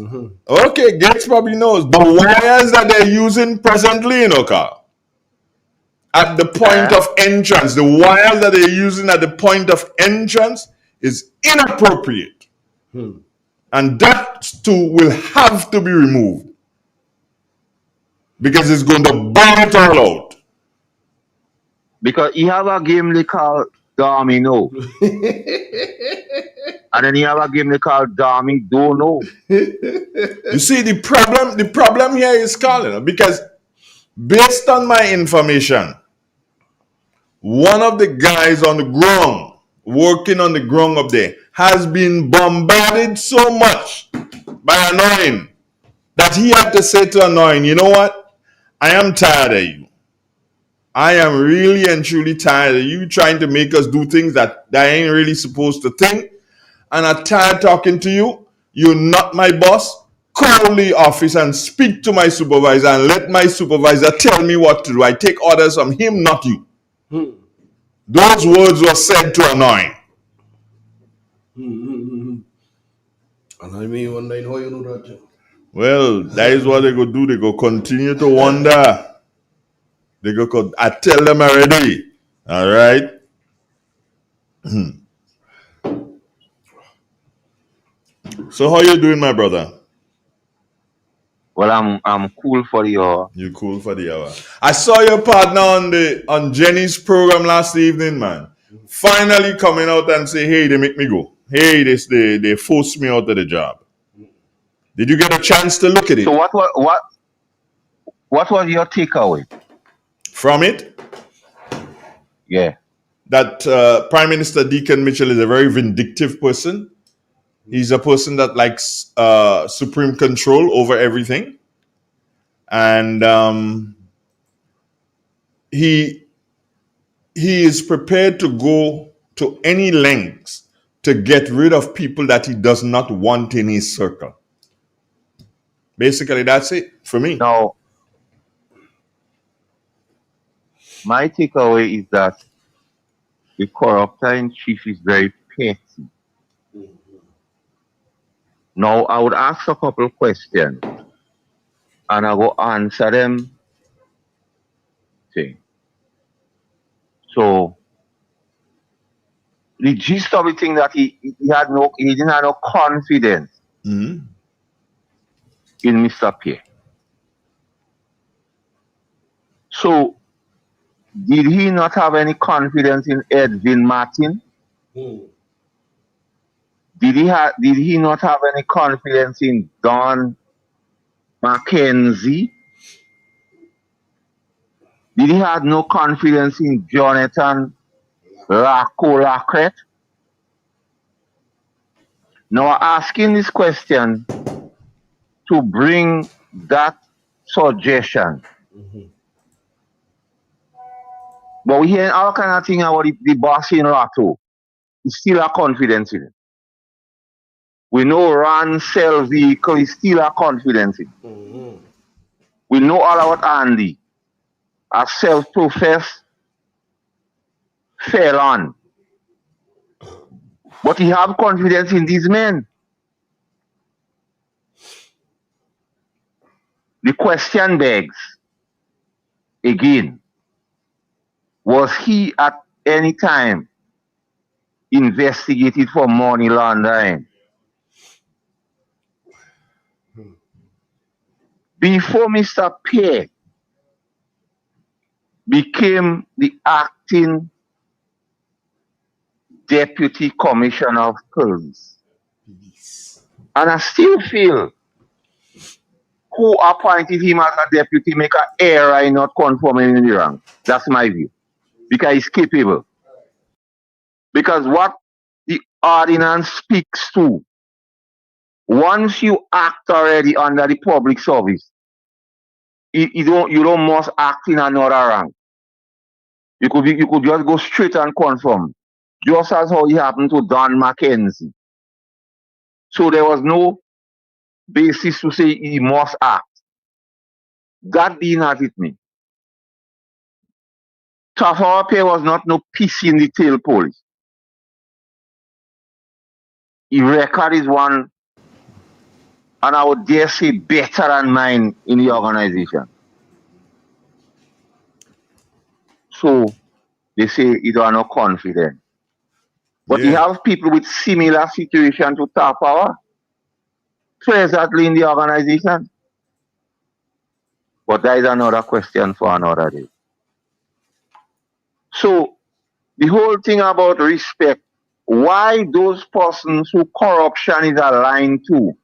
Okay, Gates probably knows. The wires that they're using presently, Carl, at the point of entrance, the wires that they're using at the point of entrance is inappropriate. And that too will have to be removed because it's going to burn it all out. Because you have a game they call Domino. And then you have a game they call Domino. You see, the problem here is, Carl, because based on my information, one of the guys on the ground, working on the ground up there, has been bombarded so much by Annoying that he had to say to Annoying, you know what? I am tired of you. I am really and truly tired of you trying to make us do things that I ain't really supposed to think. And I'm tired talking to you. You're not my boss. Call the office and speak to my supervisor and let my supervisor tell me what to do. I take orders from him, not you. Those words were said to Annoying. And I mean, wondering how you know that. Well, that is what they go do. They go continue to wonder. They go, I tell them already. All right. So how you doing, my brother? Well, I'm cool for the hour. You cool for the hour. I saw your partner on Jenny's program last evening, man. Finally coming out and say, hey, they make me go. Hey, they forced me out of the job. Did you get a chance to look at it? So what was your takeaway from it? Yeah. That Prime Minister Deacon Mitchell is a very vindictive person. He's a person that likes supreme control over everything. And he is prepared to go to any lengths to get rid of people that he does not want in his circle. Basically, that's it for me. Now, my takeaway is that the corruptor in chief is very petty. Now, I would ask a couple of questions and I will answer them. So, the gist of the thing that he didn't have no confidence in Mr. Pierre. So, did he not have any confidence in Edwin Martin? Did he not have any confidence in Don Mackenzie? Did he have no confidence in Jonathan Lacret? Now, asking this question to bring that suggestion. But we hear all kind of things about the boss in Rato. He still have confidence in it. We know Ron sell vehicle, he still have confidence in it. We know all about Andy, a self-professed felon. But he have confidence in these men. The question begs, again, was he at any time investigated for money laundering? Before Mr. Pierre became the acting Deputy Commissioner of Police, and I still feel who appointed him as a deputy make an error in not confirming in the rank. That's my view. Because he's capable. Because what the ordinance speaks to, once you act already under the public service, you don't must act in another rank. You could just go straight and confirm. Just as how it happened to Don Mackenzie. So there was no basis to say he must act. That did not hit me. Tafawa was not no piece in the tail police. His record is one, and I would dare say better than mine in the organization. So they say he don't have no confidence. But you have people with similar situation to Tafawa presently in the organization. But that is another question for another day. So the whole thing about respect, why those persons who corruption is aligned to,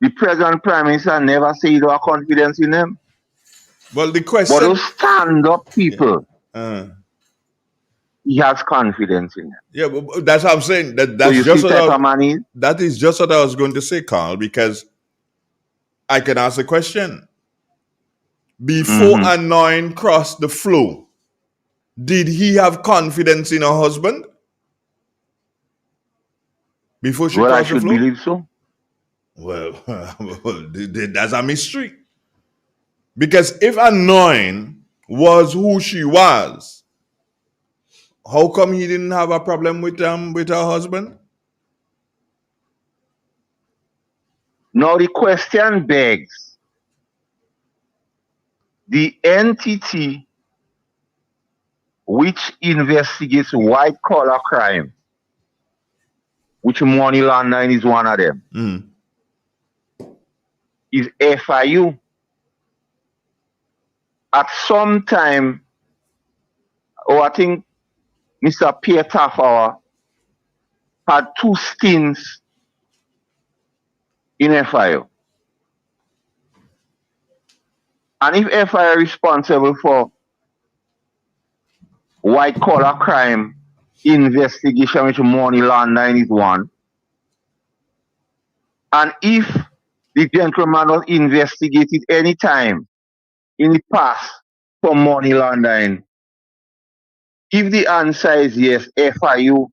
the present prime minister never say he don't have confidence in them. Well, the question. But those stand-up people, he has confidence in them. Yeah, but that's what I'm saying. That's so just what that is just what I was going to say, Carl, because I can ask a question. Before Anoin crossed the floor, did he have confidence in her husband? Before she crossed the floor? I should believe so. Well, that's a mystery. Because if Anoin was who she was, how come he didn't have a problem with her husband? Now the question begs, the entity which investigates white-collar crime, which money laundering is one of them, is FIU. At some time, I think Mr. Pierre Tafawa had 2 stints in FIU. And if FIU is responsible for white-collar crime investigation, which money laundering is one, and if the gentleman was investigated any time in the past for money laundering, if the answer is yes, FIU,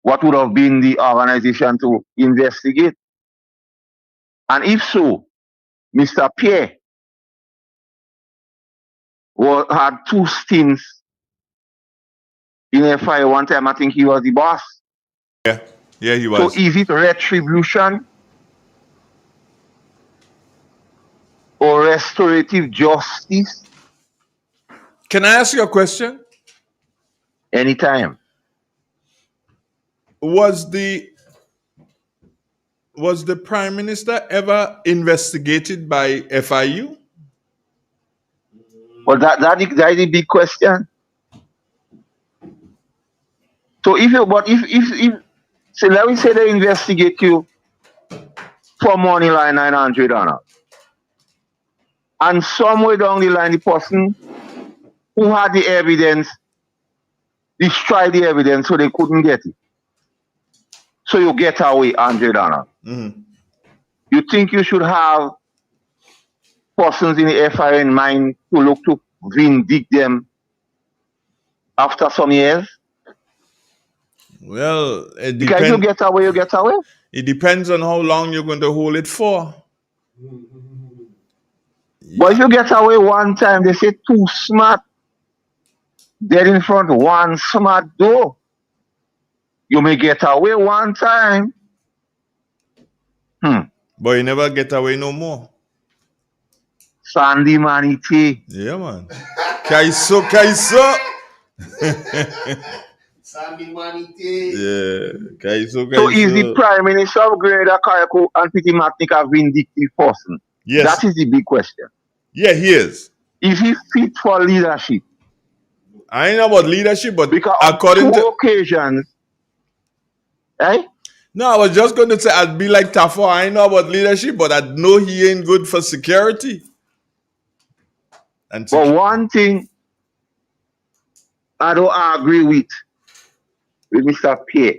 what would have been the organization to investigate? And if so, Mr. Pierre had 2 stints in FIU. One time, I think he was the boss. Yeah, he was. So is it retribution or restorative justice? Can I ask you a question? Anytime. Was the Prime Minister ever investigated by FIU? Well, that is a big question. So if so let me say they investigate you for money line $900, and somewhere down the line the person who had the evidence destroyed the evidence so they couldn't get it. So you get away $100. You think you should have persons in the FIU in mind to look to vindict them after some years? Well, it depends. Because you get away, you get away. It depends on how long you're going to hold it for. But if you get away one time, they say 2 smart. Dead in front, 1 smart door. You may get away one time. But you never get away no more. Sandy Maniti. Yeah, man. Kaiso. Sandy Maniti. Yeah, Kaiso. So is the Prime Minister of Grenada, Kayako, and Piti Matnik a vindictive person? Yes. That is the big question. Yeah, he is. Is he fit for leadership? I ain't know about leadership, but because according on 2 to occasions, No, I was just going to say I'd be like Tafo. I know about leadership, but I know he ain't good for security. But one thing I don't agree with Mr. Pierre.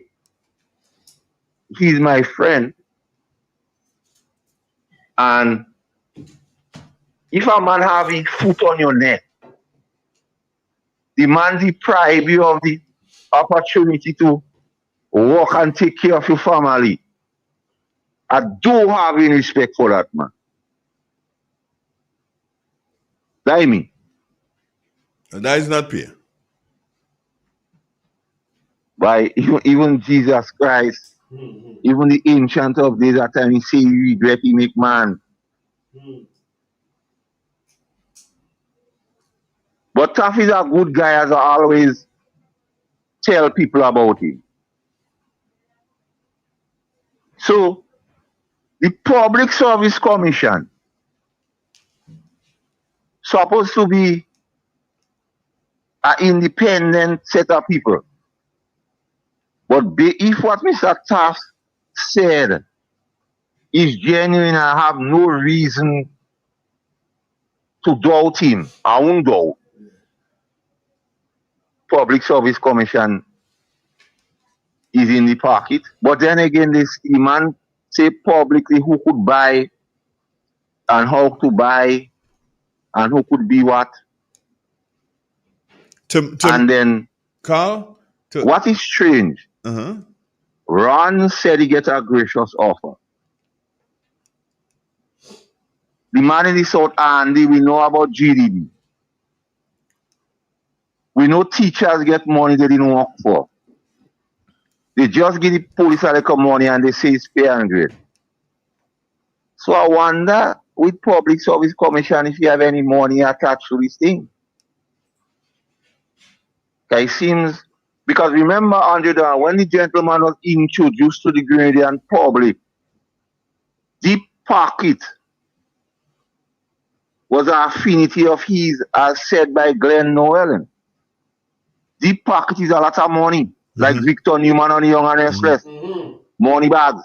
He's my friend. And if a man have his foot on your neck, the man deprive you of the opportunity to work and take care of your family. I do have any respect for that man. That me. That is not Pierre. By even Jesus Christ, even the ancient of days, at time he say he regret he make man. But Taff is a good guy, as I always tell people about him. So the Public Service Commission supposed to be an independent set of people. But if what Mr. Taft said is genuine, I have no reason to doubt him. I won't doubt. Public Service Commission is in the pocket. But then again, this man say publicly who could buy and how to buy and who could be what. And then, Carl, what is strange, Ron said he get a gracious offer. The man in the South Andy, we know about GDB. We know teachers get money they didn't work for. They just give the police a little money and they say it's pay and grade. So I wonder, with Public Service Commission, if you have any money attached to this thing. It seems, because remember, Andre, when the gentleman was introduced to the Grenadian public, the pocket was an affinity of his, as said by Glenn Noellen. The pocket is a lot of money, like Victor Newman on the Young and Express. Money bags.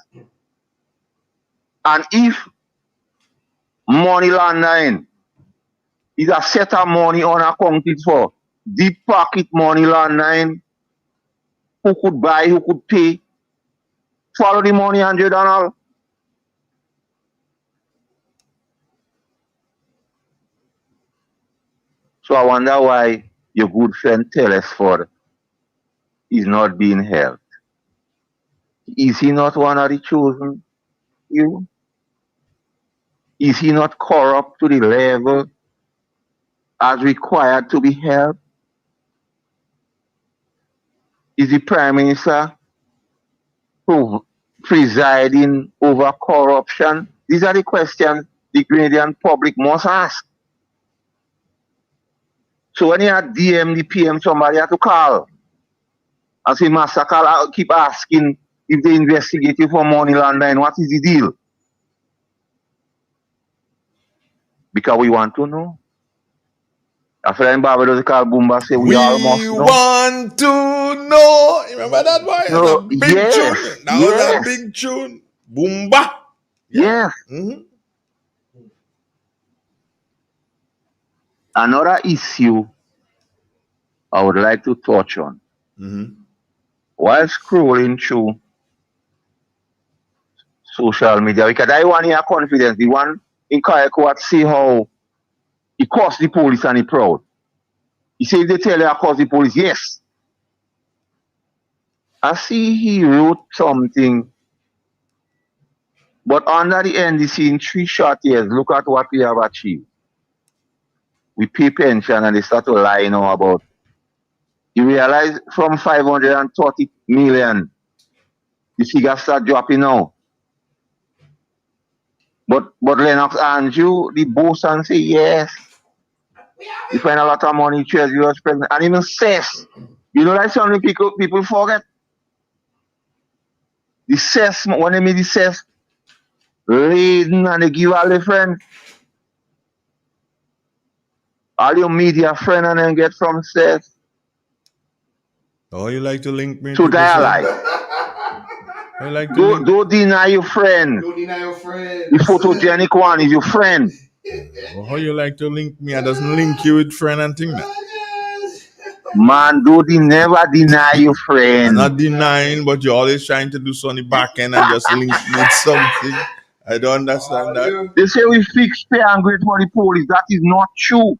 And if money laundering is a set of money unaccounted for, deep pocket money laundering, who could buy, who could pay, follow the money, Andre Donald. So I wonder why your good friend Telesford is not being helped. Is he not one of the chosen few? Is he not corrupt to the level as required to be helped? Is the Prime Minister presiding over corruption? These are the questions the Grenadian public must ask. So when you have DM the PM, somebody have to call and say, Master, I'll keep asking if they investigate you for money laundering. What is the deal? Because we want to know. A friend Barbados call Boomba say we all must know. We want to know. Remember that boy? No, That's a big tune. That was a big tune. Boomba. Yeah. Another issue I would like to touch on. While scrolling through social media, because I want your confidence. The one in Kayako see how he cost the police and he proud. He said if they tell you I cost the police, yes. I see he wrote something, but under the NDC in 3 short years, look at what we have achieved. We pay pension and they start to lie now about. You realize from 530 million, the figure start dropping now. But Lennox Andrew, the boss, and say yes. You find a lot of money, treasury was pregnant, and even cess. You know like some people forget? The cess, when they made the cess laden and they give all their friends. All your media friend and then get from cess. Oh, you like to link me to dialogue. I like to Don't deny your friend. Don't deny your friend. The photogenic one is your friend. How you like to link me? I doesn't link you with friend and thing that. Man, never deny your friend. I'm not denying, but you're always trying to do so on the back end and just link me with something. I don't understand that. They say we fix pay and grade for the police. That is not true.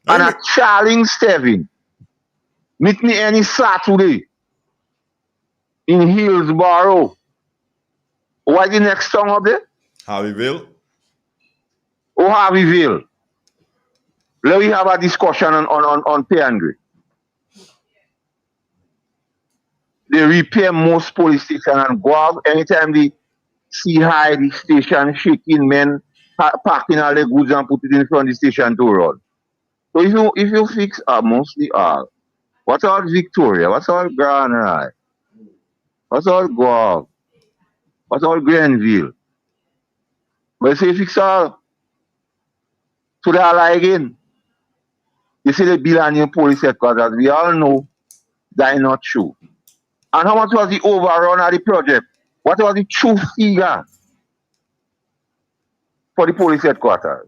And a challenge, Steven. Meet me any Saturday in Hillsborough. What's the next song up there? Harveyville. Oh, Harveyville. Let me have a discussion on pay and grade. They repair most police stations and go out anytime they see high the station shaking, men packing all the goods and put it in front of the station to run. So if you fix mostly all, what's all Victoria? What's all Grand Rai? What's all Guelph? What's all Grenville? But you fix all to the ally again. You see the bill on your police headquarters. We all know that is not true. And how much was the overrun of the project? What was the true figure for the police headquarters?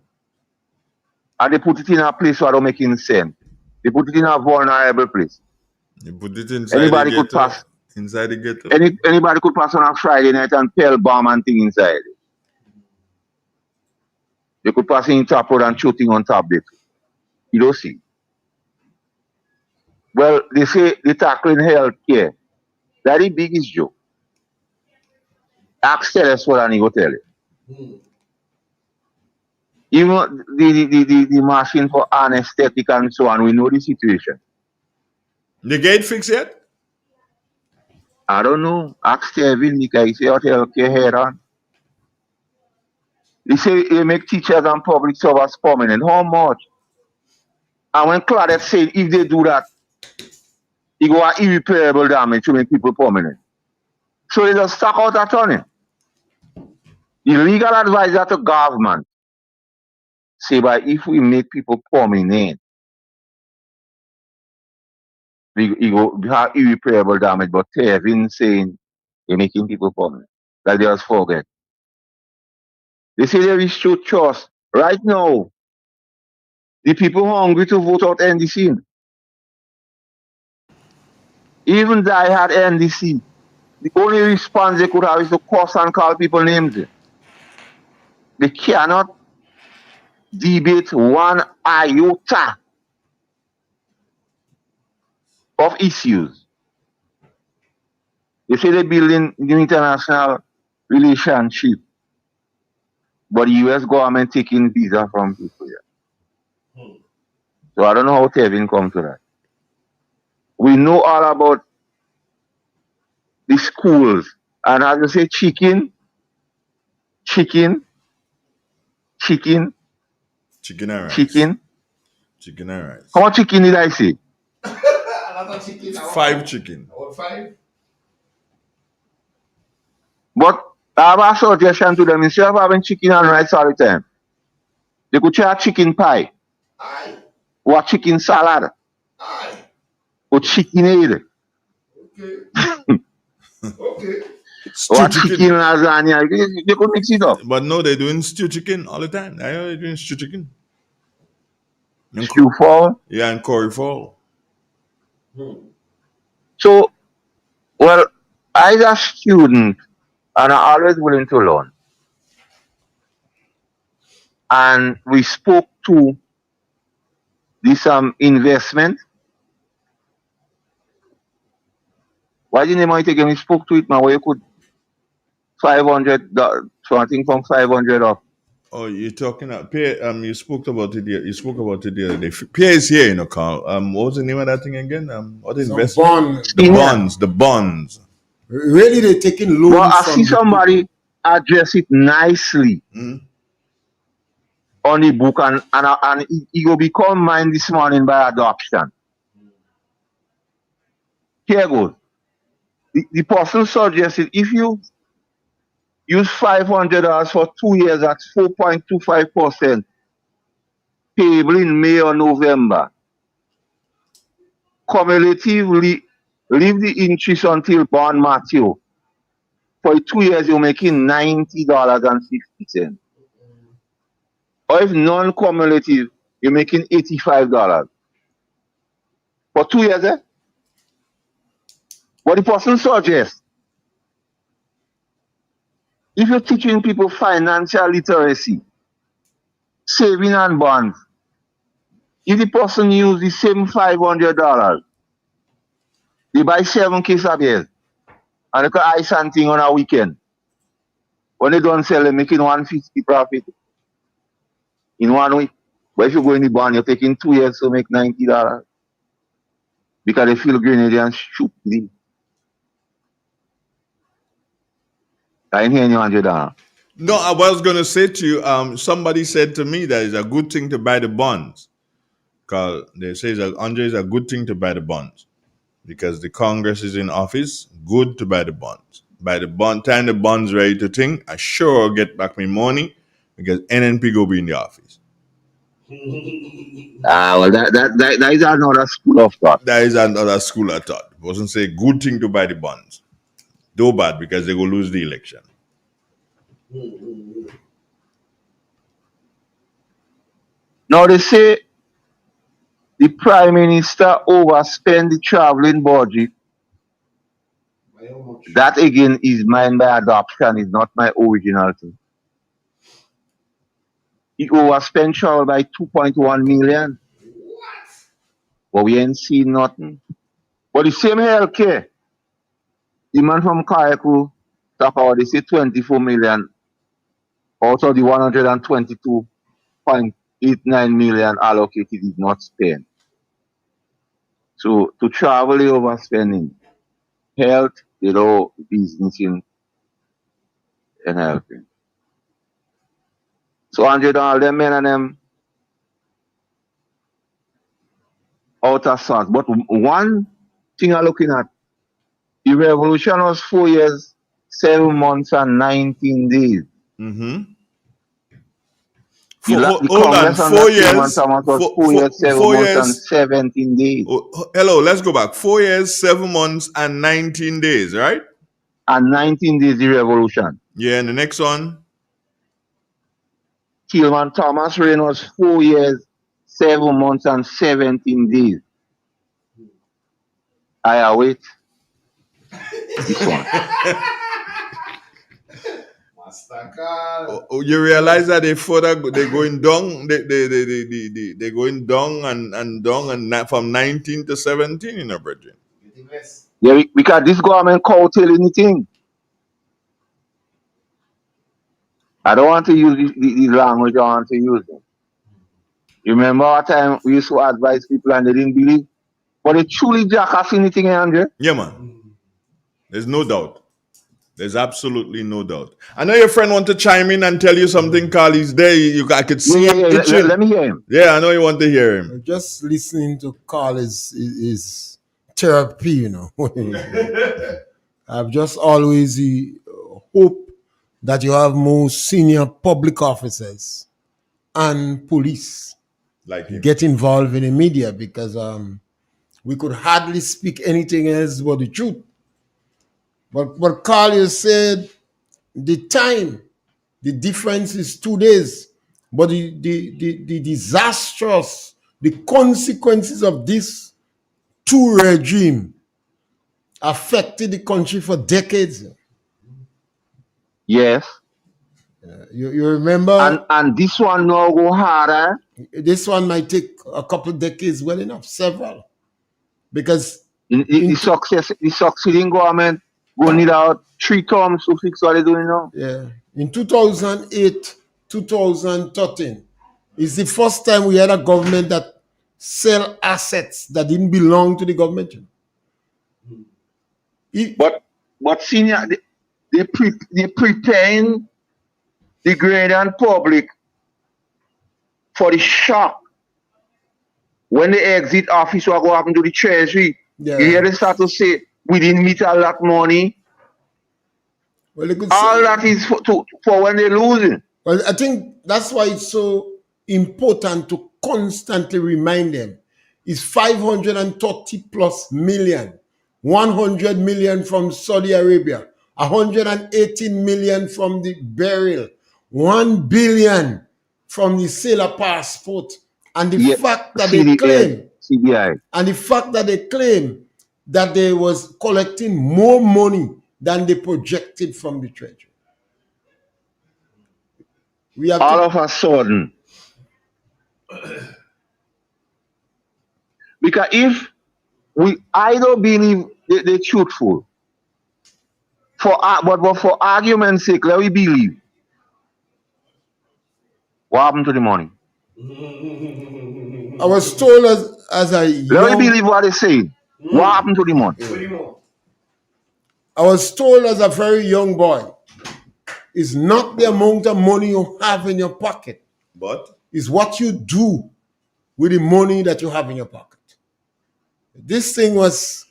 And they put it in a place where it don't make sense. They put it in a vulnerable place. You put it inside Anybody the could ghetto. pass. Inside the ghetto. Anybody could pass on a Friday night and peel bomb and thing inside. They could pass in top road and shooting on top there. You don't see. Well, they say they tackling health care. That's the biggest joke. Ask tell us what I go tell you. Even the machine for anesthetic and so on, we know the situation. The gate fixed yet? I don't know. Ask Kevin, because he say what health care head on. They say they make teachers and public servants permanent. How much? And when Claudette said if they do that, it go have irreparable damage to make people permanent. So they just stack out a ton. The legal advisor to government say that if we make people permanent, we go have irreparable damage. But Kevin saying they're making people permanent. Like they just forget. They say there is true trust. Right now, the people hungry to vote out NDC. Even though I had NDC, the only response they could have is to curse and call people names. They cannot debate one iota of issues. They say they're building the international relationship, but the US government taking visa from people here. So I don't know how Kevin come to that. We know all about the schools, and as you say, chicken Chicken and rice. Chicken and rice. How much chicken did I say? 5 chicken. 5? But I have a suggestion to them. Instead of having chicken and rice all the time, they could try chicken pie. Aye. Or chicken salad. Aye. Or chicken aid. Okay. Or chicken lasagna. They could mix it up. But no, they're doing stew chicken all the time. I know they're doing stew chicken. Stew fall? Yeah, and curry fall. So, well, as a student, and I'm always willing to learn. And we spoke to this investment. Why didn't you take him? We spoke to it, man, where you could $500, so I think from 500 up. Oh, you're talking about pay? You spoke about it. You spoke about it the other day. Pay is here, you know, Carl. What was the name of that thing again? What investment? The bonds. Really, they're taking loans. Well, I see somebody address it nicely on the book, and it will become mine this morning by adoption. Here goes. The person suggested if you use $500 for 2 years at 4.25%, payable in May or November, cumulatively leave the interest until bond mature for 2 years you're making $90.60. Or if non-cumulative, you're making $85. For 2 years, eh? What the person suggests, if you're teaching people financial literacy, saving and bonds, if the person use the same $500, they buy 7 cases of beers and they can ice and thing on a weekend. When they don't sell, they're making $150 profit in 1 week. But if you go in the bond, you're taking 2 years to make $90 because they feel Grenadians stupid. I ain't hearing you, $100. No, I was going to say to you, somebody said to me that it's a good thing to buy the bonds. Because they say that Andre is a good thing to buy the bonds. Because the Congress is in office, good to buy the bonds. By the bond time the bonds ready to think, I sure get back my money because NNP go be in the office. Well, that is another school of thought. That is another school of thought. It wasn't say good thing to buy the bonds. Though bad because they go lose the election. Now they say the Prime Minister overspend the traveling budget. That again is mine by adoption, is not my original thing. He overspent travel by 2.1 million. But we ain't seen nothing. But the same healthcare, the man from Kayaku talk about, they say 24 million out of the 122.89 million allocated is not spent. So to travel, they overspending. Health, you know, business and everything. So $100, them men and them out of sorts. But one thing I'm looking at, the revolution was 4 years, 7 months, and 19 days. Mm-hmm. The Hold on, Congress 4 years. was 4 years, 7 months, and 17 days. Hello, let's go back. 4 years, 7 months, and 19 days, right? And 19 days, the revolution. Yeah, and the next one? Tillman Thomas' reign was 4 years, 7 months, and 17 days. I await this one. You realize that they're going down, they're going down and down and from 19 to 17 in a Virgin. Yeah, because this government can't tell anything. I don't want to use the language I want to use. You remember what time we used to advise people and they didn't believe? But they truly jackass anything, Andrew. Yeah, man. There's no doubt. There's absolutely no doubt. I know your friend want to chime in and tell you something, Carl. He's there. I could see him itching. Let me hear him. Yeah, I know you want to hear him. Just listening to Carl is therapy, you know. I've just always hope that you have more senior public officers and police get involved in the media because we could hardly speak anything else but the truth. But Carl, you said the time, the difference is 2 days, but the disastrous, the consequences of this two regime affected the country for decades. Yes. You remember? And this one now go harder. This one might take a couple of decades, well enough, several. Because the succeeding government will need out 3 terms to fix what they're doing now. Yeah. In 2008, 2013, is the first time we had a government that sell assets that didn't belong to the government. But senior, they preparing the Grenadian public for the shock when they exit office or go up into the treasury. Yeah. You hear they start to say, we didn't meet all that money. Well, all that is for when they lose it. Well, I think that's why it's so important to constantly remind them. It's 530 plus million, 100 million from Saudi Arabia, 118 million from the burial, 1 billion from the sailor passport, and the fact that they claim, CBI. and the fact that they claim that they was collecting more money than they projected from the treasury. We have all of a sudden, because if I don't believe they're truthful. But for argument's sake, let me believe. What happened to the money? I was told as a young... Let me believe what they say. What happened to the money? I was told as a very young boy, it's not the amount of money you have in your pocket, but it's what you do with the money that you have in your pocket. This thing was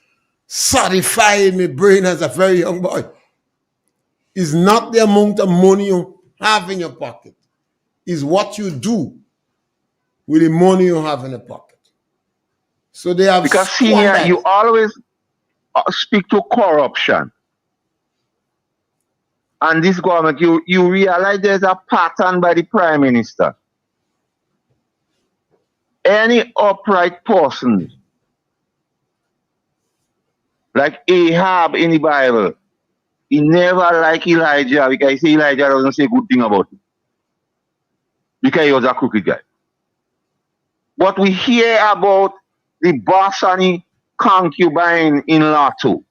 certified in my brain as a very young boy. It's not the amount of money you have in your pocket, it's what you do with the money you have in your pocket. So they have because senior, you always speak to corruption. And this government, you realize there's a pattern by the Prime Minister. Any upright person, like Ahab in the Bible, he never liked Elijah because he said Elijah doesn't say good thing about him. Because he was a crooked guy. But we hear about the Bassani concubine in Lato.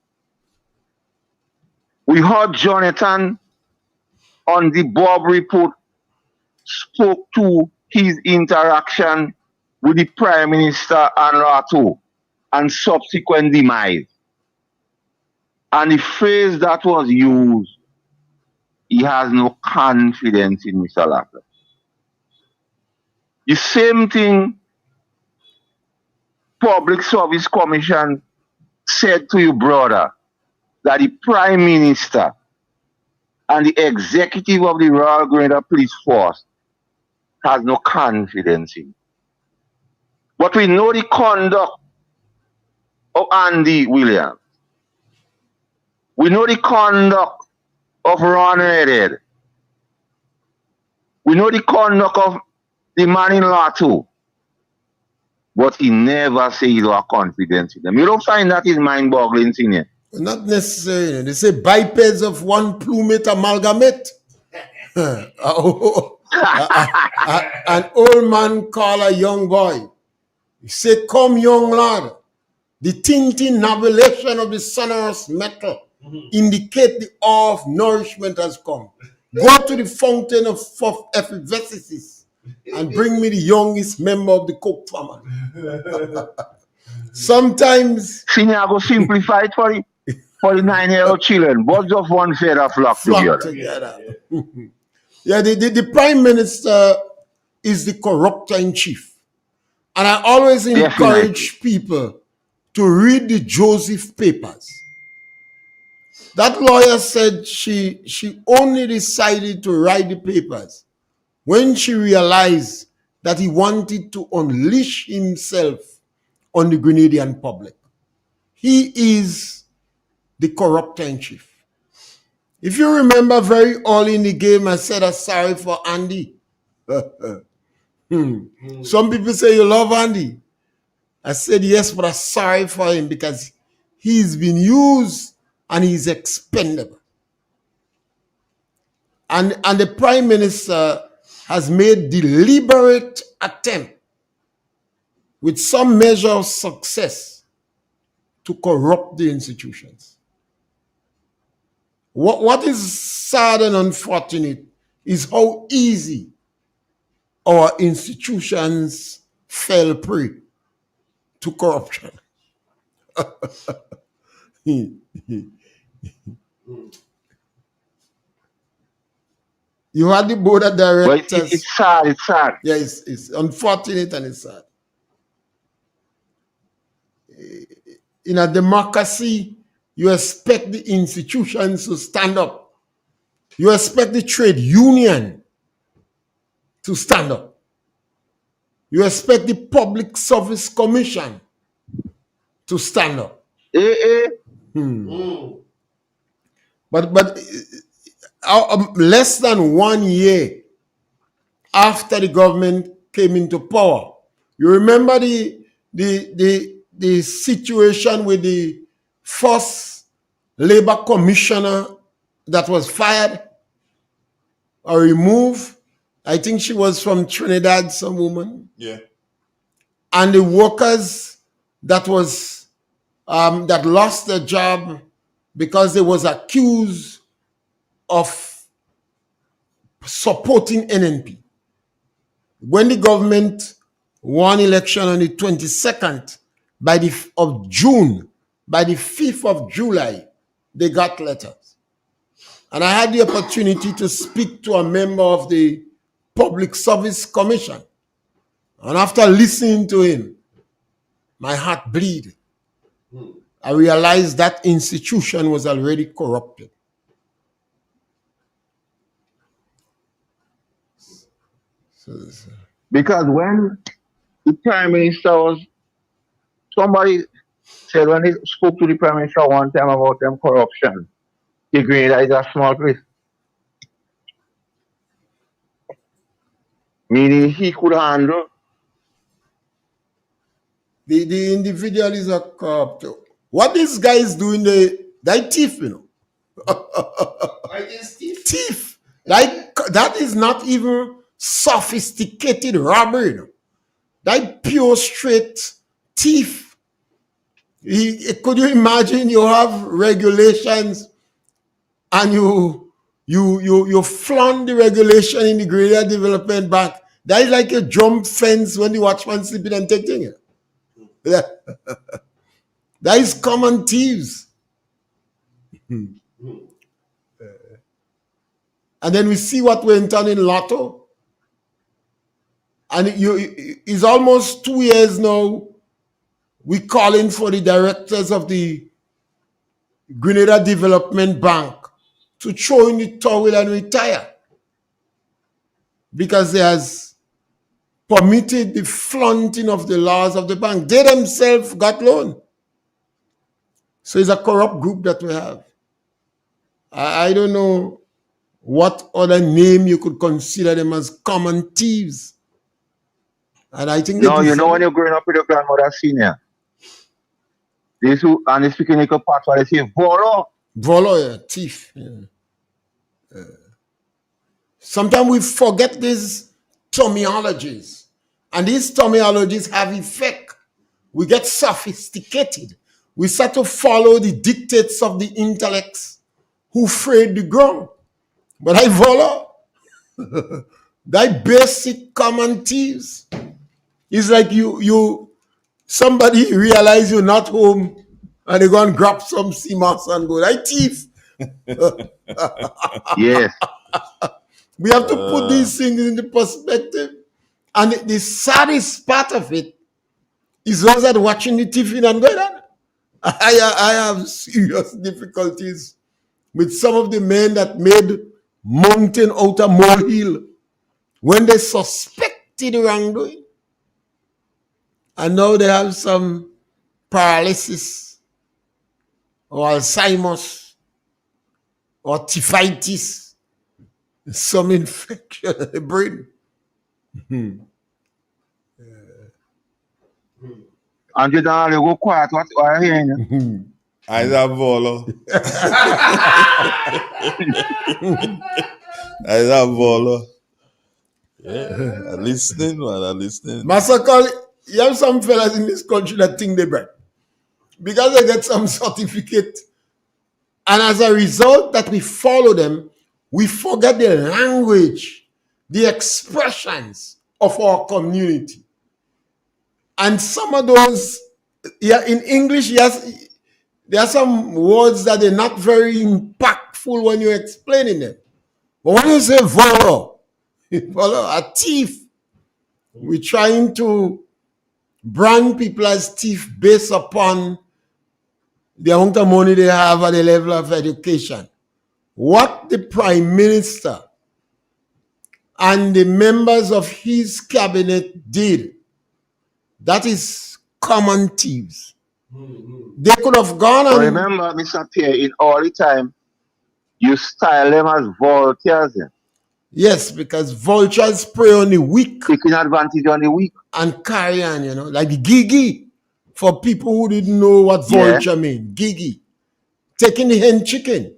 We heard Jonathan on the Bob report spoke to his interaction with the Prime Minister and Lato and subsequent demise. And the phrase that was used, he has no confidence in Mr. Lato. The same thing Public Service Commission said to you, brother, that the Prime Minister and the executive of the Royal Grenada Police Force has no confidence in. But we know the conduct of Andy Williams. We know the conduct of Ron Redhead. We know the conduct of the man in Lato. But he never said he had confidence in them. You don't find that is mind-boggling, senior? Not necessarily. They say bipeds of one plumate amalgamate. An old man call a young boy. He said, come young lad. The tinting navigation of the sonorous metal indicate the hour of nourishment has come. Go to the fountain of effervescence and bring me the youngest member of the Coke family. Sometimes... Senior, I go simplify it for the 9-year-old children. Birds of one feather flock together. Yeah, the Prime Minister is the corruptor in chief. And I always encourage people to read the Joseph papers. That lawyer said she only decided to write the papers when she realized that he wanted to unleash himself on the Grenadian public. He is the corruptor in chief. If you remember very early in the game, I said I'm sorry for Andy. Some people say you love Andy. I said yes, but I'm sorry for him because he's been used and he's expendable. And the Prime Minister has made deliberate attempt with some measure of success to corrupt the institutions. What is sad and unfortunate is how easy our institutions fell prey to corruption. You had the board of directors. It's sad, it's sad. Yeah, it's unfortunate and it's sad. In a democracy, you expect the institutions to stand up. You expect the trade union to stand up. You expect the Public Service Commission to stand up. But But less than 1 year after the government came into power, you remember the situation with the first labor commissioner that was fired or removed? I think she was from Trinidad, some woman. Yeah. And the workers that was that lost their job because they was accused of supporting NNP. When the government won election on the 22nd of June, by the 5th of July, they got letters. And I had the opportunity to speak to a member of the Public Service Commission. And after listening to him, my heart bleed. I realized that institution was already corrupted. Because when the Prime Minister was, somebody said when he spoke to the Prime Minister one time about them corruption, the Grenada is a small place. Meaning he could handle. The individual is a corrupt. What these guys doing, they thief, you know. Thief. Like, that is not even sophisticated robbery, you know. That pure straight thief. Could you imagine you have regulations and you flaunt the regulation in the Grenada Development Bank? That is like a jump fence when the watchman sleeping and taking it. That is common thieves. And then we see what went on in Lotto. And it's almost 2 years now. We calling for the directors of the Grenada Development Bank to throw in the towel and retire, because they has permitted the flaunting of the laws of the bank. They themselves got loan. So it's a corrupt group that we have. I don't know what other name you could consider them as common thieves. And I think no, you know when you're growing up with your grandmother senior, they speak in a part where they say volo. Volo, yeah, thief. Yeah. Sometimes we forget these terminologies. And these terminologies have effect. We get sophisticated. We start to follow the dictates of the intellects who frayed the ground. But I follow that basic common thieves. It's like somebody realize you're not home and they go and grab some CMOS and go, I thief. Yes. We have to put these things into perspective. And the saddest part of it is those that are watching the TV and going on. I have serious difficulties with some of the men that made mountain out of molehill when they suspected wrongdoing. And now they have some paralysis or Alzheimer's or typhitis, some infection of the brain. And you don't go quiet. What are you hearing? I have Volo. I have Volo. Yeah, I'm listening, man. I'm listening. Masakal, you have some fellas in this country that think they bright because they get some certificate. And as a result that we follow them, we forget the language, the expressions of our community. And some of those, in English, yes, there are some words that are not very impactful when you're explaining them. But when you say volo, a thief, we're trying to brand people as thief based upon the amount of money they have at the level of education. What the Prime Minister and the members of his cabinet did, that is common thieves. They could have gone on. Remember, Mr. Pierre, in all the time, you style them as vultures. Yes, because vultures prey on the weak. Taking advantage on the weak. And carry on, like the gigi. For people who didn't know what vulture mean. Gigi. Taking the hen chicken.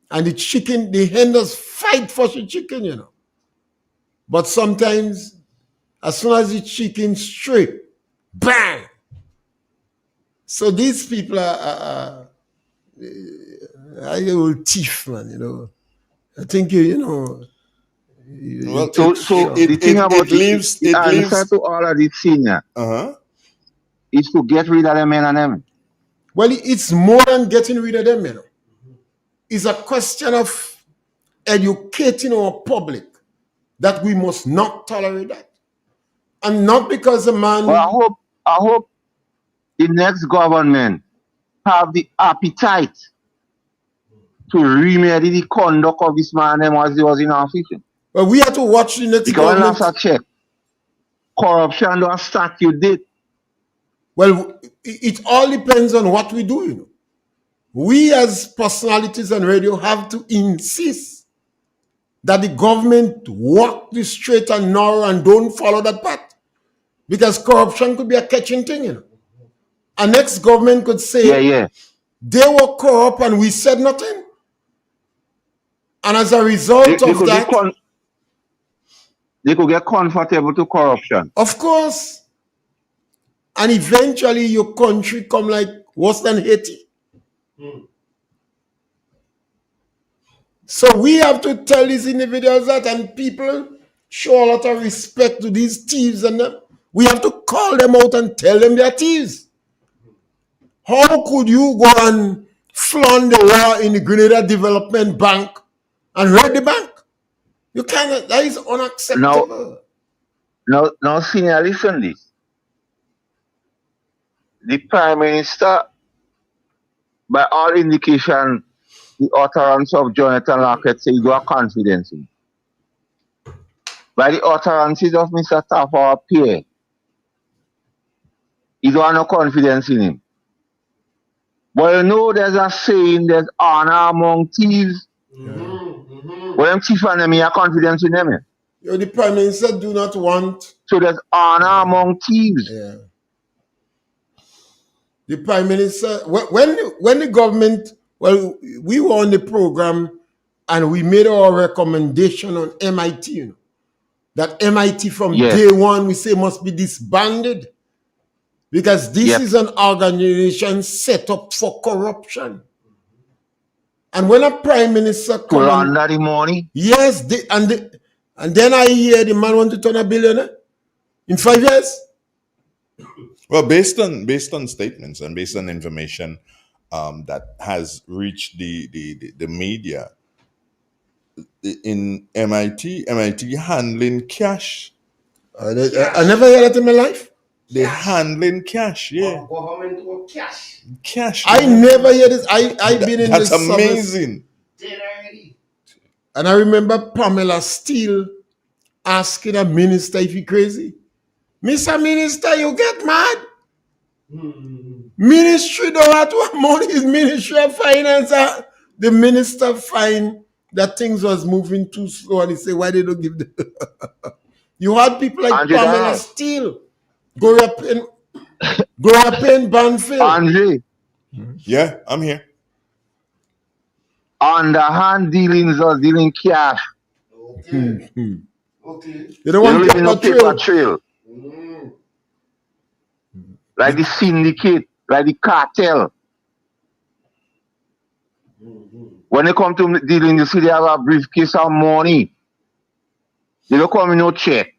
And the hen does fight for the chicken, But sometimes, as soon as the chicken stray, bang! So these people are old thief, man, I think, Well, so the thing about the answer to all of this senior is to get rid of them men and them. Well, it's more than getting rid of them, It's a question of educating our public that we must not tolerate that. And not because a man... Well, I hope the next government have the appetite to remedy the conduct of this man as he was in office. Well, we have to watch the next government. Because last check, corruption don't start you did. Well, it all depends on what we do, We as personalities on radio have to insist that the government walk the straight and narrow and don't follow that path. Because corruption could be a catching thing, A next government could say, they were corrupt and we said nothing. And as a result of that... they could get comfortable to corruption. Of course. And eventually your country come like worse than Haiti. So we have to tell these individuals that, and people show a lot of respect to these thieves, and we have to call them out and tell them they're thieves. How could you go and flaunt the law in the Grenada Development Bank and raid the bank? You cannot. That is unacceptable. Now, senior, listen this. The Prime Minister, by all indication, the utterance of Jonathan Lockett says you have confidence in. By the utterances of Mr. Taff, our peer, you don't have no confidence in him. But there's a saying, there's honor among thieves. But them thief and them, you have confidence in them. The Prime Minister do not want... So there's honor among thieves. Yeah. The Prime Minister, when the government, we were on the program and we made our recommendation on MIT, that MIT from day one, we say must be disbanded because this is an organization set up for corruption. And when a Prime Minister comes... To launder the money? Yes, and then I hear the man want to turn a billionaire in 5 years. Well, based on statements and based on information that has reached the media in MIT handling cash. I never heard that in my life. They're handling cash, Government or cash. Cash. I never hear this. I've been in this. That's amazing. And I remember Pamela Steele asking a minister if he crazy. Mr. Minister, you get mad? Ministry don't have to have money. It's Ministry of Finance. The minister find that things was moving too slow and he said, why they don't give them? You had people like Pamela Steele, Gloria Payne Banfield. Andre. Yeah, I'm here. Underhand dealings or dealing cash. Okay. You don't want paper trail. Like the syndicate, like the cartel. When they come to dealing, you see they have a briefcase of money. They don't come in no check.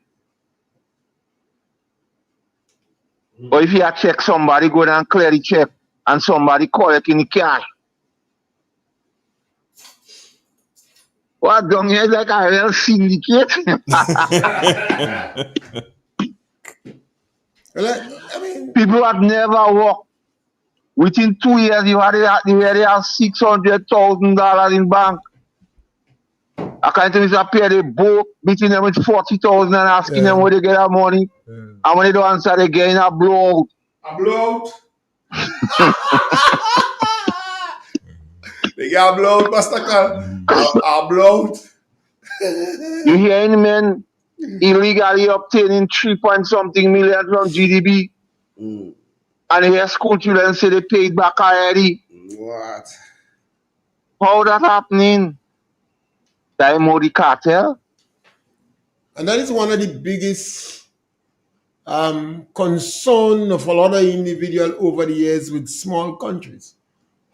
Or if you have check, somebody go down and clear the check and somebody collect in the cash. What down here is like a real syndicate. People have never worked. Within 2 years, they have $600,000 in bank. According to Mr. Pierre, they both beating them with 40,000 and asking them where they get that money. And when they don't answer, they get in a blowout. A blowout? They got blow out, Pastor Carl. I blow out. You hear any man illegally obtaining 3-point-something million from GDP? And you hear school children say they paid back already? What? How that happening? That the cartel? And that is one of the biggest concern of a lot of individuals over the years with small countries.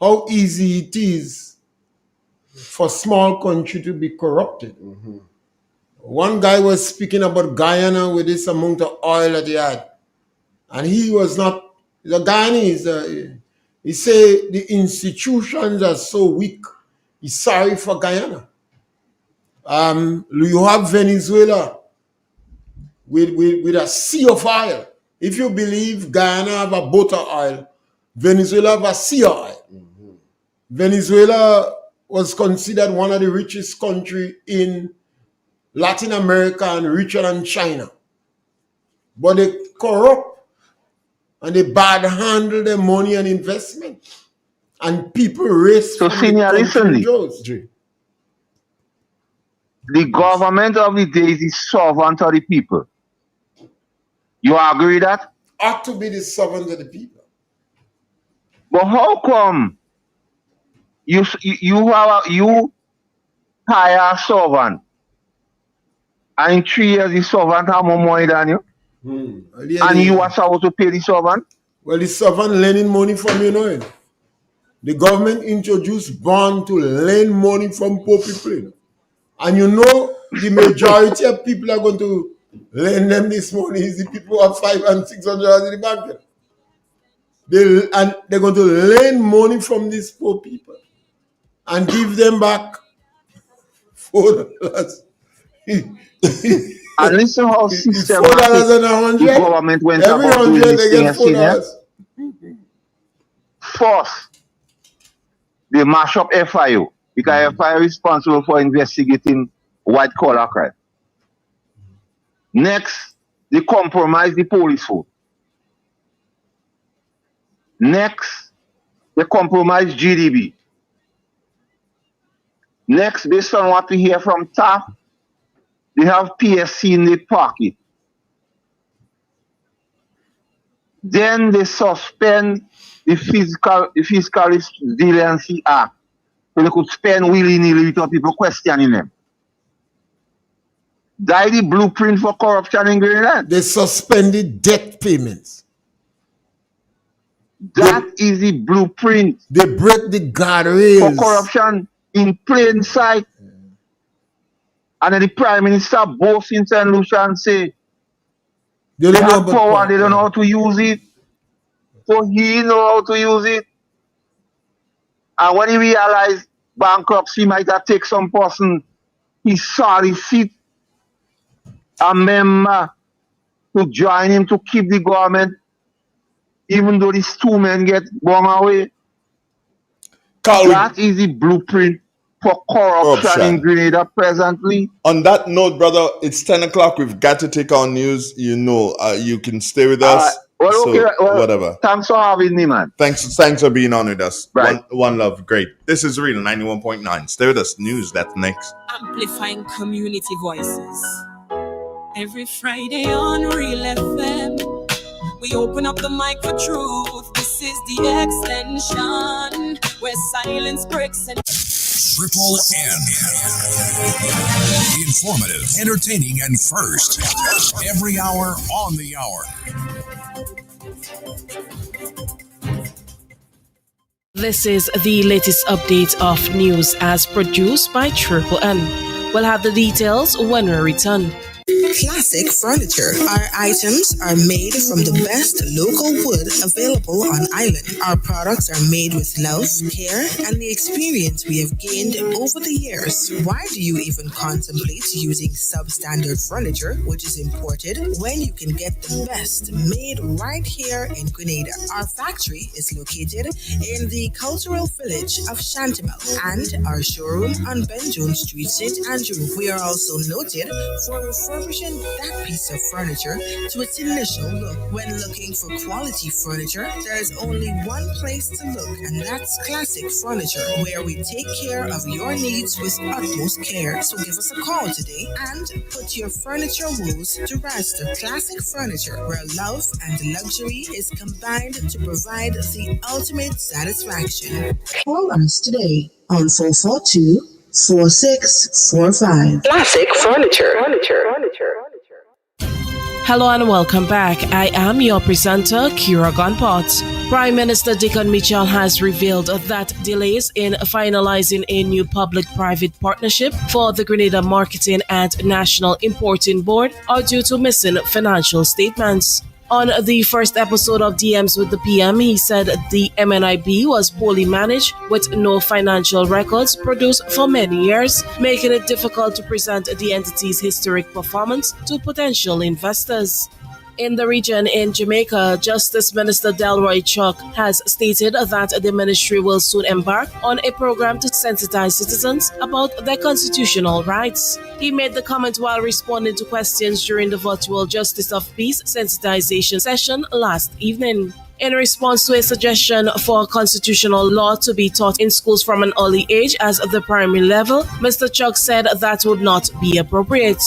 How easy it is for small country to be corrupted. One guy was speaking about Guyana with this amount of oil that he had. And he was not, the Guyanese, he said the institutions are so weak. He's sorry for Guyana. You have Venezuela with a sea of oil. If you believe Guyana have a boat of oil, Venezuela have a sea of oil. Venezuela was considered one of the richest countries in Latin America and richer than China. But they corrupt and they bad handle their money and investment. And people race so from senior, the listen, the government of the day is the servant of the people. You agree with that? Ought to be the servant of the people. But how come you hire a servant and in 3 years the servant have more money than you? And you are supposed to pay the servant? Well, the servant lending money from you, know it. The government introduced bond to lend money from poor people. You know? And you know the majority of people are going to lend them this money is the people who have $500 and $600 in the bank. They're going to lend money from these poor people and give them back $4. And listen how systematic the government went every about doing 100 this they get thing. First, they mash up FIO because FIO is responsible for investigating white collar crime. Next, they compromise the police force. Next, they compromise GDB. Next, based on what we hear from TAF, they have PSC in the pocket. Then they suspend the Fiscal Resiliency Act so they could spend willy-nilly without people questioning them. That is the blueprint for corruption in Greenland. They suspended debt payments. That is the blueprint. They break the guardrails for corruption in plain sight. And then the Prime Minister boasts in St. Lucia and say they have power, they don't know how to use it. So he know how to use it. And when he realized bankruptcy might have taken some person, he solicit a member to join him to keep the government, even though these two men get blown away. That is the blueprint for corruption in Grenada presently. On that note, brother, it's 10 o'clock. We've got to take our news. You know, you can stay with us. Whatever. Thanks for having me, man. Thanks for being on with us. Right. One love. Great. This is Real 91.9. Stay with us. News, that's next. Amplifying community voices. Every Friday on Real FM, we open up the mic for truth. This is the Xtention, where silence breaks and Triple N. Informative, entertaining, and first. Every hour on the hour. This is the latest update of news as produced by Triple N. We'll have the details when we return. Classic Furniture. Our items are made from the best local wood available on island. Our products are made with love, care, and the experience we have gained over the years. Why do you even contemplate using substandard furniture, which is imported, when you can get the best made right here in Grenada? Our factory is located in the cultural village of Chantimel and our showroom on Ben Jones Street, St. Andrew. We are also noted for refurbishing Imagine that piece of furniture to its initial look. When looking for quality furniture, there is only one place to look, and that's Classic Furniture, where we take care of your needs with utmost care. So give us a call today and put your furniture woes to rest. Classic Furniture, where love and luxury is combined to provide the ultimate satisfaction. Call us today on 442-4645. Classic Furniture. Hello and welcome back. I am your presenter, Kira Gunpot. Prime Minister Dickon Mitchell has revealed that delays in finalizing a new public-private partnership for the Grenada Marketing and National Importing Board are due to missing financial statements. On the first episode of DMs with the PM, he said the MNIB was poorly managed with no financial records produced for many years, making it difficult to present the entity's historic performance to potential investors. In the region in Jamaica, Justice Minister Delroy Chuck has stated that the ministry will soon embark on a program to sensitize citizens about their constitutional rights. He made the comment while responding to questions during the virtual Justice of Peace sensitization session last evening. In response to a suggestion for constitutional law to be taught in schools from an early age as the primary level, Mr. Chuck said that would not be appropriate.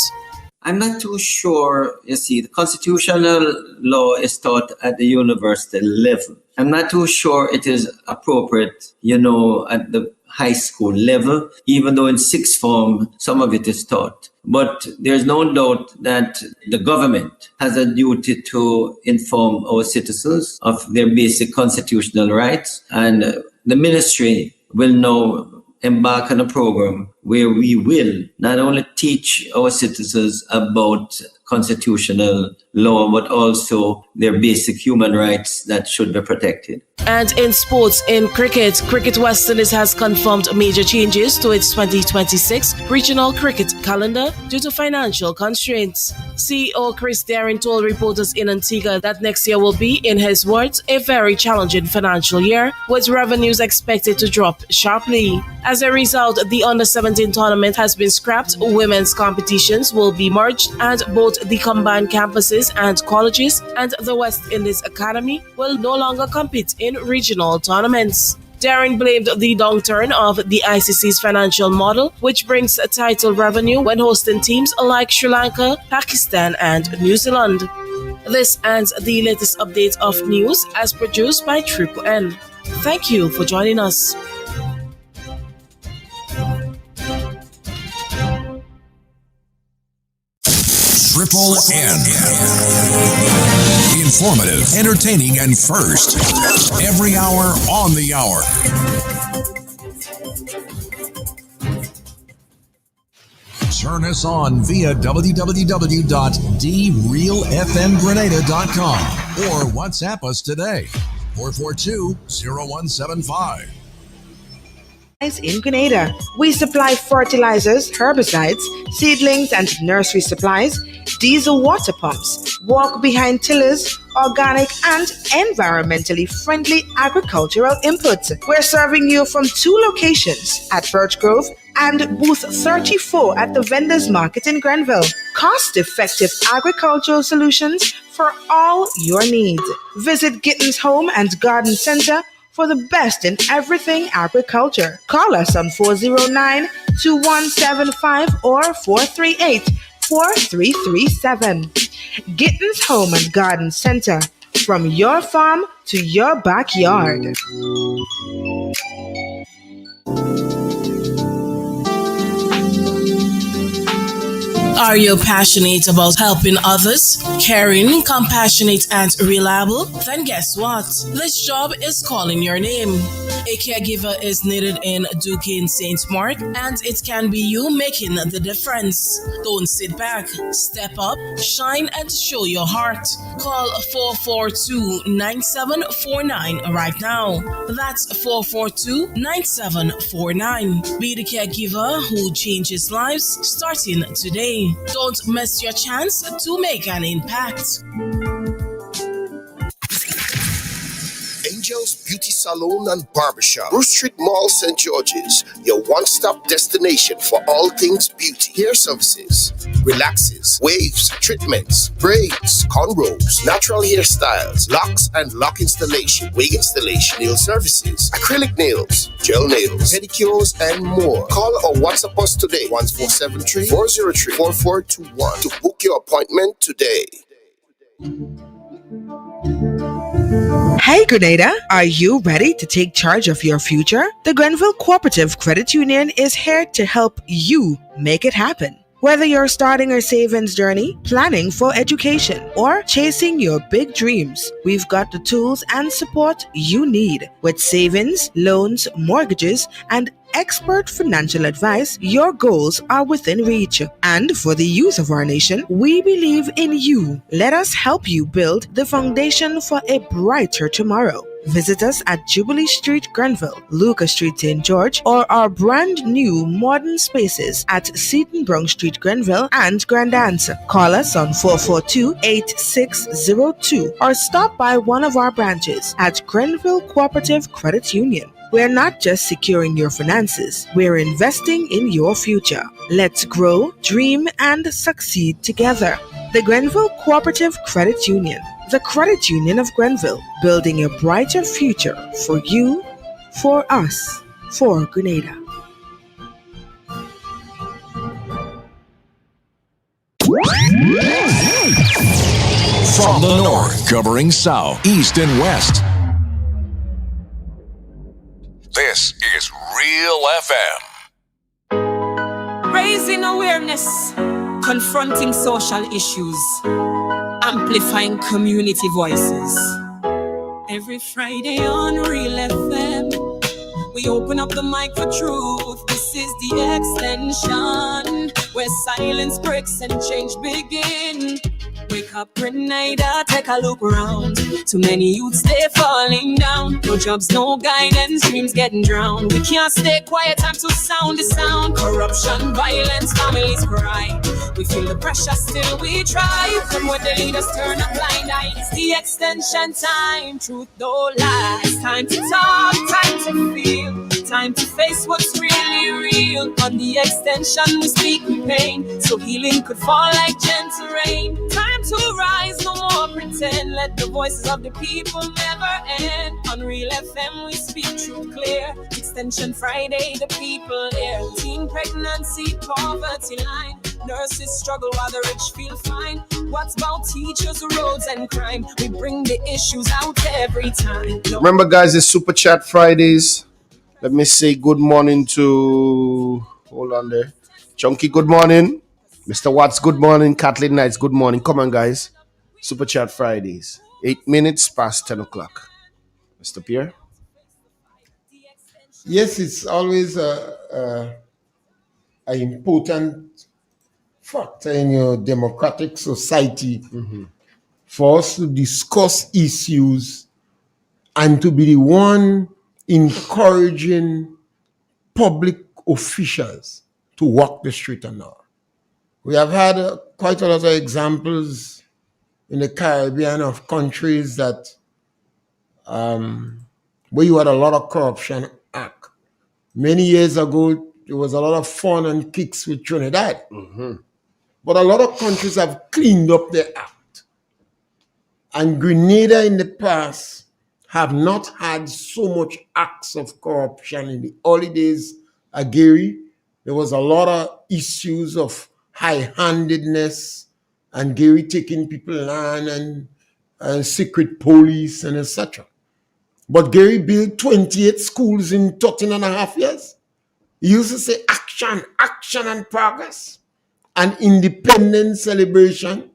I'm not too sure, the constitutional law is taught at the university level. I'm not too sure it is appropriate, at the high school level, even though in sixth form, some of it is taught. But there's no doubt that the government has a duty to inform our citizens of their basic constitutional rights. And the ministry will now embark on a program where we will not only teach our citizens about constitutional law, but also their basic human rights that should be protected. And in sports, in cricket West Indies has confirmed major changes to its 2026 regional cricket calendar due to financial constraints. CEO Chris Darren told reporters in Antigua that next year will be, in his words, a very challenging financial year, with revenues expected to drop sharply. As a result, the Under-17 tournament has been scrapped, women's competitions will be merged, and both the combined campuses and colleges and the West Indies Academy will no longer compete in regional tournaments. Darren blamed the downturn of the ICC's financial model, which brings title revenue when hosting teams like Sri Lanka, Pakistan, and New Zealand. This ends the latest update of news as produced by Triple N. Thank you for joining us. Triple N. Informative, entertaining, and first. Every hour on the hour. Turn us on via www.drealfmgrenada.com or WhatsApp us today. 442-0175. In Grenada, we supply fertilizers, herbicides, seedlings, and nursery supplies, diesel water pumps, walk behind tillers, organic and environmentally friendly agricultural inputs. We're serving you from 2 locations at Birch Grove and booth 34 at the Vendors Market in Grenville. Cost-effective agricultural solutions for all your needs. Visit Gittins Home and Garden Center for the best in everything agriculture. Call us on 409-2175 or 438-4337. Gittins Home and Garden Center, from your farm to your backyard. Are you passionate about helping others? Caring, compassionate, and reliable? Then guess what? This job is calling your name. A caregiver is needed in Duquesne St. Mark, and it can be you making the difference. Don't sit back. Step up, shine, and show your heart. Call 442-9749 right now. That's 442-9749. Be the caregiver who changes lives starting today. Don't miss your chance to make an impact. Angel Thing's Beauty Salon and Barbershop. Bruce Street Mall, St. George's, your one-stop destination for all things beauty. Hair services, relaxes, waves, treatments, braids, cornrows, natural hairstyles, locks and lock installation, wig installation, nail services, acrylic nails, gel nails, pedicures, and more. Call or WhatsApp us today, 1473-403-4421 to book your appointment today. Hey Grenada, are you ready to take charge of your future? The Grenville Cooperative Credit Union is here to help you make it happen. Whether you're starting a savings journey, planning for education, or chasing your big dreams, we've got the tools and support you need. With savings, loans, mortgages, and expert financial advice, your goals are within reach. And for the youth of our nation, we believe in you. Let us help you build the foundation for a brighter tomorrow. Visit us at Jubilee Street, Grenville, Lucas Street, St. George, or our brand new modern spaces at Seaton Brown Street, Grenville, and Grand Anse. Call us on 442-8602 or stop by one of our branches at Grenville Cooperative Credit Union. We're not just securing your finances, we're investing in your future. Let's grow, dream, and succeed together. The Grenville Cooperative Credit Union, the credit union of Grenville, building a brighter future for you, for us, for Grenada. From the north, covering south, east, and west. This is Real FM. Raising awareness, confronting social issues, amplifying community voices. Every Friday on Real FM, we open up the mic for truth. This is the Xtention, where silence breaks and change begin. Wake up, Grenada, take a look around. Too many youths, they falling down. No jobs, no guidance, dreams getting drowned. We can't stay quiet, time to sound the sound. Corruption, violence, families cry. We feel the pressure, still we try. Even when the leaders turn a blind eye, it's the Xtention time. Truth don't lie. It's time to talk, time to feel, time to face what's really real. On the Xtention, we speak with pain, so healing could fall like gentle rain. Time to rise, no more pretend. Let the voices of the people never end. On Real FM, we speak truth clear. Xtention Friday, the people here. Teen pregnancy, poverty line. Nurses struggle while the rich feel fine. What's about teachers, roads, and crime? We bring the issues out every time. Remember, guys, it's Super Chat Fridays. Let me say good morning to... Hold on there. Chunky, good morning. Mr. Watts, good morning. Kathleen Knights, good morning. Come on, guys. Super Chat Fridays. 8 minutes past 10 o'clock. Mr. Pierre? Yes, it's always an important factor in your democratic society for us to discuss issues and to be the one encouraging public officials to walk the street and all. We have had quite a lot of examples in the Caribbean of countries that where you had a lot of corruption act. Many years ago, there was a lot of fun and kicks with Trinidad. But a lot of countries have cleaned up their act. And Grenada in the past have not had so much acts of corruption. In the early days of Gary, there was a lot of issues of high-handedness and Gary taking people land and secret police and etc. But Gary built 28 schools in 13 and a half years. He used to say action, action and progress, and independence celebration,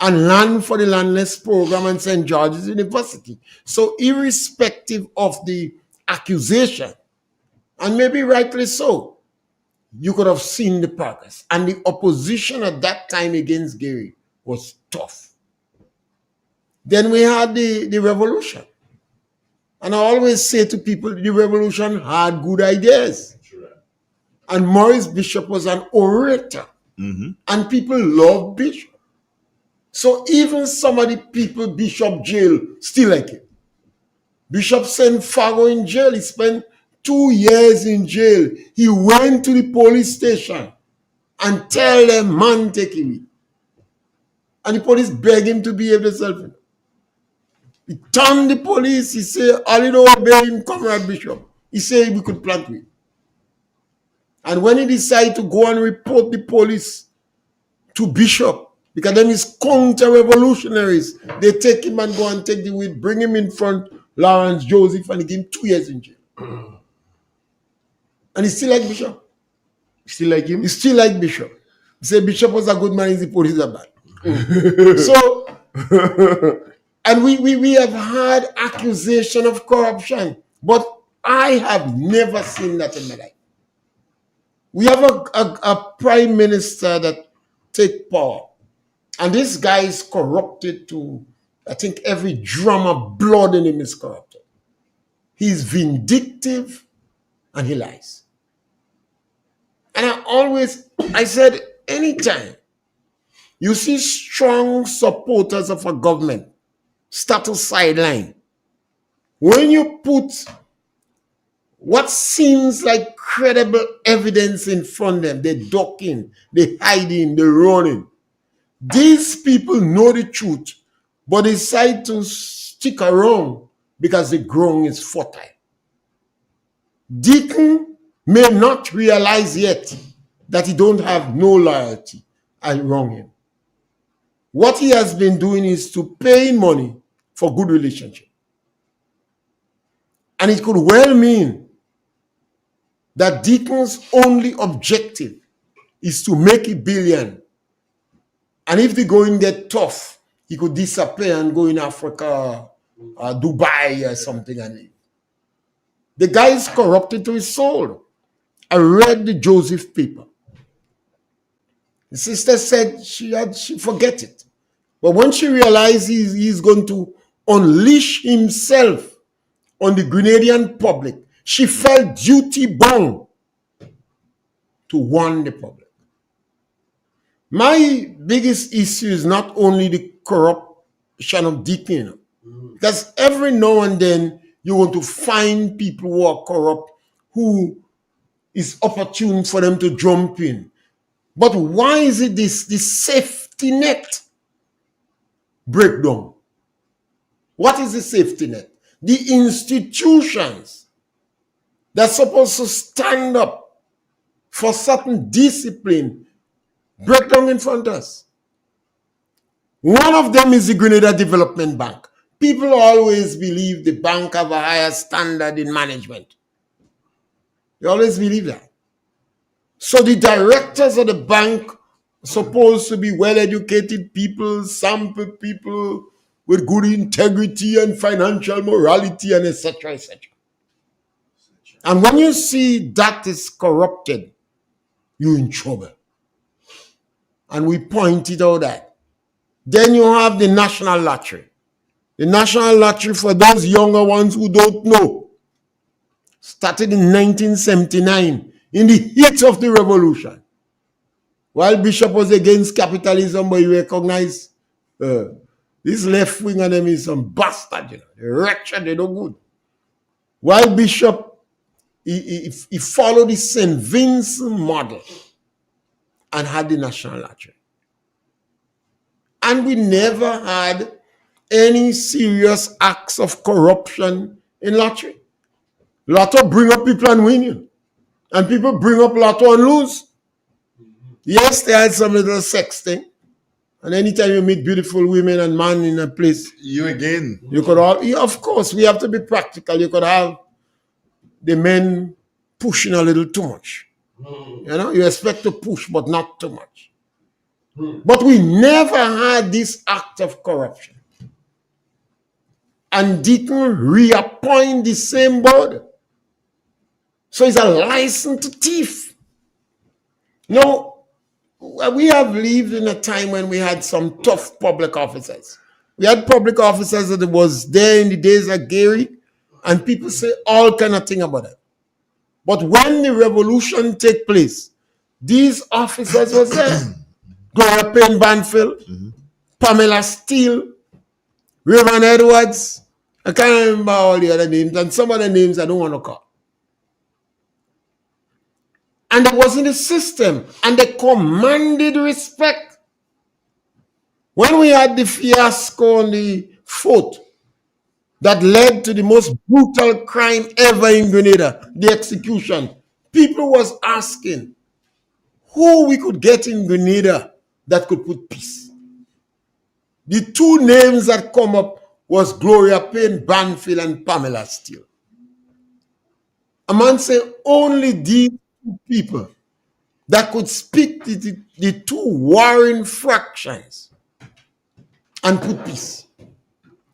and land for the landless program and St. George's University. So irrespective of the accusation, and maybe rightly so, you could have seen the progress. And the opposition at that time against Gary was tough. Then we had the revolution. And I always say to people, the revolution had good ideas. And Maurice Bishop was an orator. And people love Bishop. So even some of the people Bishop jail still like him. Bishop sent Fargo in jail. He spent 2 years in jail. He went to the police station and tell them, man, take him. And the police begged him to behave themselves. He turned the police. He said, all you know, obey him, Comrade Bishop. He said we could plant with. And when he decided to go and report the police to Bishop, because them is counter-revolutionaries, they take him and go and take the weed, bring him in front Lawrence Joseph, and he give him 2 years in jail. And he still like Bishop. Still like him? He still like Bishop. He said Bishop was a good man, is the police are bad. So, and we have had accusation of corruption, but I have never seen that in my life. We have a prime minister that take power, and this guy is corrupted to, I think every drum of blood in him is corrupted. He's vindictive and he lies. And I said, anytime you see strong supporters of a government start to sideline, when you put what seems like credible evidence in front of them, they're ducking, they're hiding, they're running. These people know the truth, but decide to stick around because the ground is fertile. Deacon may not realize yet that he don't have no loyalty around him. What he has been doing is to pay money for good relationship. And it could well mean that Deacon's only objective is to make $1 billion. And if the going get tough, he could disappear and go in Africa, Dubai or something and leave. The guy is corrupted to his soul. I read the Joseph paper. The sister said she forget it. But when she realized he's going to unleash himself on the Grenadian public, she felt duty bound to warn the public. My biggest issue is not only the corruption of Deacon, because every now and then you want to find people who are corrupt, who is opportune for them to jump in. But why is it this safety net breakdown? What is the safety net? The institutions that's supposed to stand up for certain discipline break down in front of us. One of them is the Grenada Development Bank. People always believe the bank have a higher standard in management. They always believe that. So the directors of the bank are supposed to be well-educated people, sample people with good integrity and financial morality and etc., etc. And when you see that is corrupted, you're in trouble. And we pointed out that. Then you have the National Lottery. The National Lottery, for those younger ones who don't know, started in 1979 in the heat of the revolution. While Bishop was against capitalism, but he recognized this left wing of them is some bastard, you know. They're wretched, they're no good. While Bishop, he followed the St. Vincent model and had the National Lottery. And we never had any serious acts of corruption in lottery. Lotto bring up people and win you. And people bring up lotto and lose. Yes, they had some little sex thing. And anytime you meet beautiful women and men in a place, you again. You could all, yeah, of course, we have to be practical. You could have the men pushing a little too much. You know, you expect to push, but not too much. But we never had this act of corruption. And Deacon reappoint the same board. So he's a licensed thief. Now, we have lived in a time when we had some tough public officers. We had public officers that was there in the days of Gary, and people say all kind of thing about it. But when the revolution take place, these officers was there. Gloria Payne Banfield, Pamela Steele, Raymond Edwards, I can't remember all the other names, and some of the names I don't want to call. And it was in the system, and they commanded respect. When we had the fiasco on the fort that led to the most brutal crime ever in Grenada, the execution, people was asking who we could get in Grenada that could put peace. The two names that come up was Gloria Payne Banfield and Pamela Steele. A man said only these two people that could speak the two warring fractions and put peace.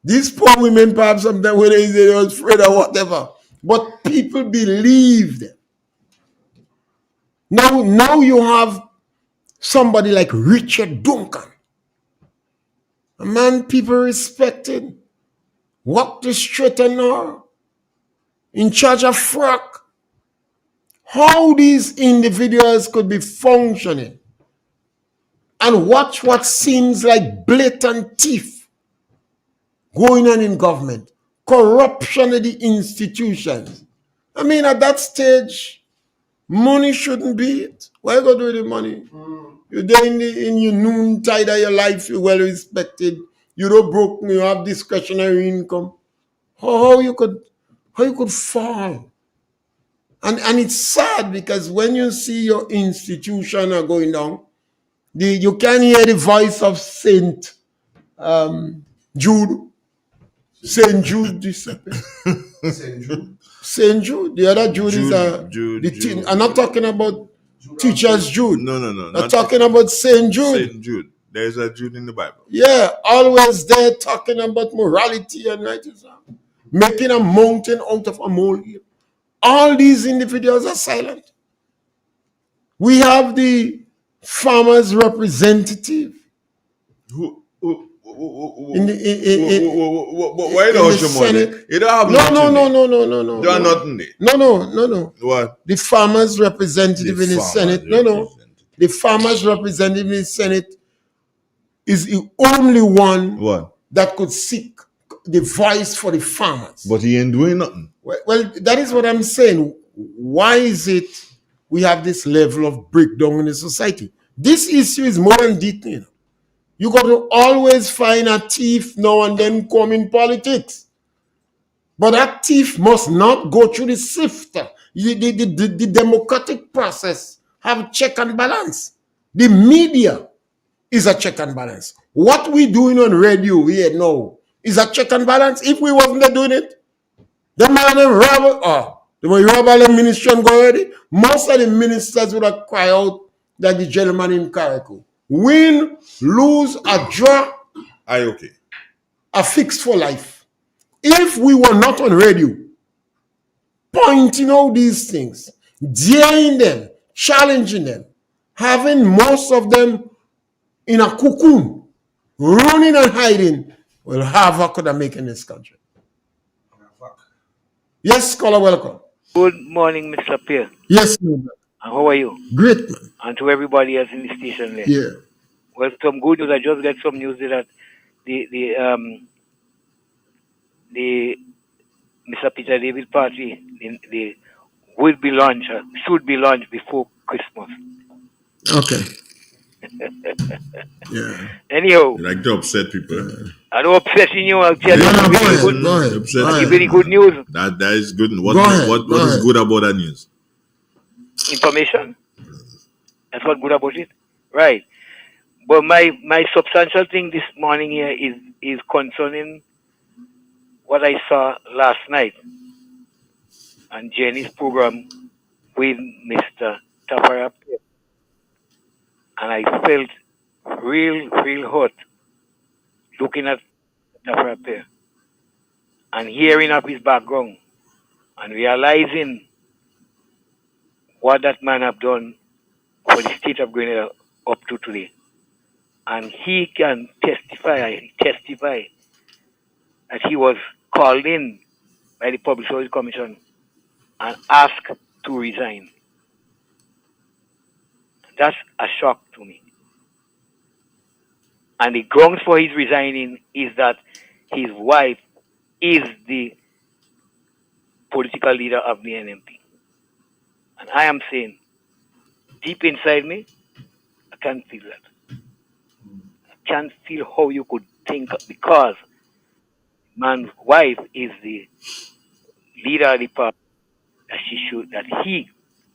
These poor women, perhaps sometimes when they were afraid or whatever, but people believed. Now you have somebody like Richard Duncan, a man people respected, walked the straight and narrow, in charge of frack. How these individuals could be functioning and watch what seems like blatant thief going on in government, corruption of the institutions. I mean, at that stage, money shouldn't be it. Why you go do with the money? You're there in your noontide of your life, you're well respected, you don't broke, you have discretionary income. How you could fall? And it's sad because when you see your institution are going down, you can hear the voice of Saint Jude. Saint Jude disappeared. Saint Jude. The other Jude is I'm not talking about teachers Jude. No. I'm talking about Saint Jude. Saint Jude. There's a Jude in the Bible. Yeah, always there talking about morality and righteousness, making a mountain out of a molehill. All these individuals are silent. We have the farmers' representative. Why don't you money? You don't have nothing. No. You have nothing there. No. What? The farmers' representative in the Senate. No. The farmers' representative in the Senate is the only one that could seek the voice for the farmers. But he ain't doing nothing. Well, that is what I'm saying. Why is it we have this level of breakdown in the society? This issue is more than detail. You got to always find a thief now and then come in politics. But that thief must not go through the sifter. The democratic process have check and balance. The media is a check and balance. What we doing on radio here now is a check and balance. If we wasn't there doing it, the man rob the ministry and go already. Most of the ministers would have cried out that the gentleman in Carrico. Win, lose, a draw, okay. A fix for life. If we were not on radio, pointing out these things, daring them, challenging them, having most of them in a cocoon, running and hiding, well, havoc could have made in this country. Yes, caller, welcome. Good morning, Mr. Pierre. Yes, man. How are you? Great, man. And to everybody else in the station there. Yeah. Well, some good news. I just got some news that the Mr. Peter David party will be launched, should be launched before Christmas. Okay. Yeah. Anyhow. You like to upset people. I don't upsetting you. I'll tell you. Go ahead. Very good news. That is good. What is good about that news? Information. That's what good about it. Right. But my substantial thing this morning here is concerning what I saw last night on Jenny's program with Mr. Tafara. And I felt real hot looking at Tafara and hearing of his background and realizing what that man have done for the state of Grenada up to today. And he can testify that he was called in by the Public Service Commission and asked to resign. That's a shock to me. And the grounds for his resigning is that his wife is the political leader of the NMP. And I am saying, deep inside me, I can't feel that. I can't feel how you could think, because man's wife is the leader of the party, that he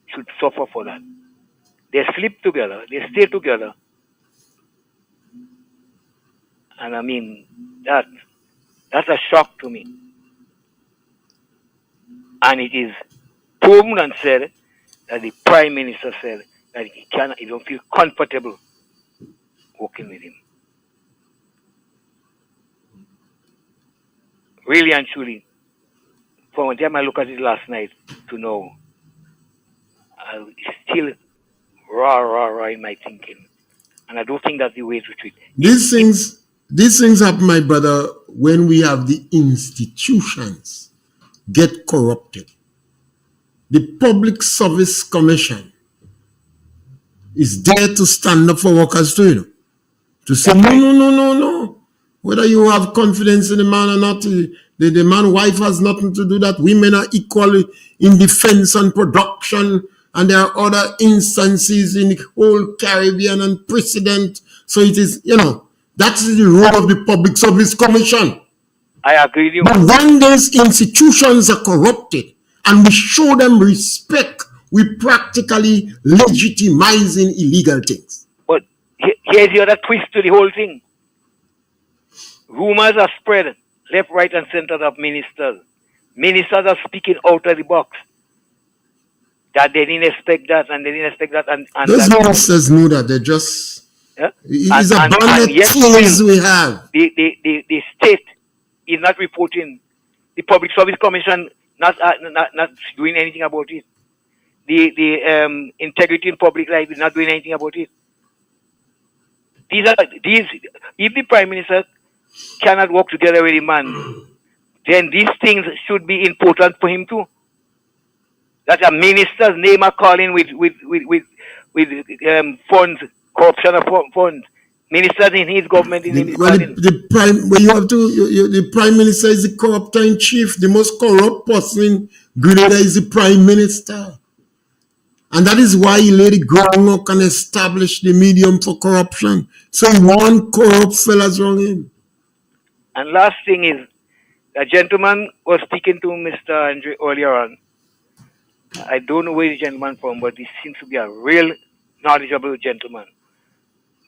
should suffer for that. They sleep together, they stay together. And I mean, that's a shock to me. And it is proven and said that the Prime Minister said that he don't feel comfortable working with him. Really and truly, from the time I look at it last night to now, it's still raw in my thinking. And I don't think that's the way to treat it. These things happen, my brother, when we have the institutions get corrupted. The Public Service Commission is there to stand up for workers too, you know, to say, no. Whether you have confidence in the man or not, the man wife has nothing to do that. Women are equal in defense and production, and there are other instances in the whole Caribbean and precedent. So it is, you know, that's the role of the Public Service Commission. I agree with you. But when those institutions are corrupted and we show them respect, we practically legitimizing illegal things. But here's the other twist to the whole thing. Rumors are spread left, right, and center of ministers. Ministers are speaking out of the box. That they didn't expect that, and they didn't expect that. And those ministers knew that. They just... Yeah? It's a band of things we have. The state is not reporting. The Public Service Commission not doing anything about it. The integrity in public life is not doing anything about it. If the Prime Minister cannot work together with the man, then these things should be important for him too. That a minister's name are calling with funds, corruption of funds. Ministers in his government the Prime Minister is the corrupter in chief. The most corrupt person in Grenada is the Prime Minister. And that is why he laid the groundwork and established the medium for corruption. So one corrupt fellas around him. And last thing is, a gentleman was speaking to Mr. Andre earlier on. I don't know where the gentleman from, but he seems to be a real knowledgeable gentleman.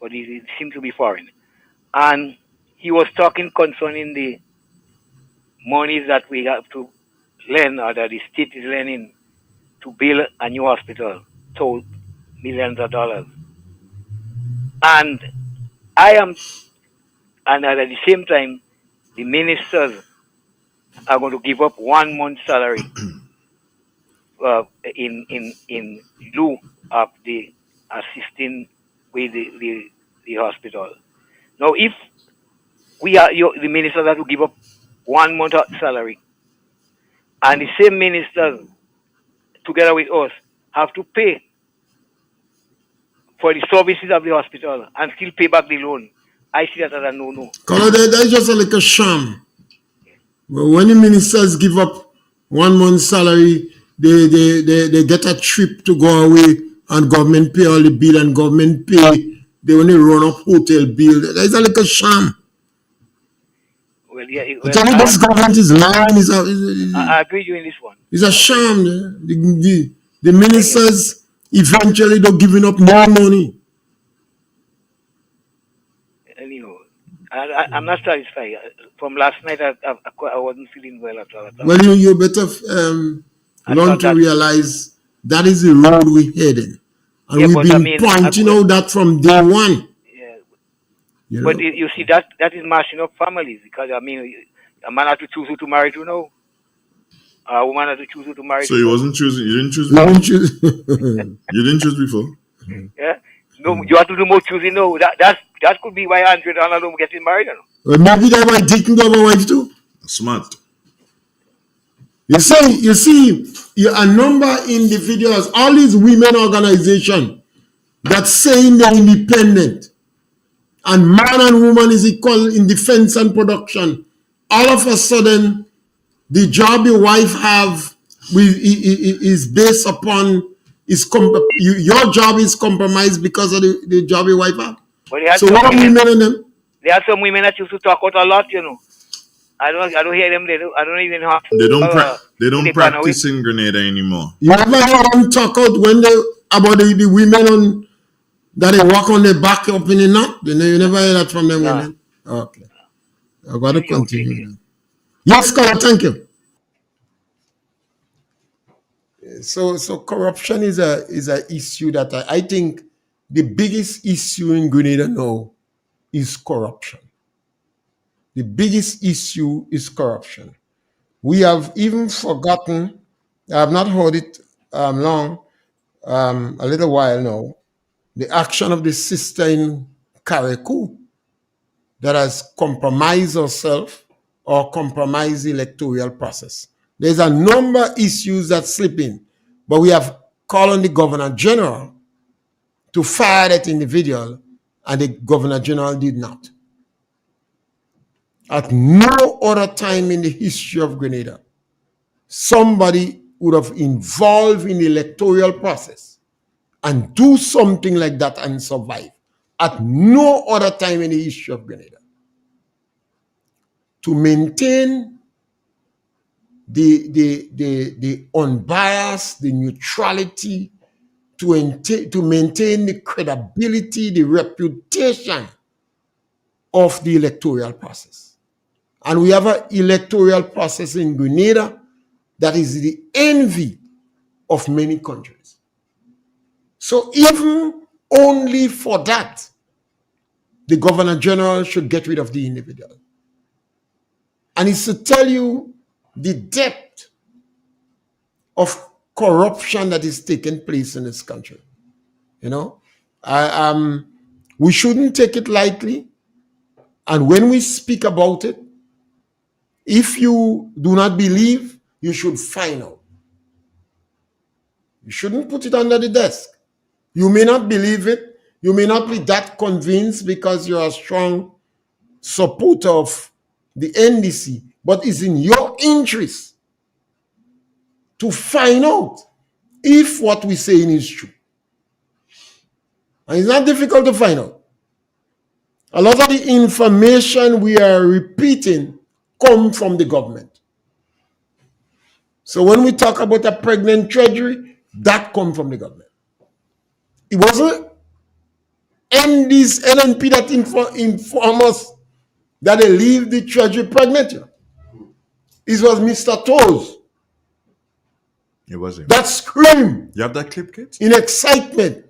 But he seems to be foreign. And he was talking concerning the monies that we have to lend, or that the state is lending to build a new hospital, so millions of dollars. And and at the same time, the ministers are going to give up 1 month's salary in lieu of the assisting with the hospital. Now, if the ministers have to give up 1 month salary, and the same ministers, together with us, have to pay for the services of the hospital and still pay back the loan, I see that as a no-no. That's just like a sham. But when the ministers give up 1 month's salary, they get a trip to go away, and government pay all the bill, and government pay, they only run up hotel bill. That's like a sham. Well, yeah, this government is lying. I agree with you in this one. It's a sham. The ministers eventually they're giving up more money. Anyhow, I'm not satisfied. From last night, I wasn't feeling well at all. Well, you better learn to realize that is the road we're heading. And we've been pointing out that from day one. Yeah. But you see, that is mashing up families, because, I mean, a man has to choose who to marry to now. A woman has to choose who to marry to. So you wasn't choosing, you didn't choose before? You didn't choose before? Yeah. No, you have to do more choosing now. That could be why Andre Donald getting married. Well, maybe that might take into my wife too. Smart. You see, a number of individuals, all these women organizations that saying they're independent, and man and woman is equal in defense and production, all of a sudden The job your wife have is based upon your job is compromised because of the job your wife have. But they had So some what are women. women in them? There are some women that used to talk out a lot, you know. I don't hear them. I don't even know how They don't they pan away. practice in Grenada anymore. You ever hear them talk out when they about the women on that they walk on their back up in the knot? You never hear that from them women. Okay, I got to continue. Yes, Carl, thank you. So corruption is a issue that I think the biggest issue in Grenada now is corruption. The biggest issue is corruption. We have even forgotten, I have not heard it long, a little while now, the action of the sister in Carriacou that has compromised herself or compromised the electoral process. There's a number of issues that slip in, but we have called on the Governor General to fire that individual, and the Governor General did not. At no other time in the history of Grenada, somebody would have involved in the electoral process and do something like that and survive. At no other time in the history of Grenada. To maintain the unbiased, the neutrality, to maintain the credibility, the reputation of the electoral process. And we have an electoral process in Grenada that is the envy of many countries. So even only for that, the Governor General should get rid of the individual. And it's to tell you the depth of corruption that is taking place in this country. You know, we shouldn't take it lightly. And when we speak about it, if you do not believe, you should find out. You shouldn't put it under the desk. You may not believe it. You may not be that convinced because you're a strong supporter of the NDC, but it's in your interest to find out if what we're saying is true. And it's not difficult to find out. A lot of the information we are repeating come from the government. So when we talk about a pregnant treasury, that come from the government. It wasn't NNP that inform us that they leave the treasury pregnant. It was Mr. Toes. It wasn't. That screamed. You have that clip, kids? In excitement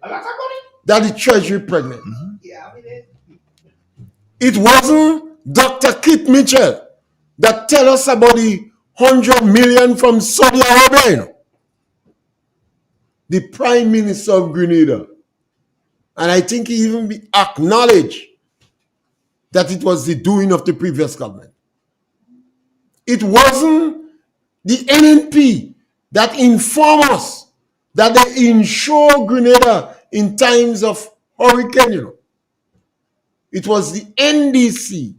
that the treasury pregnant. Mm-hmm. It wasn't Dr. Kit Mitchell that tell us about the 100 million from Saudi Arabia. The Prime Minister of Grenada. And I think he even acknowledged that it was the doing of the previous government. It wasn't the NNP that informed us that they insure Grenada in times of hurricane, you know. It was the NDC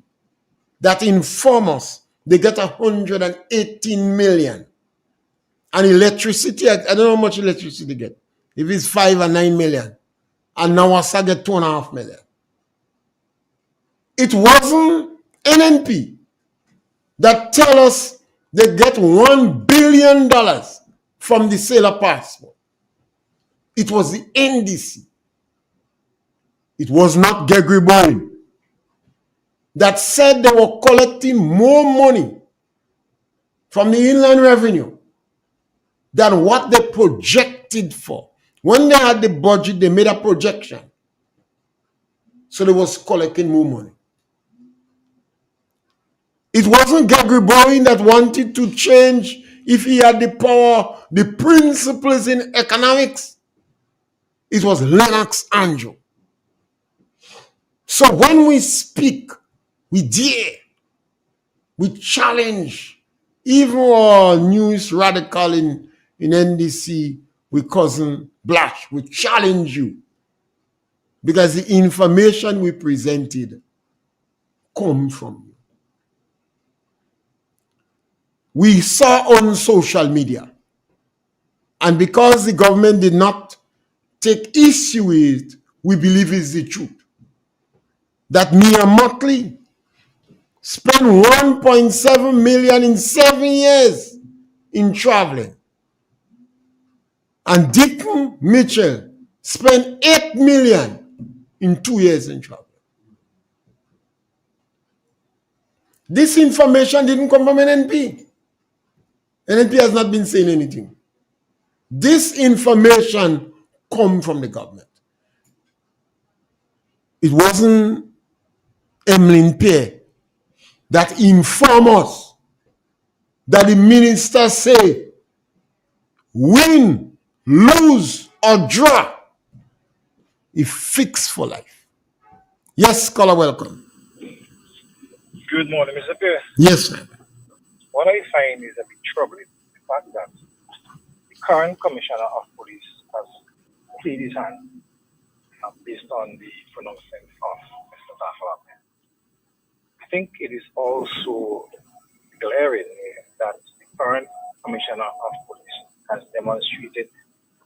that informed us they get 118 million. And electricity, I don't know how much electricity they get. If it's 5 or 9 million. And now I get 2.5 million. It wasn't NNP that tell us they get $1 billion from the sale of passport. It was the NDC. It was not Gregory Bowen that said they were collecting more money from the Inland Revenue than what they projected for. When they had the budget, they made a projection. So they was collecting more money. It wasn't Gregory Bowen that wanted to change, if he had the power, the principles in economics. It was Lennox Andrew. So when we speak, we dare, we challenge, even our news radical in NDC, with Cousin Blash, we challenge you. Because the information we presented come from you. we saw on social media. And because the government did not take issue with it, we believe it's the truth. That Mia Mottley spent 1.7 million in 7 years in traveling. And Deacon Mitchell spent 8 million in 2 years in travel. This information didn't come from NNP. NNP has not been saying anything. This information come from the government. It wasn't Emmeline Pierre that informed us that the minister say, win, lose, or draw, is fixed for life. Yes, caller, welcome. Good morning, Mr. Pierre. Yes, ma'am. What I find is a bit troubling, the fact that the current commissioner of police has played his hand based on the pronouncement of Mr. Tafalap. I think it is also glaring that the current commissioner of police has demonstrated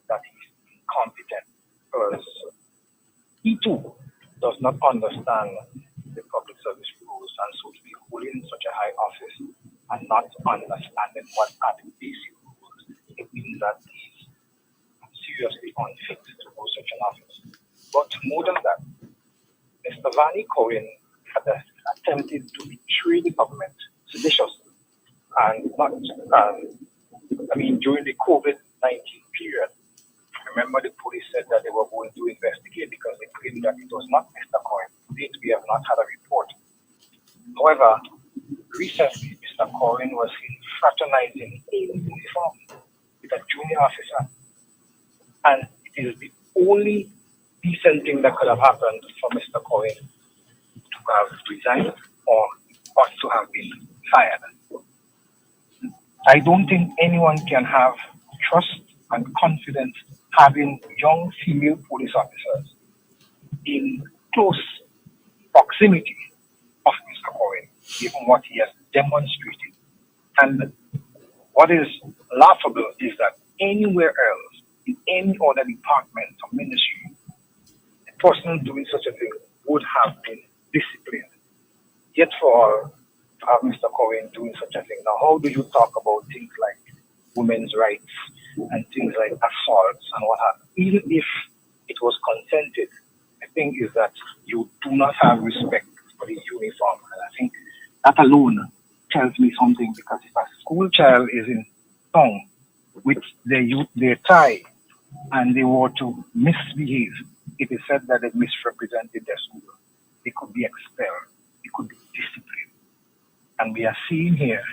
that he's incompetent because he too does not understand the public service rules, and so to be holding such a high office and not understanding what are the basic rules, it means that he's seriously unfit to hold such an office. But more than that, Mr. Vani Cohen had attempted to betray the government seditiously, and not, during the COVID-19 period. Remember, the police said that they were going to investigate because they claimed that it was not Mr. Cohen. We have not had a report. However, recently, Mr. Cohen was seen fraternizing in uniform with a junior officer. And it is the only decent thing that could have happened for Mr. Cohen to have resigned or to have been fired. I don't think anyone can have trust and confidence having young female police officers in close proximity of Mr. Cohen, given what he has demonstrated. And what is laughable is that anywhere else, in any other department or ministry, a person doing such a thing would have been disciplined. Yet to have Mr. Cohen doing such a thing. Now, how do you talk about things like women's rights and things like assaults and what have you? Even if it was consented, the thing is that you do not have respect for the uniform. And I think that alone tells me something, because if a school child is in town with their tie and they were to misbehave, it is said that they misrepresented their school. They could be expelled. They could be disciplined. And we are seeing here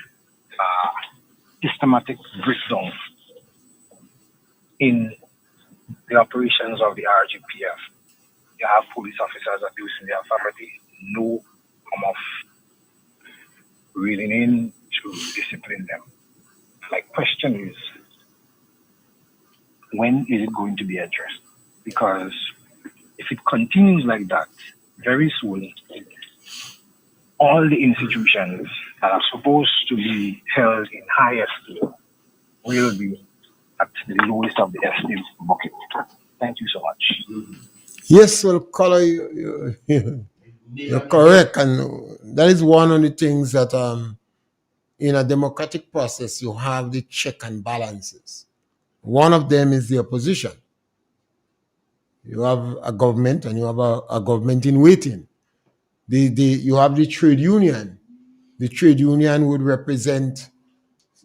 systematic breakdown in the operations of the RGPF. You have police officers abusing their authority, no form of reeling in to discipline them. My question is, when is it going to be addressed? Because if it continues like that, very soon, all the institutions that are supposed to be held in high esteem will be at the lowest of the esteem bucket. Thank you so much. Yes, well, caller, you're correct. And that is one of the things that in a democratic process, you have the check and balances. One of them is the opposition. You have a government and you have a government in waiting. You have the trade union. The trade union would represent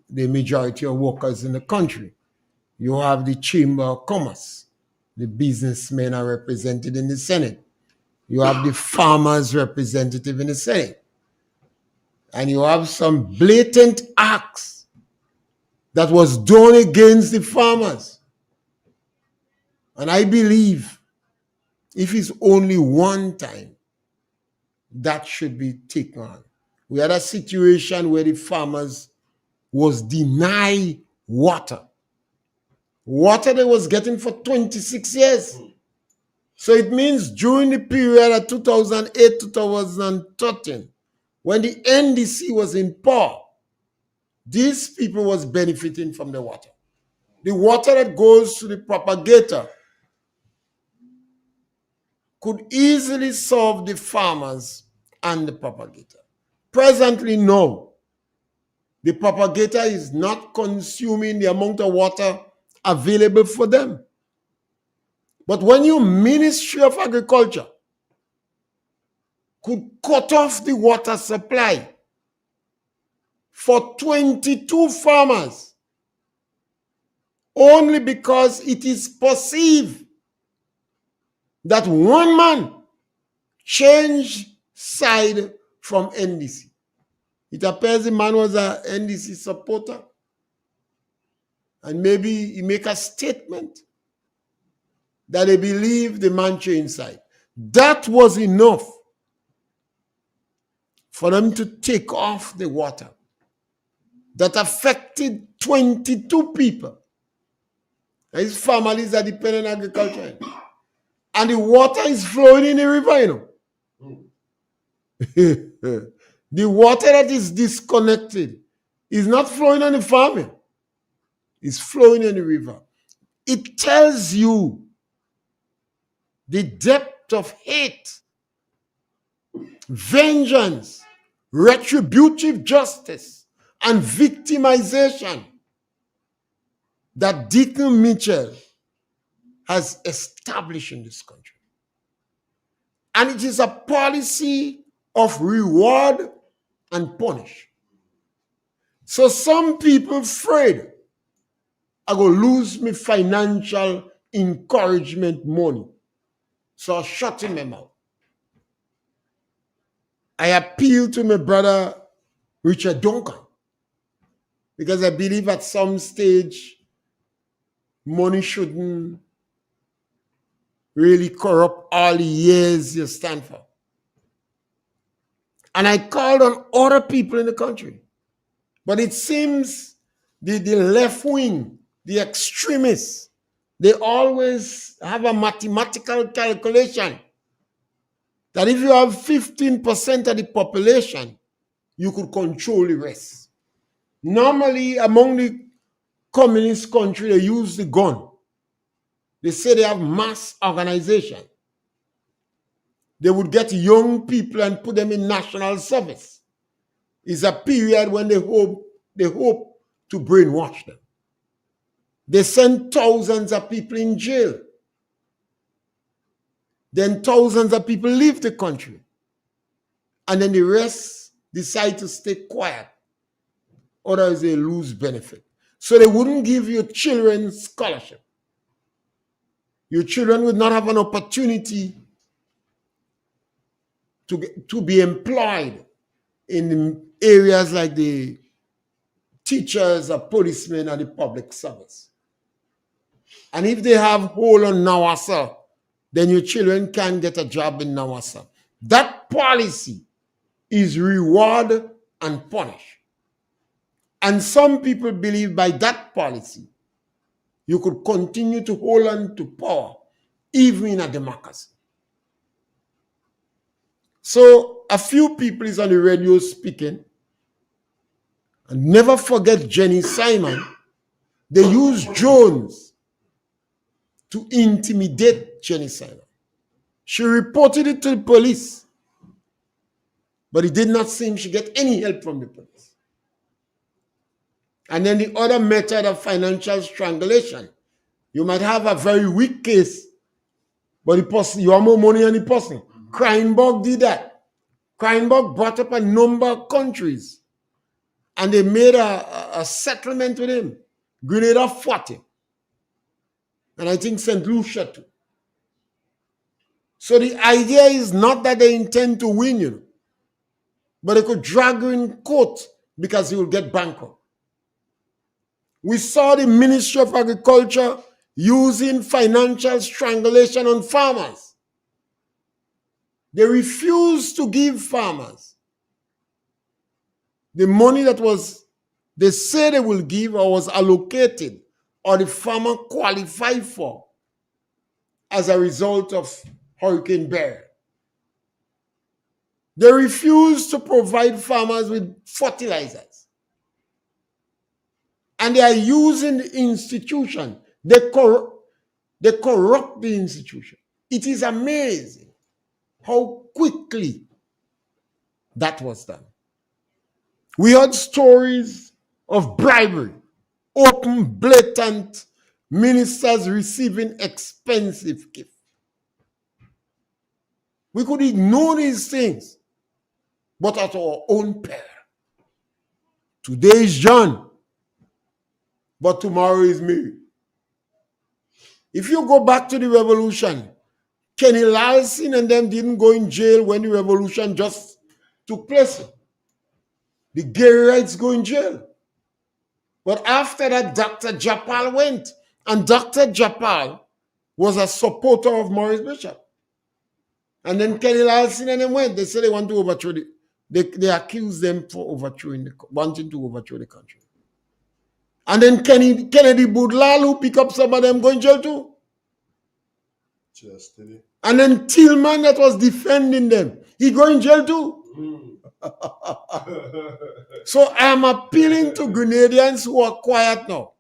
the majority of workers in the country. You have the Chamber of Commerce. The businessmen are represented in the Senate. You have the farmers representative in the Senate. And you have some blatant acts that was done against the farmers. And I believe if it's only one time, that should be taken on. We had a situation where the farmers was denied water. Water they was getting for 26 years. So it means during the period of 2008 2013, when the NDC was in power, these people was benefiting from the water. The water that goes to the propagator could easily serve the farmers and the propagator. Presently, no. The propagator is not consuming the amount of water available for them. But when your Ministry of Agriculture could cut off the water supply for 22 farmers only because it is perceived that one man changed side from NDC. It appears the man was an NDC supporter, and maybe he make a statement that they believe the man changed side. That was enough for them to take off the water that affected 22 people. These families are dependent on agriculture. And the water is flowing in the river, The water that is disconnected is not flowing on the farming. It's flowing in the river. It tells you the depth of hate, vengeance, retributive justice, and victimization that Deacon Mitchell has established in this country. And it is a policy of reward and punish. So some people afraid I go lose my financial encouragement money. So I shut him mouth. I appeal to my brother Richard Duncan because I believe at some stage money shouldn't really corrupt all the years you stand for. And I called on other people in the country. But it seems the left wing, the extremists, they always have a mathematical calculation that if you have 15% of the population, you could control the rest. Normally, among the communist country, they use the gun. They say they have mass organization. They would get young people and put them in national service. It's a period when they hope to brainwash them. They send thousands of people in jail. Then thousands of people leave the country. And then the rest decide to stay quiet. Otherwise, they lose benefit. So they wouldn't give your children scholarship. Your children would not have an opportunity to be employed in areas like the teachers or policemen or the public service. And if they have hold on Nawasa, then your children can get a job in Nawasa. That policy is reward and punish. And some people believe by that policy, you could continue to hold on to power, even in a democracy. So a few people is on the radio speaking, and never forget Jenny Simon. They used drones to intimidate Jenny Simon. She reported it to the police, but it did not seem she get any help from the police. And then the other method of financial strangulation. You might have a very weak case, but the person, you have more money than the person. Kreinberg did that. Kreinberg brought up a number of countries, and they made a settlement with him. Grenada fought him. And I think St. Lucia too. So the idea is not that they intend to win you, but they could drag you in court because you will get bankrupt. We saw the Ministry of Agriculture using financial strangulation on farmers. They refused to give farmers the money that they say they will give or was allocated or the farmer qualified for as a result of Hurricane Bear. They refused to provide farmers with fertilizers. And they are using the institution. They corrupt the institution. It is amazing how quickly that was done. We heard stories of bribery, open, blatant ministers receiving expensive gifts. We could ignore these things, but at our own peril. Today is John, but tomorrow is me. If you go back to the revolution, Kenny Larson and them didn't go in jail when the revolution just took place. The Garrites go in jail. But after that, Dr. Japal went. And Dr. Japal was a supporter of Maurice Bishop. And then Kenny Larson and them went. They said they want to overthrow they accused them for wanting to overthrow the country. And then Kennedy Boudlal, who pick up some of them, go in jail too. And then Tillman, that was defending them, he go in jail too. So I am appealing to Grenadians who are quiet now.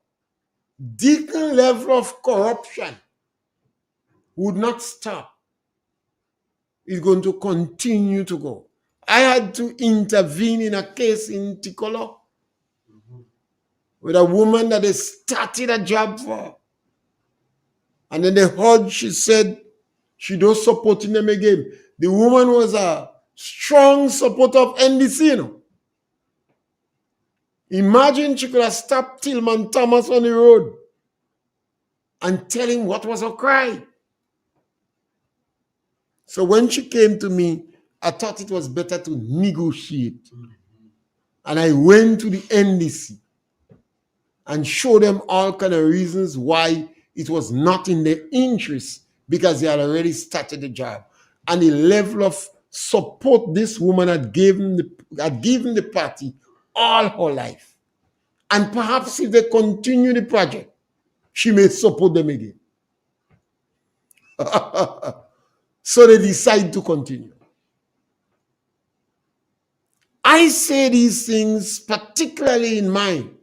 Deacon level of corruption would not stop. It's going to continue to go. I had to intervene in a case in Tikolo with a woman that they started a job for. And then they heard she said she don't supporting them again. The woman was a strong supporter of NDC, you know. Imagine she could have stopped Tillman Thomas on the road and tell him what was her cry. So when she came to me, I thought it was better to negotiate. And I went to the NDC and showed them all kind of reasons why it was not in their interest, because they had already started the job. And the level of support this woman had given the party all her life. And perhaps if they continue the project, she may support them again. So they decide to continue. I say these things particularly in mind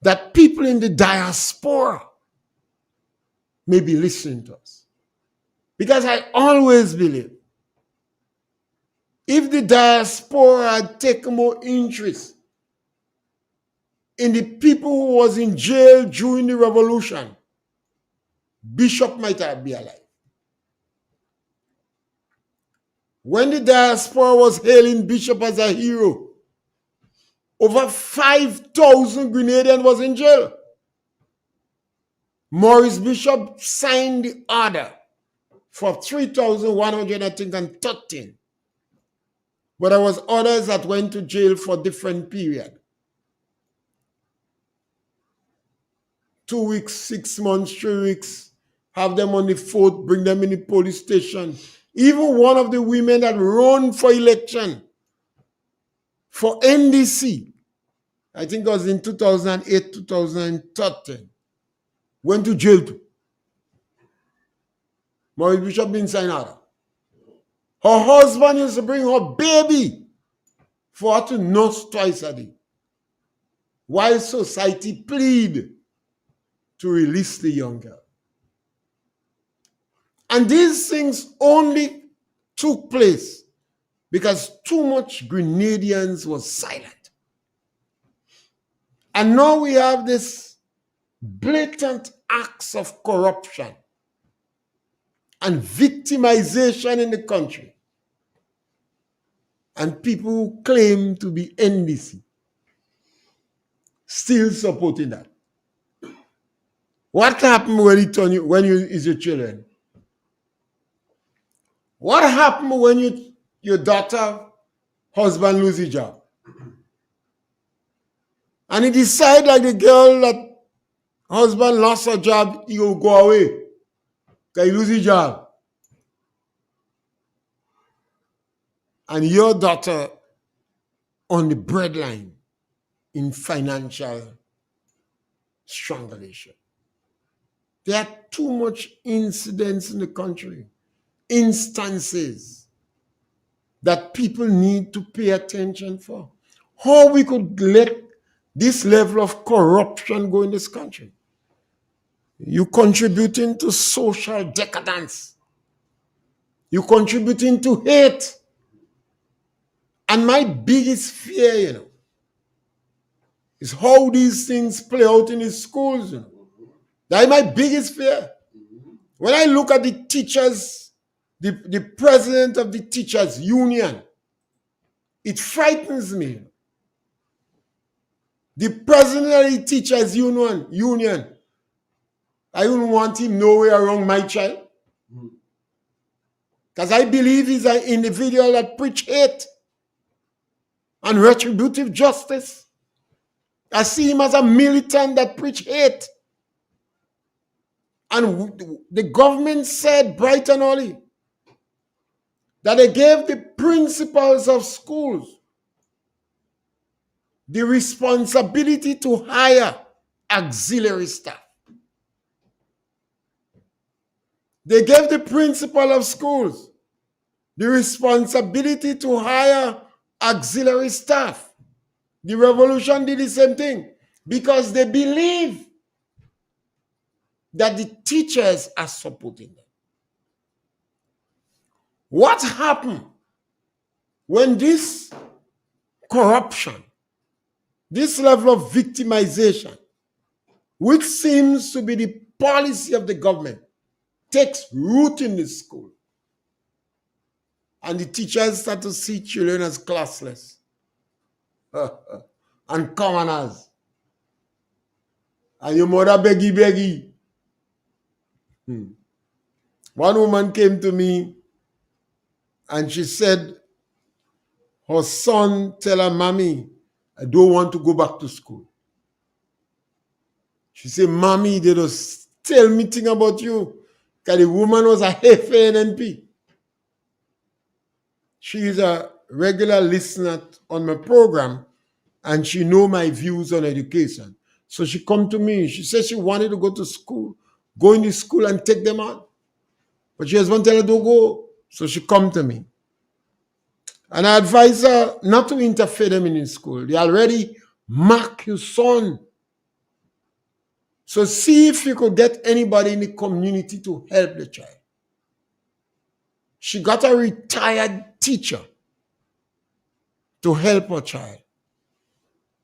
that people in the diaspora may be listening to us. Because I always believe if the diaspora had taken more interest in the people who was in jail during the revolution, Bishop might have been alive. When the diaspora was hailing Bishop as a hero, over 5,000 Grenadians was in jail. Maurice Bishop signed the order for 3,113. But there was others that went to jail for different period. 2 weeks, 6 months, 3 weeks, have them on the foot, bring them in the police station. Even one of the women that ran for election for NDC, I think it was in 2008, 2013, went to jail too. Maurice Bishop didn't sign order. Her husband used to bring her baby for her to nurse twice a day, while society plead to release the young girl. And these things only took place because too much Grenadians was silent. And now we have this blatant acts of corruption and victimization in the country. And people who claim to be NDC still supporting that. What happened when you is your children? What happened when your daughter, husband lose his job? And he decide like the girl that husband lost her job, he will go away. Because he lose his job. And your daughter on the breadline in financial strangulation. There are too much incidents in the country, instances that people need to pay attention for. How we could let this level of corruption go in this country. You contributing to social decadence. You contributing to hate. And my biggest fear, is how these things play out in the schools. That's my biggest fear. When I look at the teachers, the president of the teachers union, it frightens me. The president of the teachers union, I wouldn't want him nowhere around my child. Because I believe he's an individual that preach hate and retributive justice. I see him as a militant that preach hate. And the government said bright and early that they gave the principals of schools the responsibility to hire auxiliary staff. They gave the principal of schools the responsibility to hire auxiliary staff. The revolution did the same thing because they believe that the teachers are supporting them. What happened when this corruption, this level of victimization, which seems to be the policy of the government, takes root in the school? And the teachers start to see children as classless and commoners. And your mother beggy. One woman came to me and she said her son tell her, "Mommy, I don't want to go back to school." She said, "Mommy, they just tell me thing about you." Because the woman was a FNNP. She is a regular listener on my program and she know my views on education. So she come to me. She said she wanted to go to school, go in the school and take them out. But she husband tell her don't go. So she come to me. And I advise her not to interfere them in the school. They already mark your son. So see if you could get anybody in the community to help the child. She got a retired teacher to help her child.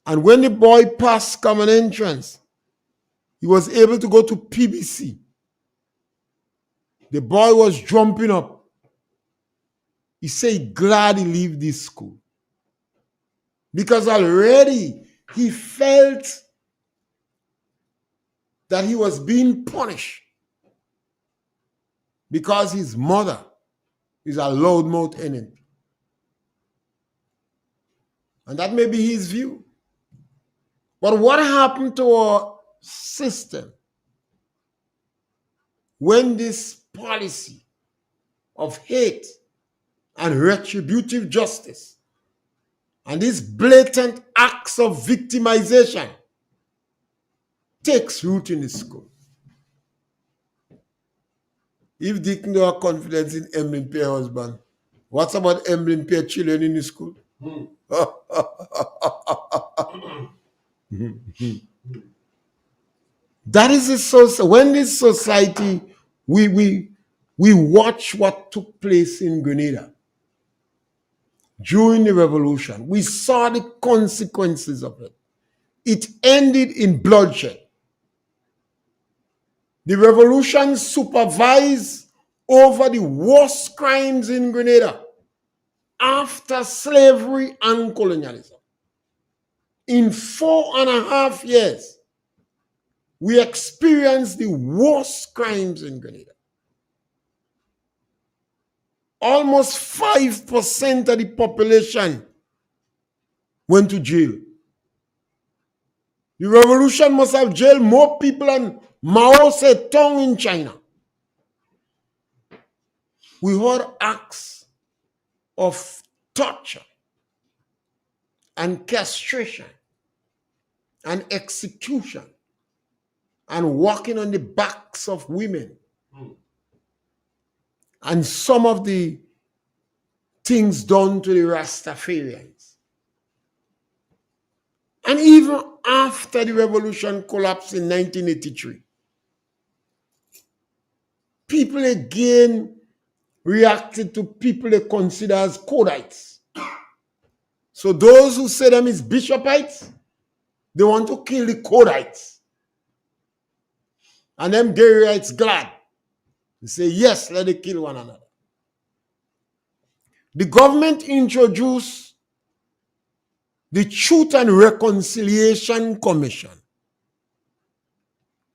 And when the boy passed common entrance, he was able to go to PBC. The boy was jumping up. He said, glad he left this school. Because already he felt that he was being punished because his mother is a loudmouth enemy. And that may be his view. But what happened to our system when this policy of hate and retributive justice and these blatant acts of victimization takes root in the school? If Dick no have confidence in Emblem Peer husband, what's about Emblem Peer children in the school? That is a society. When this society, we watch what took place in Grenada during the revolution. We saw the consequences of it. It ended in bloodshed. The revolution supervised over the worst crimes in Grenada after slavery and colonialism. In 4.5 years, we experienced the worst crimes in Grenada. Almost 5% of the population went to jail. The revolution must have jailed more people than Mao Zedong in China. We heard acts of torture and castration and execution and walking on the backs of women. And some of the things done to the Rastafarians. And even after the revolution collapsed in 1983, people again reacted to people they consider as Kodites. So those who say them is Bishopites, they want to kill the Kodites. And them Garyites glad. They say, yes, let it kill one another. The government introduced the Truth and Reconciliation Commission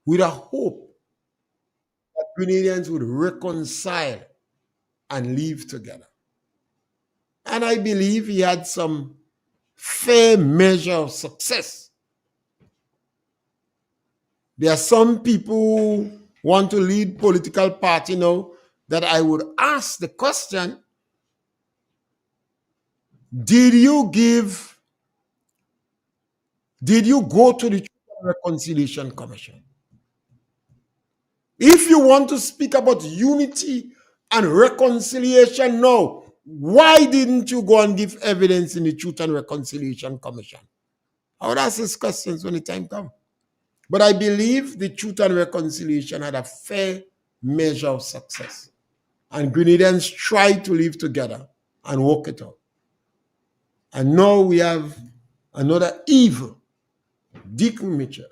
with a hope that Grenadians would reconcile and live together. And I believe he had some fair measure of success. There are some people who want to lead political party now that I would ask the question, did you go to the Truth and Reconciliation Commission? If you want to speak about unity and reconciliation now, why didn't you go and give evidence in the Truth and Reconciliation Commission? I would ask these questions when the time comes. But I believe the Truth and Reconciliation had a fair measure of success. And Grenadians tried to live together and work it out. And now we have another evil, Deacon Mitchell,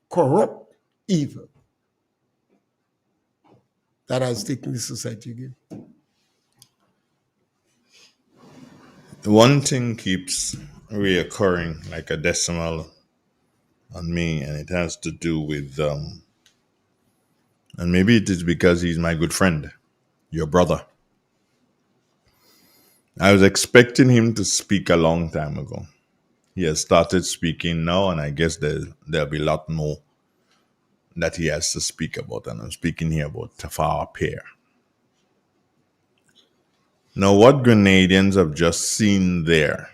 corrupt evil, that has taken the society again. One thing keeps reoccurring like a decimal on me, and it has to do with, and maybe it is because he's my good friend, your brother. I was expecting him to speak a long time ago. He has started speaking now, and I guess there'll be a lot more that he has to speak about, and I'm speaking here about Tafar Peer. Now, what Grenadians have just seen there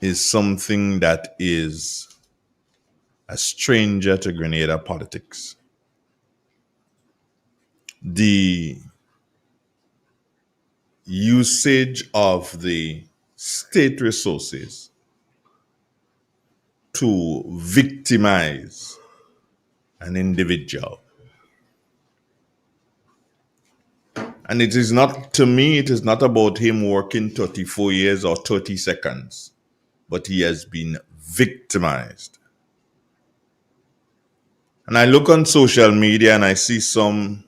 is something that is a stranger to Grenada politics. The usage of the state resources to victimize an individual. And it is not, to me, it is not about him working 34 years or 30 seconds, but he has been victimized. And I look on social media and I see some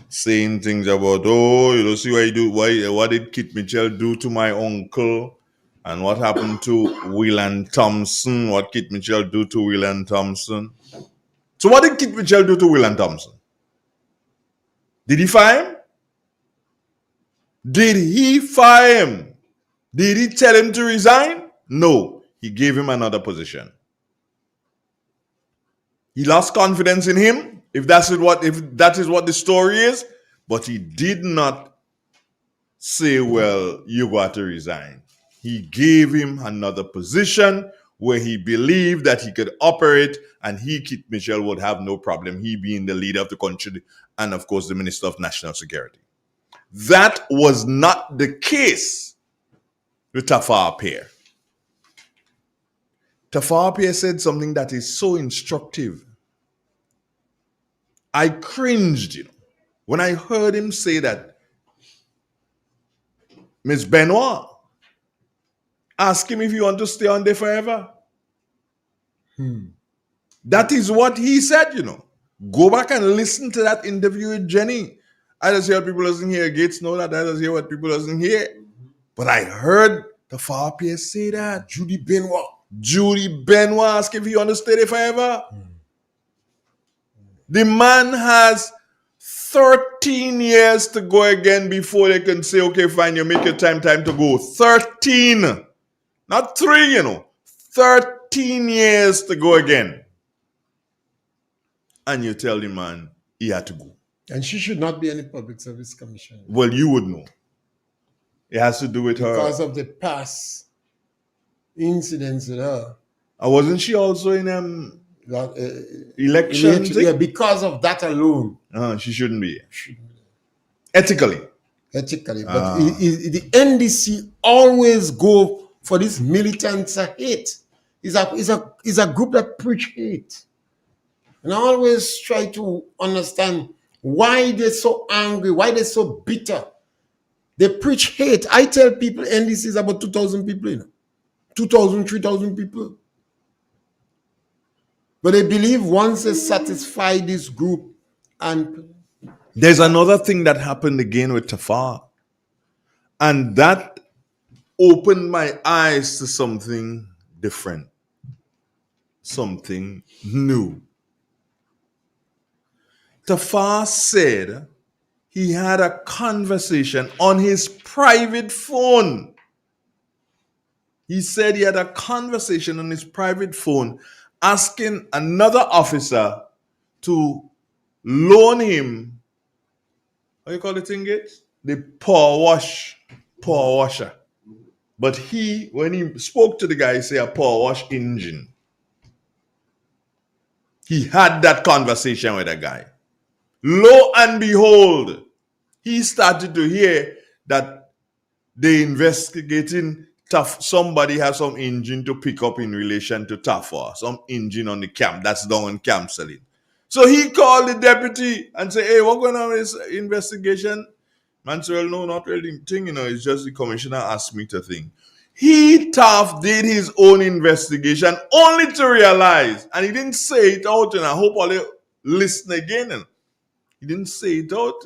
saying things about, oh, you don't see what did Kit Mitchell do to my uncle? And what happened to William Thompson? What Kit Mitchell do to William Thompson? So what did Kit Mitchell do to William Thompson? Did he fire him? Did he fire him? Did he tell him to resign? No, he gave him another position. He lost confidence in him, if that is what the story is, but he did not say, well, you got to resign. He gave him another position where he believed that he could operate, and Kit Mitchell, would have no problem, he being the leader of the country and, of course, the Minister of National Security. That was not the case with Tafar Peer. Tafar Peer said something that is so instructive. I cringed, when I heard him say that Ms. Benoit asked him if he want to stay on there forever. That is what he said, Go back and listen to that interview with Jenny. I just hear what people doesn't hear. Gates know that. I just hear what people doesn't hear. But I heard Tafar Peer say that. Judy Benoit asked if he want to stay there forever. The man has 13 years to go again before they can say, okay, fine, you make your time to go. 13. Not 3, 13 years to go again. And you tell the man he had to go. And she should not be any public service commissioner. Well, you would know. It has to do with her. Because of the past incidents with her. Wasn't she also in elections? Yeah, because of that alone. She shouldn't be. Ethically. But the NDC always go for these militants of hate. Is a group that preach hate. And I always try to understand why they're so angry, why they're so bitter. They preach hate. I tell people NDC is about 2,000 people, 2,000, 3,000 people. But they believe once they satisfy this group and... There's another thing that happened again with Tafar. And that opened my eyes to something different. Something new. Tafar said he had a conversation on his private phone. He said he had a conversation on his private phone asking another officer to loan him, how you call the thing, Gates? The power washer. But when he spoke to the guy, he said a power wash engine. He had that conversation with a guy. Lo and behold, he started to hear that they investigating somebody has some engine to pick up in relation to Tafar, some engine on the camp that's down in Camp Saline. So he called the deputy and said, hey, what going on with this investigation? Man said, well, no, not really thing, it's just the commissioner asked me to think. Taf did his own investigation only to realize, and he didn't say it out, and I hope all they listen again. He didn't say it out.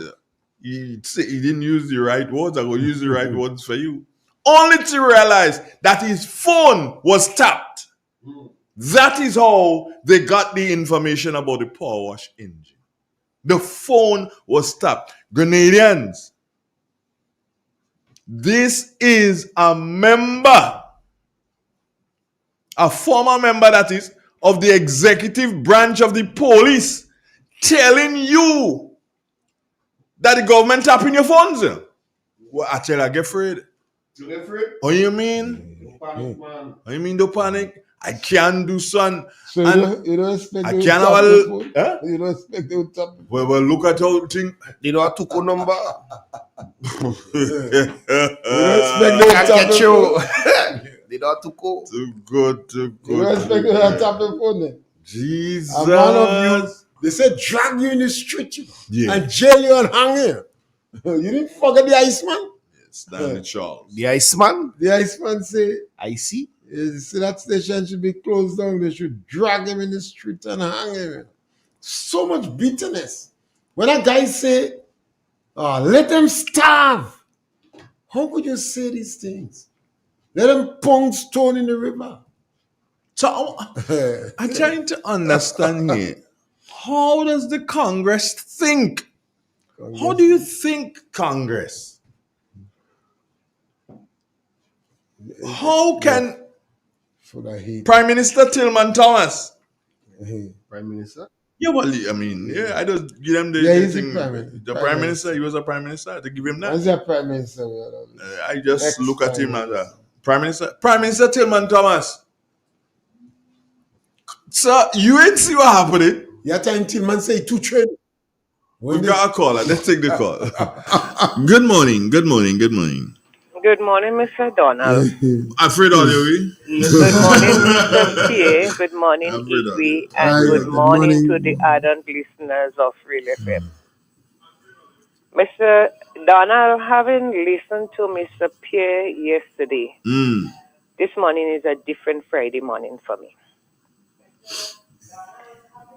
He didn't use the right words. I will use the right words for you. Only to realize that his phone was tapped. That is how they got the information about the power wash engine. The phone was tapped. Grenadians, this is a former member that is, of the executive branch of the police telling you that the government tapping your phones. Well, I tell you, I get afraid. You get afraid? What you mean? Don't panic, man. What you mean don't panic? I can't do something. So you don't expect I them to can't tap have the phone? Huh? You don't expect them to tap the phone? Well, look at how thing. They don't have to number. You don't expect them to tap the phone? They don't have to go. Too good. You don't expect them to tap the phone then? Jesus. A man of you, they said drag you in the street and jail you and hang you. You didn't forget the Iceman? Stanley Charles. The Iceman? The Iceman say, I see. So that station should be closed down. They should drag him in the street and hang him. So much bitterness. When a guy say, let them starve. How could you say these things? Let them pound stone in the river. So I'm trying to understand here. How does the Congress think? How do you think, Congress? How can Prime Minister Tillman Thomas? Prime Minister? Yeah, well, I mean, I just give them the thing. The Prime Minister, he was a Prime Minister. To give him that. What's that Prime Minister? I just look at him as a Prime Minister Tillman Thomas. So, you ain't see what happened? You're telling Tillman say 2 trade. We got a caller. Let's take the call. Good morning. Good morning, Mr. Donald. Alfred Olewi. Good morning, Mr. Pierre. Good morning, Igwe. And good morning to the ardent listeners of Real FM. Mr. Donald, having listened to Mr. Pierre yesterday, this morning is a different Friday morning for me.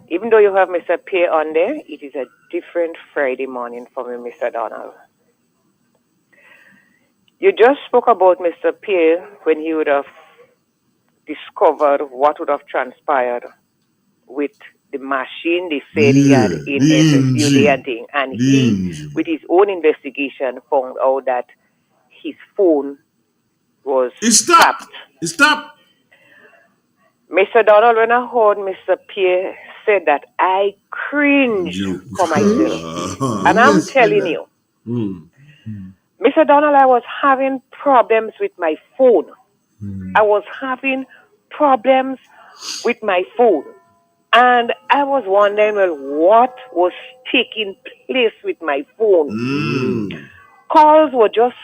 Even though you have Mr. Pierre on there, it is a different Friday morning for me, Mr. Donald. You just spoke about Mr. Pierre when he would have discovered what would have transpired with the machine they said he had in SSU and thing. And he, with his own investigation, found out that his phone was tapped. It's tapped. Mr. Donald, when I heard Mr. Pierre said that, I cringed for myself. And I'm telling you, Mr. Donald, I was having problems with my phone. I was having problems with my phone. And I was wondering, well, what was taking place with my phone? Calls were just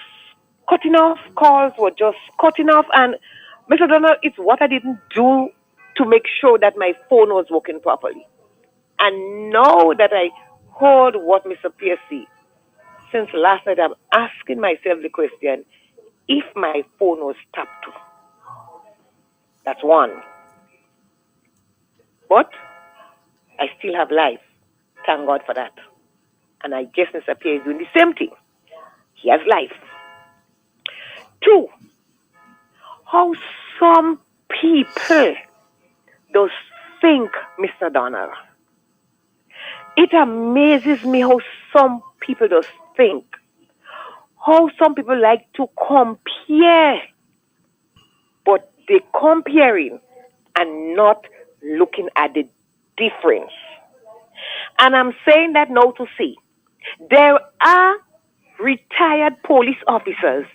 Cutting off calls were just cutting off. And Mr. Donald, it's what I didn't do to make sure that my phone was working properly. And now that I heard what Mr. Pierce said, since last night I'm asking myself the question, if my phone was tapped to. That's one. But I still have life. Thank God for that. And I guess Mr. Pierre is doing the same thing. He has life. Two, how some people just think, Mr. Donald. It amazes me how some people just think. How some people like to compare. But they're comparing and not looking at the difference. And I'm saying that now to see. There are retired police officers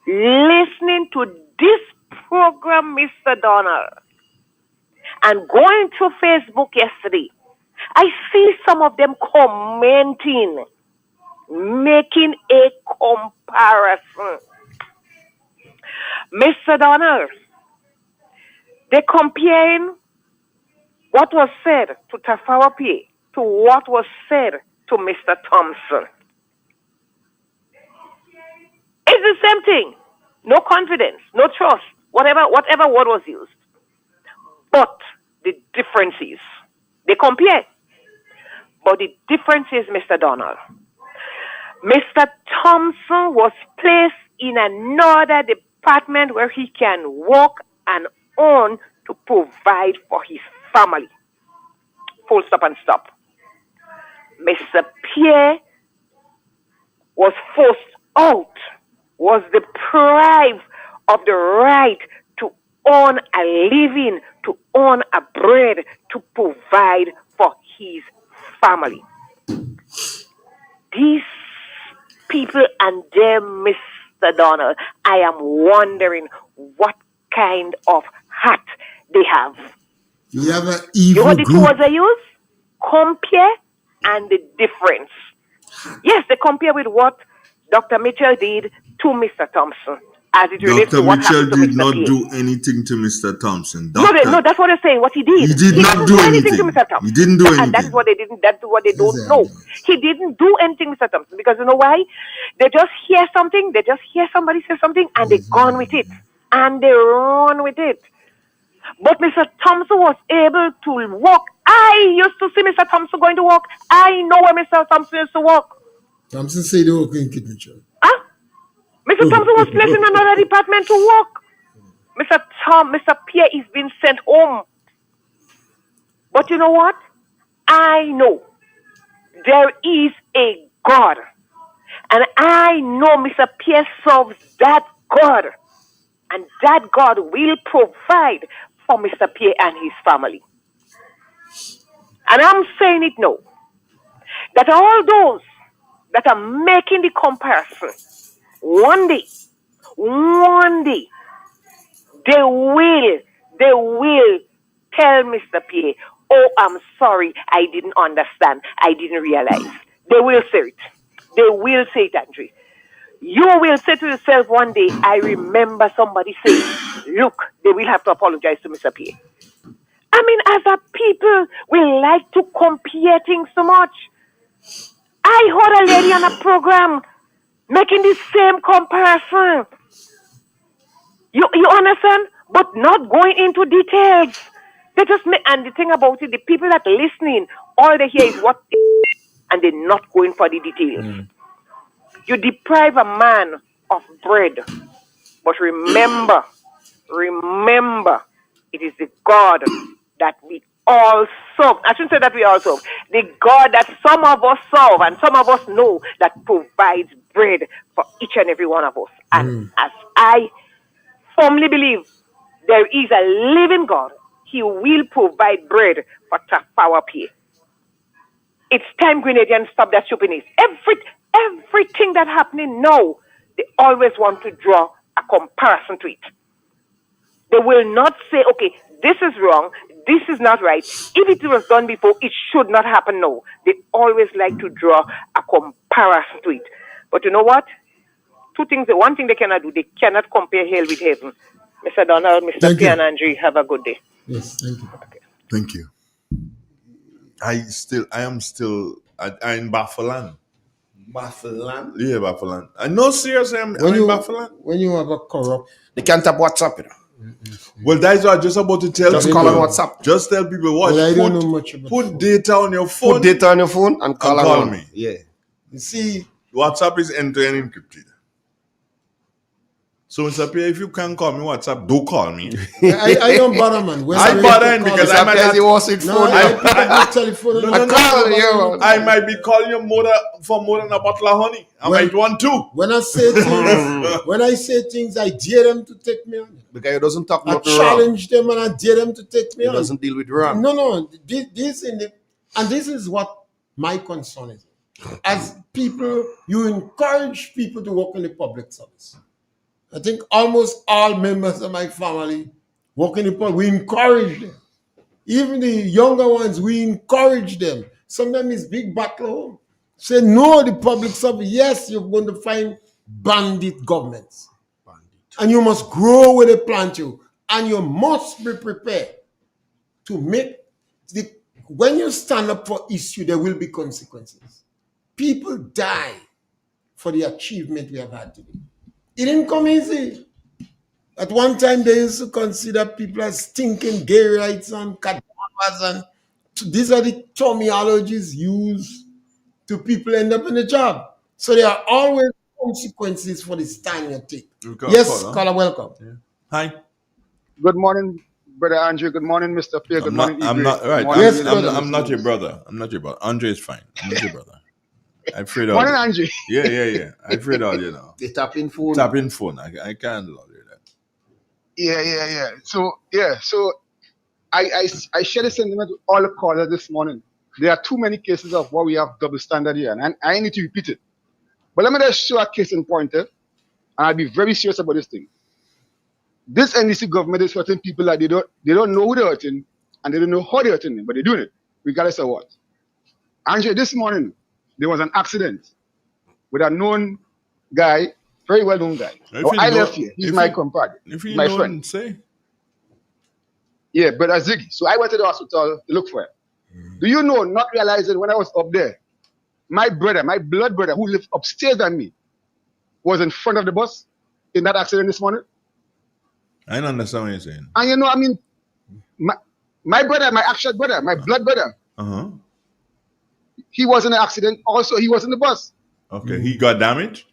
listening to this program, Mr. Donald. And going through Facebook yesterday, I see some of them commenting, making a comparison. Mr. Donald, they're comparing what was said to Tafawa P. to what was said to Mr. Thompson. It's the same thing. No confidence, no trust, whatever word was used. But the difference is, they compare. But the difference is, Mr. Donald, Mr. Thompson was placed in another department where he can work and earn to provide for his family. Full stop and stop. Mr. Pierre was forced out, was deprived of the right to earn a living, to earn a bread, to provide for his family. These people and them, Mr. Donald, I am wondering what kind of hat they have. You have an You evil know the two group. words I use? Compare and the difference. Yes, they compare with what Dr. Mitchell did to Mr. Thompson as it relates Dr. to what Mitchell happened to did Mr. not Pierre. do anything to Mr. Thompson. No, that's what they're saying. What he did. He did not do anything to anything. Mr. Thompson. He didn't do And that is anything. what they didn't. That's what they don't know. He didn't do anything, Mr. Thompson, because you know why? They just hear something. They just hear somebody say something, and they gone with it, and they run with it. But Mr. Thompson was able to walk. I used to see Mr. Thompson going to work. I know where Mr. Thompson used to work. Thompson said they were in Kitchen. Mr. Thompson was placed in another department to work. Mr. Pierre is being sent home. But you know what? I know there is a God. And I know Mr. Pierre serves that God. And that God will provide for Mr. Pierre and his family. And I'm saying it now. That all those that are making the comparison, one day, they will tell Mr. Pierre, oh, I'm sorry, I didn't understand, I didn't realize. They will say it. They will say it, Andre. You will say to yourself one day, I remember somebody saying, look, they will have to apologize to Mr. Pierre. I mean, as a people, we like to compare things so much. I heard a lady on a program making the same comparison. You understand? But not going into details. They just make, and the thing about it, the people that are listening, all they hear is what, and they're not going for the details. You deprive a man of bread, but remember, it is the God that we all serve. I shouldn't say that we all serve. The God that some of us serve and some of us know that provides bread for each and every one of us. And as I firmly believe there is a living God, He will provide bread for Tafawa P. It's time, Grenadians, stop that stupidness. Everything that's happening now, they always want to draw a comparison to it. They will not say, okay, this is wrong, this is not right. If it was done before, it should not happen now. They always like to draw a comparison to it. But you know what? two things. One thing they cannot do, they cannot compare hell with heaven. Mr. Donald, Mr. P. and Andre, have a good day. Yes, thank you. Okay. Thank you. I am still in Baffalan. Baffalan? Yeah, Baffalan. I know seriously, I'm in Baffalan. When you have a corrupt, they can't tap WhatsApp, you know. Well, that's what I'm just about to tell Just people. call on WhatsApp. Just tell people what. Well, I don't know much about put data on your phone. Put data on your phone and call me. Yeah. You see, WhatsApp is end-to-end encrypted. So, Mr. Pierre, if you can't call me WhatsApp, don't call me. I don't bother, man. When I bother because I might not. I might be calling you for more than a bottle of honey. I might want two. When I say things, I dare them to take me on. Because it doesn't talk I about challenge them and I dare them to take me it on. It doesn't deal with wrong. No. This is what my concern is. As people, you encourage people to work in the public service. I think almost all members of my family work in the public. We encourage them. Even the younger ones, we encourage them. Sometimes it's big battle home. Say no, the public service. Yes, you're going to find bandit governments. And you must grow with a plan to. And you must be prepared to make when you stand up for issue, there will be consequences. People die for the achievement we have had today. It didn't come easy. At one time, they used to consider people as stinking gay rights and cadavers, and these are the terminologies used to people end up in the job. So there are always consequences for the stand you take. Yes, caller, welcome. Yeah. Hi. Good morning, Brother Andrew. Good morning, Mr. Pierre. Good morning, I'm not right. I'm not your brother. I'm not your brother. Andre is fine. I'm not your brother. I've heard all. Morning, Andre. Yeah. I've heard all, you know. They tap in phone. I can't love you that. Yeah. So I share the sentiment with all the callers this morning. There are too many cases of what we have double standard here, and I need to repeat it. But let me just show a case in point, and I'll be very serious about this thing. This NDC government is hurting people that they don't know who they're hurting, and they don't know how they're hurting them, but they're doing it, regardless of what. Andre, this morning, there was an accident with a known guy, very well-known guy. I left here. He's my compadre, my friend. Say. Yeah, Brother Ziggy. So I went to the hospital to look for him. Do you know, not realizing when I was up there, my brother, my blood brother, who lived upstairs than me, was in front of the bus in that accident this morning? I don't understand what you're saying. And you know, I mean, my brother, my actual brother, my blood brother, he was in an accident. Also, he was in the bus. Okay, he got damaged?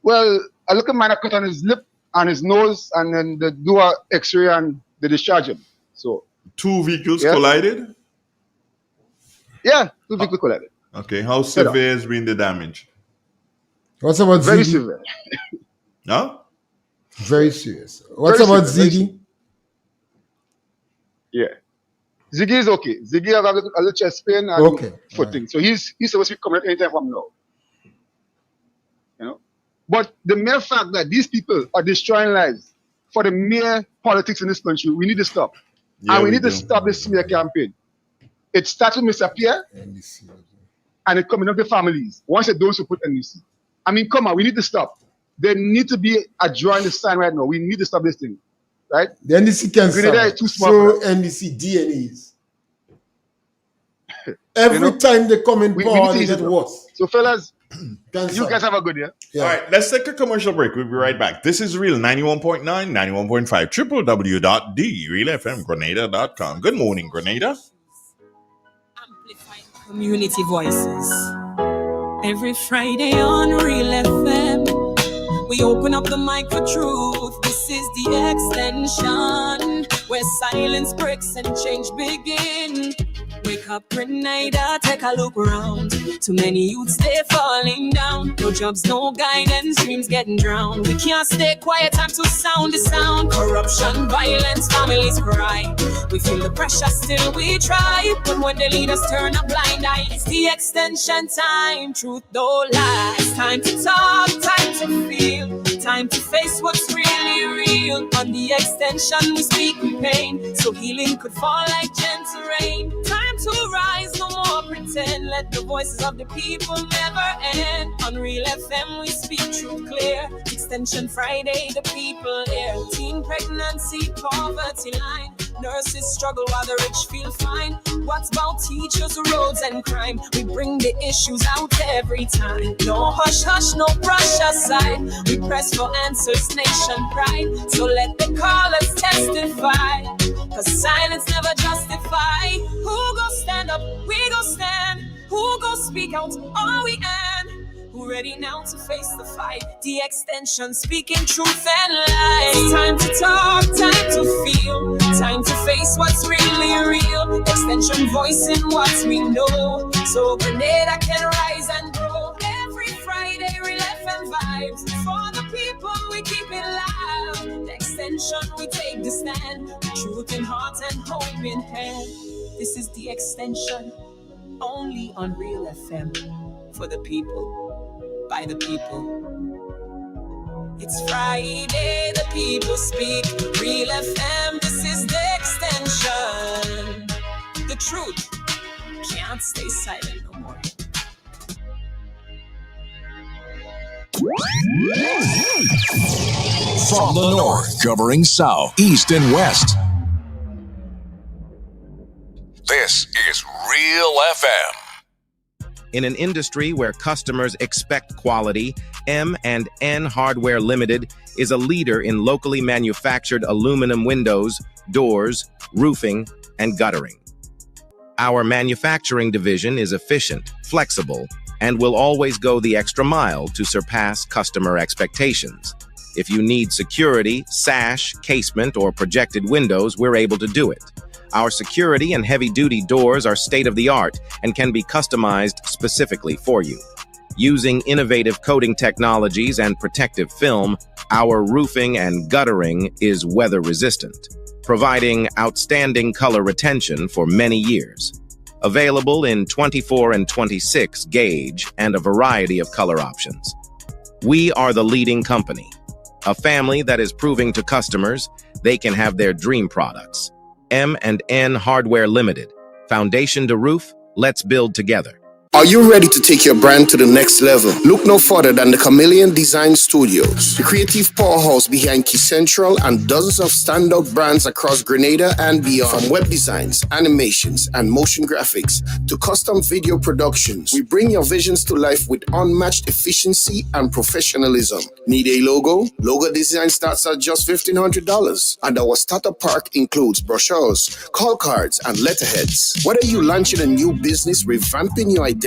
Well, I look at minor cut on his lip, on his nose, and then they do a X-ray and they discharge him. So two vehicles collided? Yeah, two vehicles collided. Okay, how severe has been the damage? What's about Very Ziggy? severe. Huh? Very serious. What's about Ziggy? Yeah. Ziggy is okay. Ziggy has a little chest pain and foot thing. So he's supposed to be coming anytime from now. You know? But the mere fact that these people are destroying lives for the mere politics in this country, we need to stop. Yeah, and we need to stop this smear campaign. It starts with Mr. Pierre and it coming up the families. Once they don't support NDC. I mean, come on, we need to stop. There need to be a draw in the sand right now. We need to stop this thing. Right? The NDC can Grenada is too small. so NDC DNAs. Every time they come in power, they get worse. So fellas, you guys have a good year. All right, let's take a commercial break. We'll be right back. This is Real 91.9, 91.5, www.therealfmgrenada.com. Good morning, Grenada. Community voices. Every Friday on Real FM, we open up the mic for truth. This is the Xtention, where silence breaks and change begin. Wake up, Grenada, take a look around. Too many youths, they falling down. No jobs, no guidance, dreams getting drowned. We can't stay quiet, time to sound the sound. Corruption, violence, families cry. We feel the pressure, still we try. But when the leaders turn a blind eye, it's the Xtention time. Truth don't lie. It's time to talk, time to feel, time to face what's really real. On the Xtention, we speak with pain, so healing could fall like gentle rain. Time to rise, no more pretend. content. Let the voices of the people never end. On Real FM we speak true clear. Extension Friday, the people here. Teen pregnancy, poverty line. Nurses struggle while the rich feel fine. What's about teachers, roads and crime? We bring the issues out every time. No hush hush, no brush aside. We press for answers, nation pride. So let the callers testify, cause silence never justify. Who go stand up? We go stand. Who go speak out? All we end. Who ready now to face the fight? The Xtention speaking truth and light. It's time to talk, time to feel, time to face what's really real. Extension voicing what we know, so Grenada can rise and grow. Every Friday, Real FM vibes. For the people, we keep it live. The Extension, we take the stand. Truth in heart and hope in hand. This is the Extension, only on Real FM. For the people, by the people. It's Friday, the people speak. Real FM, this is the Extension. The truth can't stay silent no more. From the north, covering south, east, and west. This is Real FM. In an industry where customers expect quality, M&N Hardware Limited is a leader in locally manufactured aluminum windows, doors, roofing, and guttering. Our manufacturing division is efficient, flexible, and will always go the extra mile to surpass customer expectations. If you need security, sash, casement, or projected windows, we're able to do it. Our security and heavy-duty doors are state-of-the-art and can be customized specifically for you. Using innovative coating technologies and protective film, our roofing and guttering is weather-resistant, providing outstanding color retention for many years. Available in 24 and 26 gauge and a variety of color options. We are the leading company, a family that is proving to customers they can have their dream products. M&N Hardware Limited. Foundation to roof, let's build together. Are you ready to take your brand to the next level? Look no further than the Chameleon Design Studios, the creative powerhouse behind Key Central and dozens of standout brands across Grenada and beyond. From web designs, animations, and motion graphics to custom video productions, we bring your visions to life with unmatched efficiency and professionalism. Need a logo? Logo design starts at just $1,500, and our starter pack includes brochures, call cards, and letterheads. Whether you're launching a new business, revamping your identity,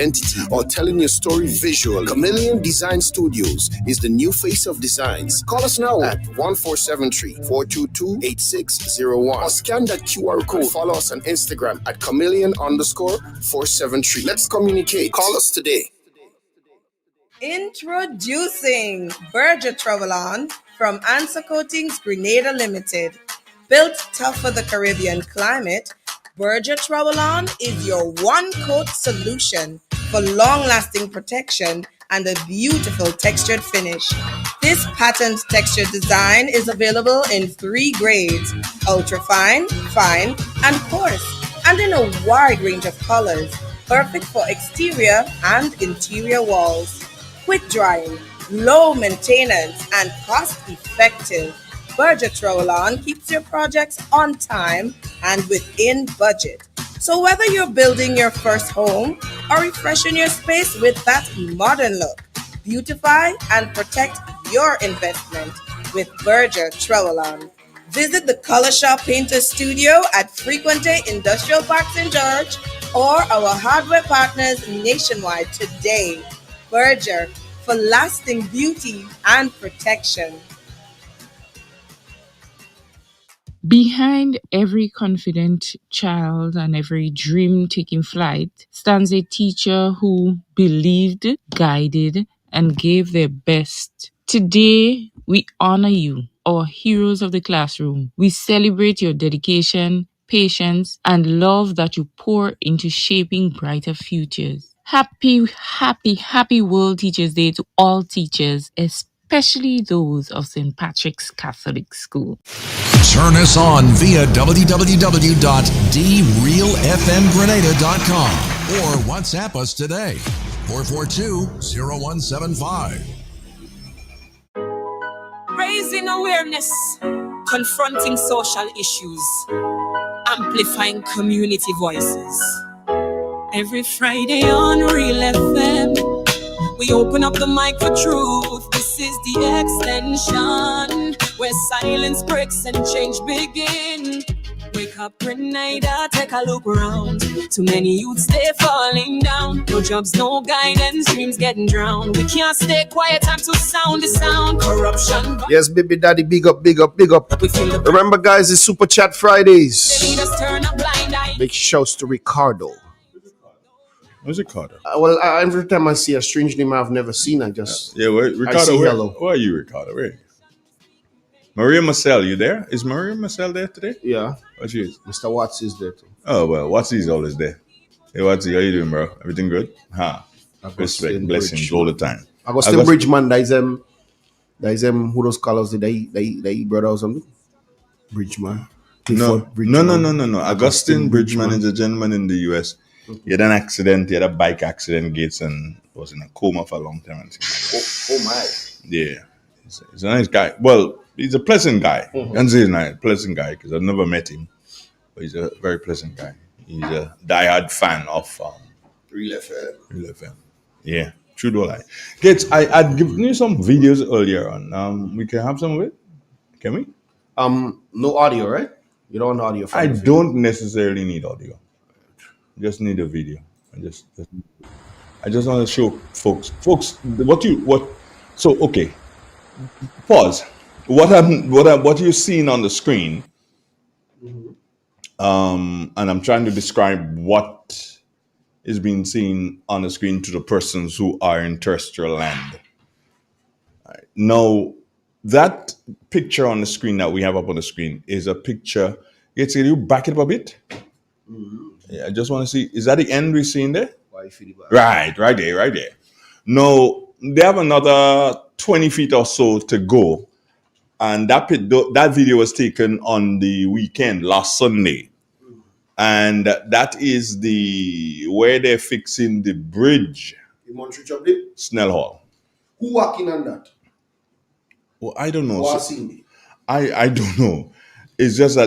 or telling your story visual, Chameleon Design Studios is the new face of designs. Call us now at 1473-422-8601 or scan that QR code. Follow us on Instagram at chameleon_473. Let's communicate. Call us today. Introducing Berger Travel-On from Answer Coatings Grenada Limited. Built tough for the Caribbean climate, Berger Travel-On is your one-coat solution for long-lasting protection and a beautiful textured finish. This patent texture design is available in 3 grades: ultra-fine, fine, and coarse, and in a wide range of colors, perfect for exterior and interior walls. Quick drying, low maintenance, and cost-effective. Berger Travel-On keeps your projects on time and within budget. So whether you're building your first home or refreshing your space with that modern look, beautify and protect your investment with Berger Travel-On. Visit the Color Shop Painter Studio at Frequente Industrial Park St. George or our hardware partners nationwide today. Berger, for lasting beauty and protection. Behind every confident child and every dream taking flight stands a teacher who believed, guided, and gave their best. Today, we honor you, our heroes of the classroom. We celebrate your dedication, patience, and love that you pour into shaping brighter futures. Happy, happy, happy World Teachers Day to all teachers, especially those of St. Patrick's Catholic School. Turn us on via www.drealfmgrenada.com. or WhatsApp us today. 442-0175. Raising awareness, confronting social issues, amplifying community voices. Every Friday on Real FM, we open up the mic for truth. This is the Xtention, where silence breaks and change begin. Wake up, Grenada, take a look around. Too many youths, they falling down. No jobs, no guidance, dreams getting drowned. We can't stay quiet, time to sound the sound. Corruption. Yes, baby daddy, big up, big up, big up. Remember, guys, it's Super Chat Fridays. They lead us, turn a blind eye. Big shouts to Ricardo. Who's Ricardo? Well, every time I see a strange name I've never seen, I just Ricardo. I say where, hello. Where are you, Ricardo? Where? Maria Marcel, you there? Is Maria Marcel there today? Yeah. Oh, she is. Mr. Watts is there too. Oh well, Watsy's always there. Hey Watsy, how you doing, bro? Everything good? Respect, blessings all the time. Augustine Bridgeman, that is who those colors they brother or something? Bridgeman. Clifford Bridgeman. No. Augustine Bridgeman is a gentleman in the US. He had an accident, he had a bike accident, Gates, and was in a coma for a long time. Oh my. Yeah. He's a nice guy. Well, he's a pleasant guy. Mm-hmm. And he's a pleasant guy because I've never met him. But he's a very pleasant guy. He's a diehard fan of Real FM. Real FM. Yeah. True do lie. Gates, I'd given you some videos earlier on. We can have some of it? Can we? No audio, right? You don't want audio. I don't necessarily need audio. Just need a video. I just want to show folks so okay. Pause. What you're seeing on the screen, and I'm trying to describe what is being seen on the screen to the persons who are in terrestrial land. All right. Now, that picture on the screen that we have up on the screen is a picture. Can you back it up a bit? Mm-hmm. Yeah, I just want to see. Is that the end we're seeing there? Right there. No, they have another 20 feet or so to go. And that video was taken on the weekend, last Sunday. And that is where they're fixing the bridge. Snell Hall. Who walking on that? Well, I don't know. I don't know. It's just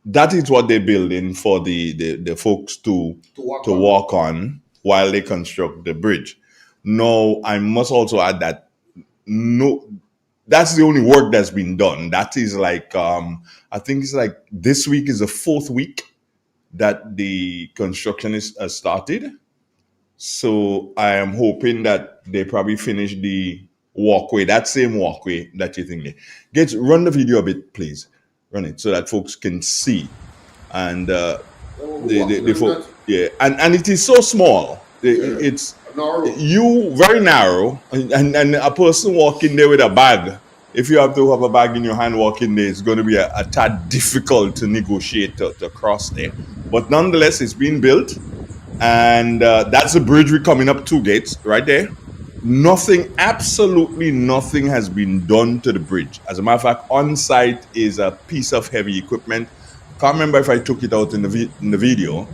that is what they're building for the folks to walk on while they construct the bridge. No, I must also add that that's the only work that's been done. That is like I think it's like this week is the 4th week that the construction has started. So I am hoping that they probably finish the walkway, that same walkway that you think. Gates, run the video a bit, please. Run it so that folks can see. And and it is so small. It's very narrow, and a person walking there with a bag. If you have to have a bag in your hand walking there, it's going to be a tad difficult to negotiate to cross there. But nonetheless, it's being built, and that's the bridge we're coming up to, Gates, right there. Absolutely nothing has been done to the bridge. As a matter of fact, on site is a piece of heavy equipment. Can't remember if I took it out in the video,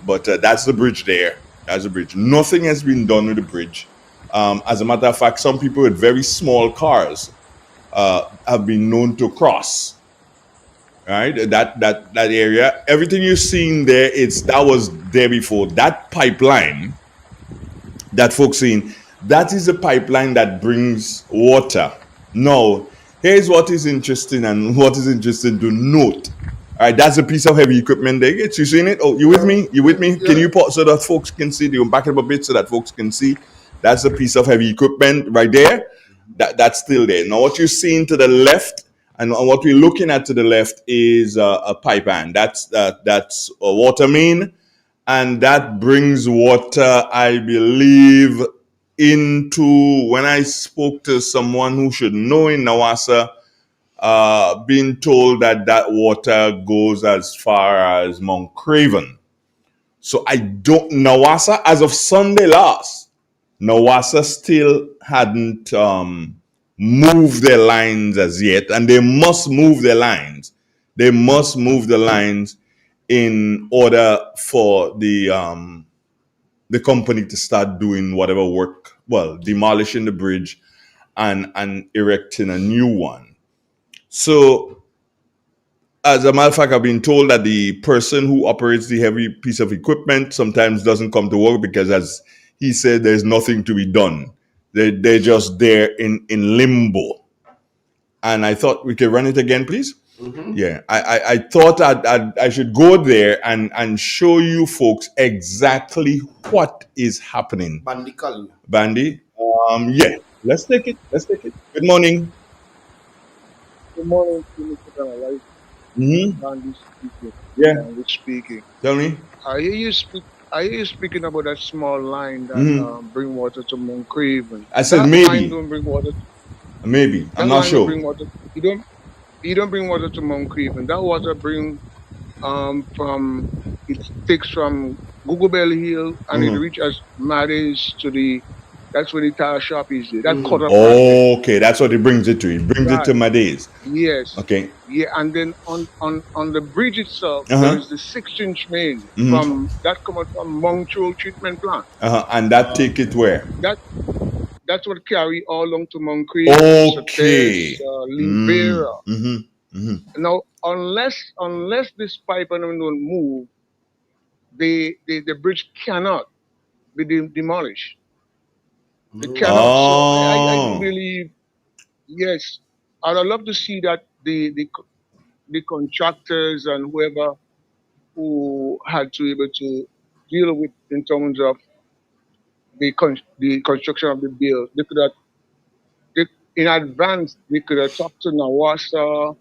but that's the bridge there. That's the bridge. Nothing has been done with the bridge. As a matter of fact, some people with very small cars have been known to cross. Right, that area. Everything you're seeing there, that was there before. That pipeline that folks seen. That is a pipeline that brings water. Now, here's what is interesting and what is interesting to note. All right, that's a piece of heavy equipment there. You seen it? Oh, you with me? You with me? Yeah. Can you pause so that folks can see? You back it up a bit so that folks can see. That's a piece of heavy equipment right there. That's still there. Now, what you're seeing to the left and what we're looking at to the left is a pipeline. That's a water main, and that brings water, I believe, into, when I spoke to someone who should know in Nawasa, being told that water goes as far as Mount Craven. So Nawasa, as of Sunday last, Nawasa still hadn't moved their lines as yet, and they must move their lines. They must move the lines in order for the company to start doing whatever work, well, demolishing the bridge and erecting a new one. So, as a matter of fact, I've been told that the person who operates the heavy piece of equipment sometimes doesn't come to work because, as he said, there's nothing to be done. They're just there in limbo. And I thought we could run it again, please. Mm-hmm. Yeah, I thought I should go there and show you folks exactly what is happening. Bandy calling. Bandy, yeah, let's take it. Good morning. Good morning, Mr. Donald. Mm-hmm. Bandy speaking. Yeah. Bandy speaking. Tell me. I hear you speaking about that small line that bring water to Mount Craven. I said that maybe. Line don't bring water. Maybe. That I'm not line sure. Bring water. You don't bring water to Mount Craven. That water bring from it takes from Google Bell Hill and it reaches Maddie's to the. That's where the tire shop is there. That quarter past. Okay, that's what it brings it to. It brings it to my days. Yes. Okay. Yeah, and then on the bridge itself, there is the 6-inch main from that coming from Montreal treatment plant. And that take it where? That's what carry all along to Montclair, Okay. Libera. Now, unless this pipe and don't move, the bridge cannot be demolished. It cannot. So I believe, yes, I'd love to see that the contractors and whoever who had to be able to deal with in terms of the construction of the bill, they could have, in advance, they could have talked to Nawasa,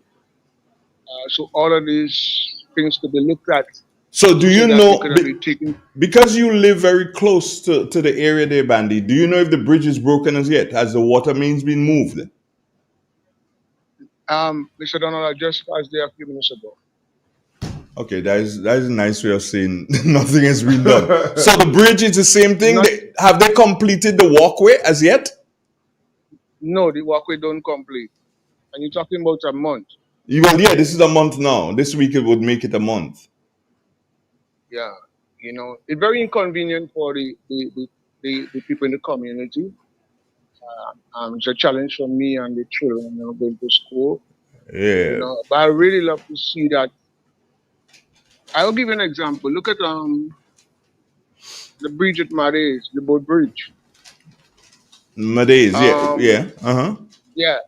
so all of these things could be looked at. So do you know, because you live very close to the area there, Bandy, do you know if the bridge is broken as yet? Has the water mains been moved? Mr. Donald, I just passed there a few minutes ago. Okay, that is a nice way of saying nothing has been done. So the bridge is the same thing. Have they completed the walkway as yet? No, the walkway don't complete. And you're talking about a month. Well, yeah, this is a month now. This week it would make it a month. Yeah, it's very inconvenient for the people in the community. It's a challenge for me and the children going to school. Yeah. But I really love to see that. I'll give you an example. Look at the bridge at Marais, the boat bridge. Marais, yeah. Yeah.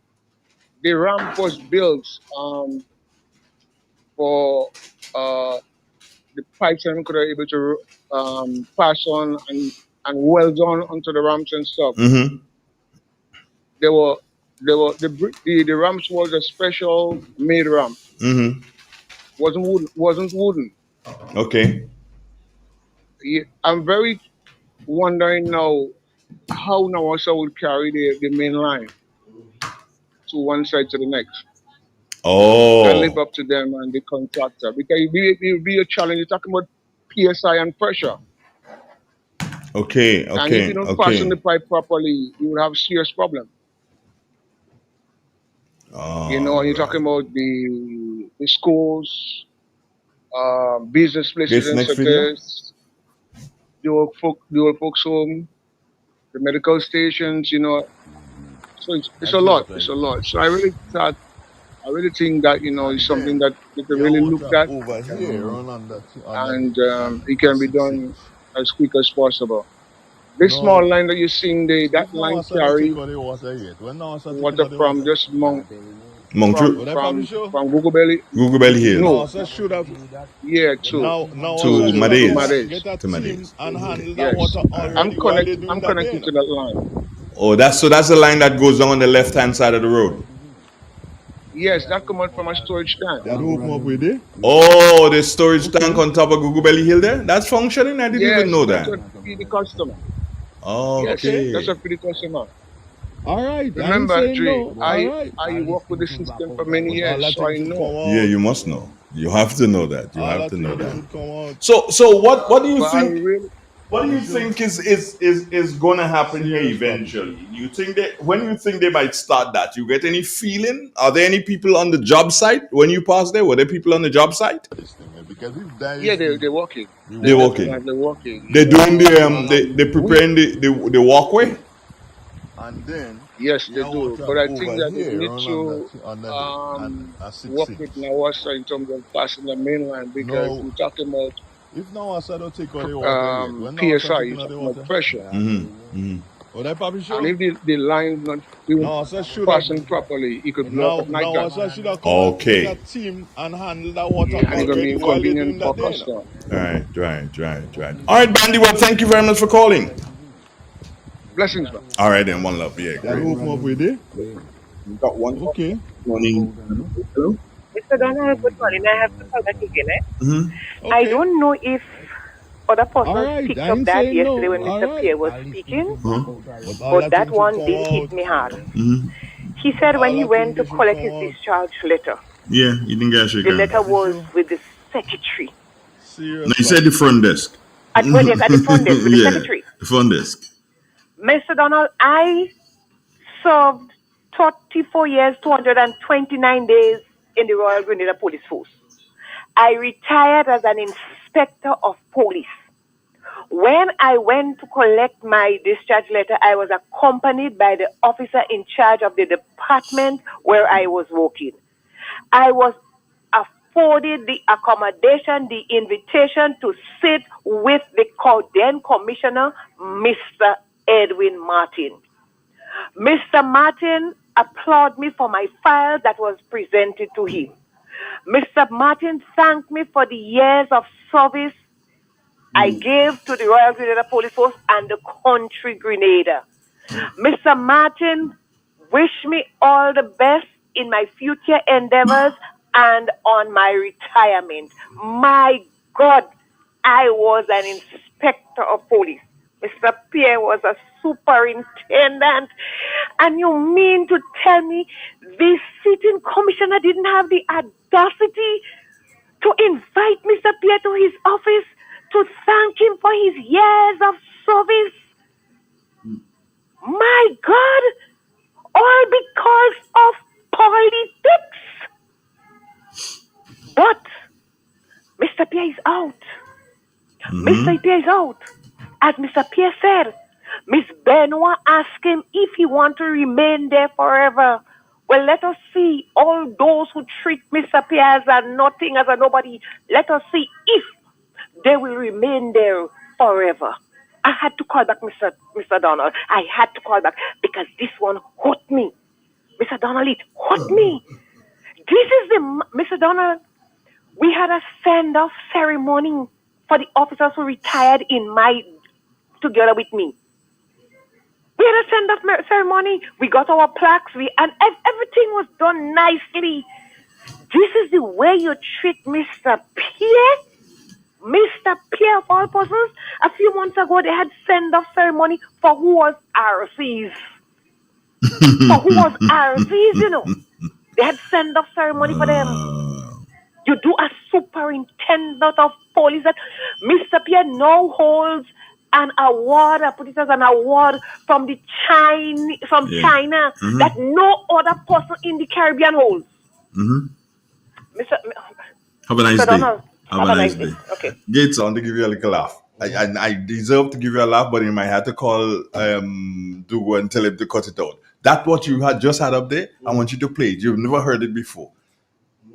The ramp was built for the pipes and could be able to pass on and weld on onto the ramps and stuff. The ramps was a special made ramp. Wasn't wooden. Okay. Yeah, I'm very wondering now how Nawasa would carry the main line to one side to the next. And live up to them and the contractor, because it will be a challenge. You're talking about PSI and pressure. Okay. And if you don't fasten the pipe properly, you will have serious problem. And you're talking about the schools, business places and sectors, the old folks home, the medical stations, So it's a lot. It's a lot. So I really think that it's something that they can really look at, and it can be done as quick as possible. This small line that you're seeing there, that line carry water from just from Google Belly Hill. No. Yeah, to Marais. Yes. I'm connected to that line. Oh, that's the line that goes down on the left hand side of the road. Yes, that come out from a storage tank. Oh, the storage tank on top of Google Belly Hill there? That's functioning? I didn't even know that. That's what feed the customer. Oh, okay. Yes, that's what feed the customer. All right. Remember, Dre, I work with the system for many years, so I know. Yeah, you must know. You have to know that. You have to know that. So what do you think? What do you think is going to happen here eventually? You think when you think they might start that, you get any feeling? Are there any people on the job site when you pass there? Were there people on the job site? Because if that Yeah, is they're working. They're working. Definitely working. They're doing they're preparing the walkway. And then Yes, you they know what do. But I think over that they here need on to a 6 work with 6. Nawasa in terms of passing the main line because No, we're talking about if Nawasa don't take out the water yet, when Nawasa PSI, you're taking out the talking about water, pressure. oh, they probably And should. if the line not being Nawasa should have. passing properly, it could blow up Now at night time. Nawasa should have come and bring a team and handle that water Yeah, and it's gonna be already while they're inconvenient doing for that day. You know? customer. Right. All right, Bandy. Well, thank you very much for calling. Blessings, man. All right, then. One love. Yeah, That great. open up with it. Got one. Okay. Morning. Hello. Mr. Donald, good morning. I have to call back again. Mm-hmm. I don't know if other persons right, picked I up ain't that saying yesterday no. when Mr. All Pierre right. was speaking, All but that things one should did come hit out. me hard. Mm-hmm. He said when All he that went to things should collect his come out. discharge letter, Yeah, you didn't get a shake the hand. letter was with the secretary. Serious. No, you said the front desk. At the front desk with the Yeah, secretary. the front desk. Mr. Donald, I served 34 years, 229 days in the Royal Grenada Police Force. I retired as an inspector of police. When I went to collect my discharge letter, I was accompanied by the officer in charge of the department where I was working. I was afforded the accommodation, the invitation to sit with the then commissioner, Mr. Edwin Martin. Mr. Martin applauded me for my file that was presented to him. Mr. Martin thanked me for the years of service I gave to the Royal Grenada Police Force and the country Grenada. Mr. Martin wished me all the best in my future endeavors and on my retirement. My God, I was an inspector of police. Mr. Pierre was a superintendent. And you mean to tell me the sitting commissioner didn't have the audacity to invite Mr. Pierre to his office to thank him for his years of service? My God, all because of politics. But Mr. Pierre is out. Mr. Pierre is out. As Mr. Pierre said, Miss Benoit asked him if he want to remain there forever. Well, let us see all those who treat Mr. Pierre as a nothing, as a nobody. Let us see if they will remain there forever. I had to call back Mr. Donald. I had to call back because this one hurt me. Mr. Donald, it hurt me. This is Mr. Donald, we had a send-off ceremony for the officers who retired together with me. We had a send-off ceremony. We got our plaques. And everything was done nicely. This is the way you treat Mr. Pierre? Mr. Pierre, of all persons, a few months ago, they had send-off ceremony for who was RCs. You know. They had send-off ceremony for them. You do a superintendent of police that Mr. Pierre now holds an award, I put it as an award from China that no other person in the Caribbean holds. Have a nice day. Donald, Have a nice day. Okay. Gates on to give you a little laugh. I deserve to give you a laugh, but in my had to call Dugo and tell him to cut it out. That what you had just had up there, I want you to play it. You've never heard it before.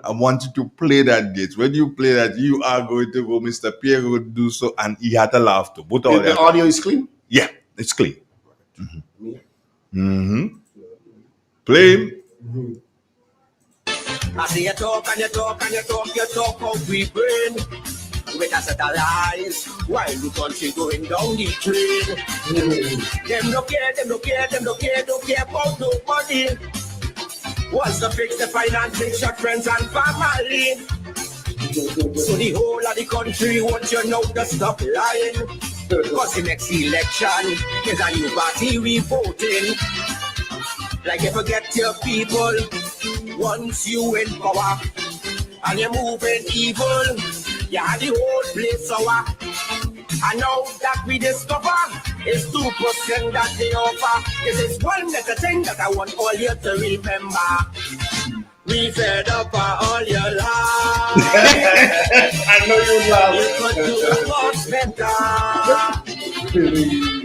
I want you to play that, Gates. When you play that, you are going to go, Mr. Pierre will do so, and he had to laugh too. But all The audio is clean? Yeah, it's clean. Play. I see you talk and you talk and you talk, you talk out we brain. With a set of lies, while the country going down the drain. Them no care, don't care about nobody. Wants to fix the finance, fix your friends and family. So the whole of the country wants you know to stop lying. Cause the next election is a new party we voting. Like you forget your people once you in power and you're moving evil, you had the whole place sour. And now that we discover is 2% that they offer. This is one little thing that I want all you to remember. We fed up for all your life. I know you laugh. You could do much better.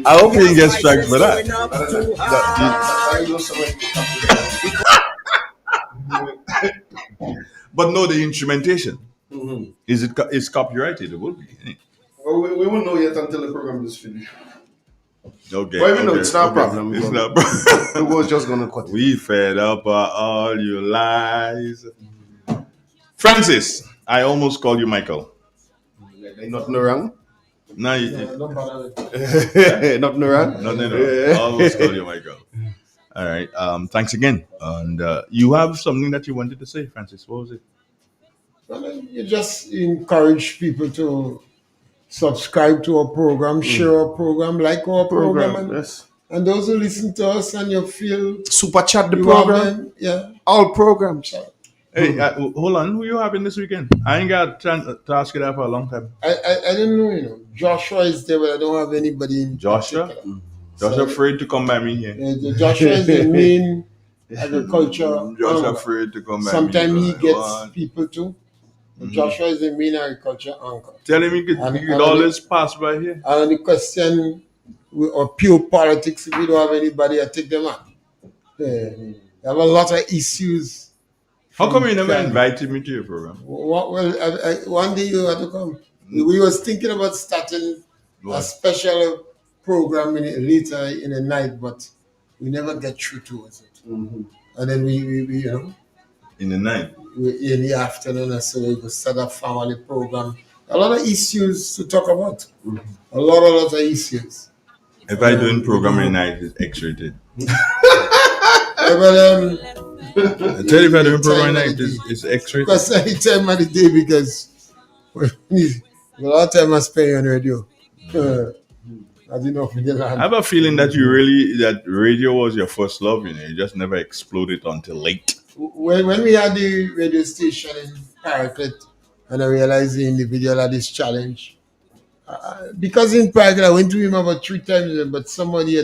I hope you didn't get struck for that. But no, the instrumentation. Mm-hmm. Is copyrighted? It would be. Well, we won't know yet until the program is finished. Okay. But even though it's not a problem. It's not a problem. We was just gonna cut it. We fed up all your lies. Francis, I almost called you Michael. Nothing wrong? No, nothing wrong? Nothing wrong. I almost called you Michael. All right. Thanks again. And you have something that you wanted to say, Francis. What was it? Well, you just encourage people to subscribe to our program, share our program, like our program, and, yes. And those who listen to us and you feel super chat the program, all programs. Hey, hold on. Who you having this weekend? I ain't got a chance to ask you that for a long time. I didn't know, Joshua is there, but I don't have anybody in Joshua? particular. Joshua afraid to come by me here. Joshua is the main agriculture. Joshua afraid to come by me. Sometimes he gets people too. Joshua is the main agriculture anchor. Tell him he could always pass by here. And the question of pure politics, if we don't have anybody, I take them out. They have a lot of issues. How come you never invited me to your program? Well, one day you have to come. We was thinking about starting a special program later in the night, but we never get through towards it. Mm-hmm. And then we in the night? In the afternoon, and so we could start a family program. A lot of issues to talk about. Mm-hmm. A lot of issues. If I doing program at night, it's X-rated. I tell you if I doing program at night, it's X-rated. Because any time of the day, because a lot of time I spend on radio. I have a feeling that that radio was your first love, you just never exploded until late. When we had the radio station in Paraclet, and I realized the individual had this challenge, because in Paraclet I went to him about 3 times, but somebody he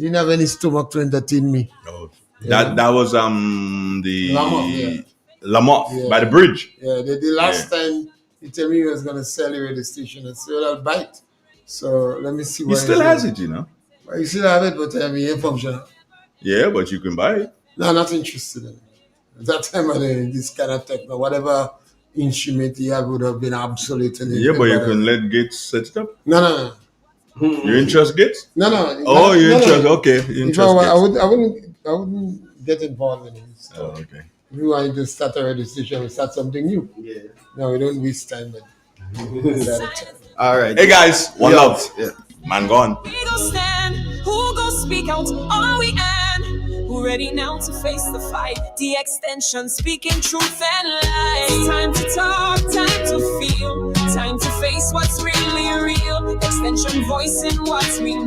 didn't have any stomach to entertain me. Oh, that was the Lamont by the bridge. Yeah, the last time he told me he was going to sell the radio station, I said, well, I'll buy it. So let me see. He still has it, Well, you still have it, but I mean, it functional. Yeah, but you can buy it. No, I'm not interested in it. At that time, this kind of techno, whatever instrument he had would have been obsolete. But you can let Gates set it up? No. You interest Gates? No. Oh, you interest? Okay, you interest Gates. I wouldn't get involved in it. So okay. If we wanted to start a radio station, we start something new. Yeah. No, we don't waste time. All right. Hey guys, one love. Yeah. Man gone. We go stand, who go speak out, all we end. Who ready now to face the fight? The Xtention speaking truth and lies. Time to talk, time to feel, time to face what's really real. Xtention voicing what's real.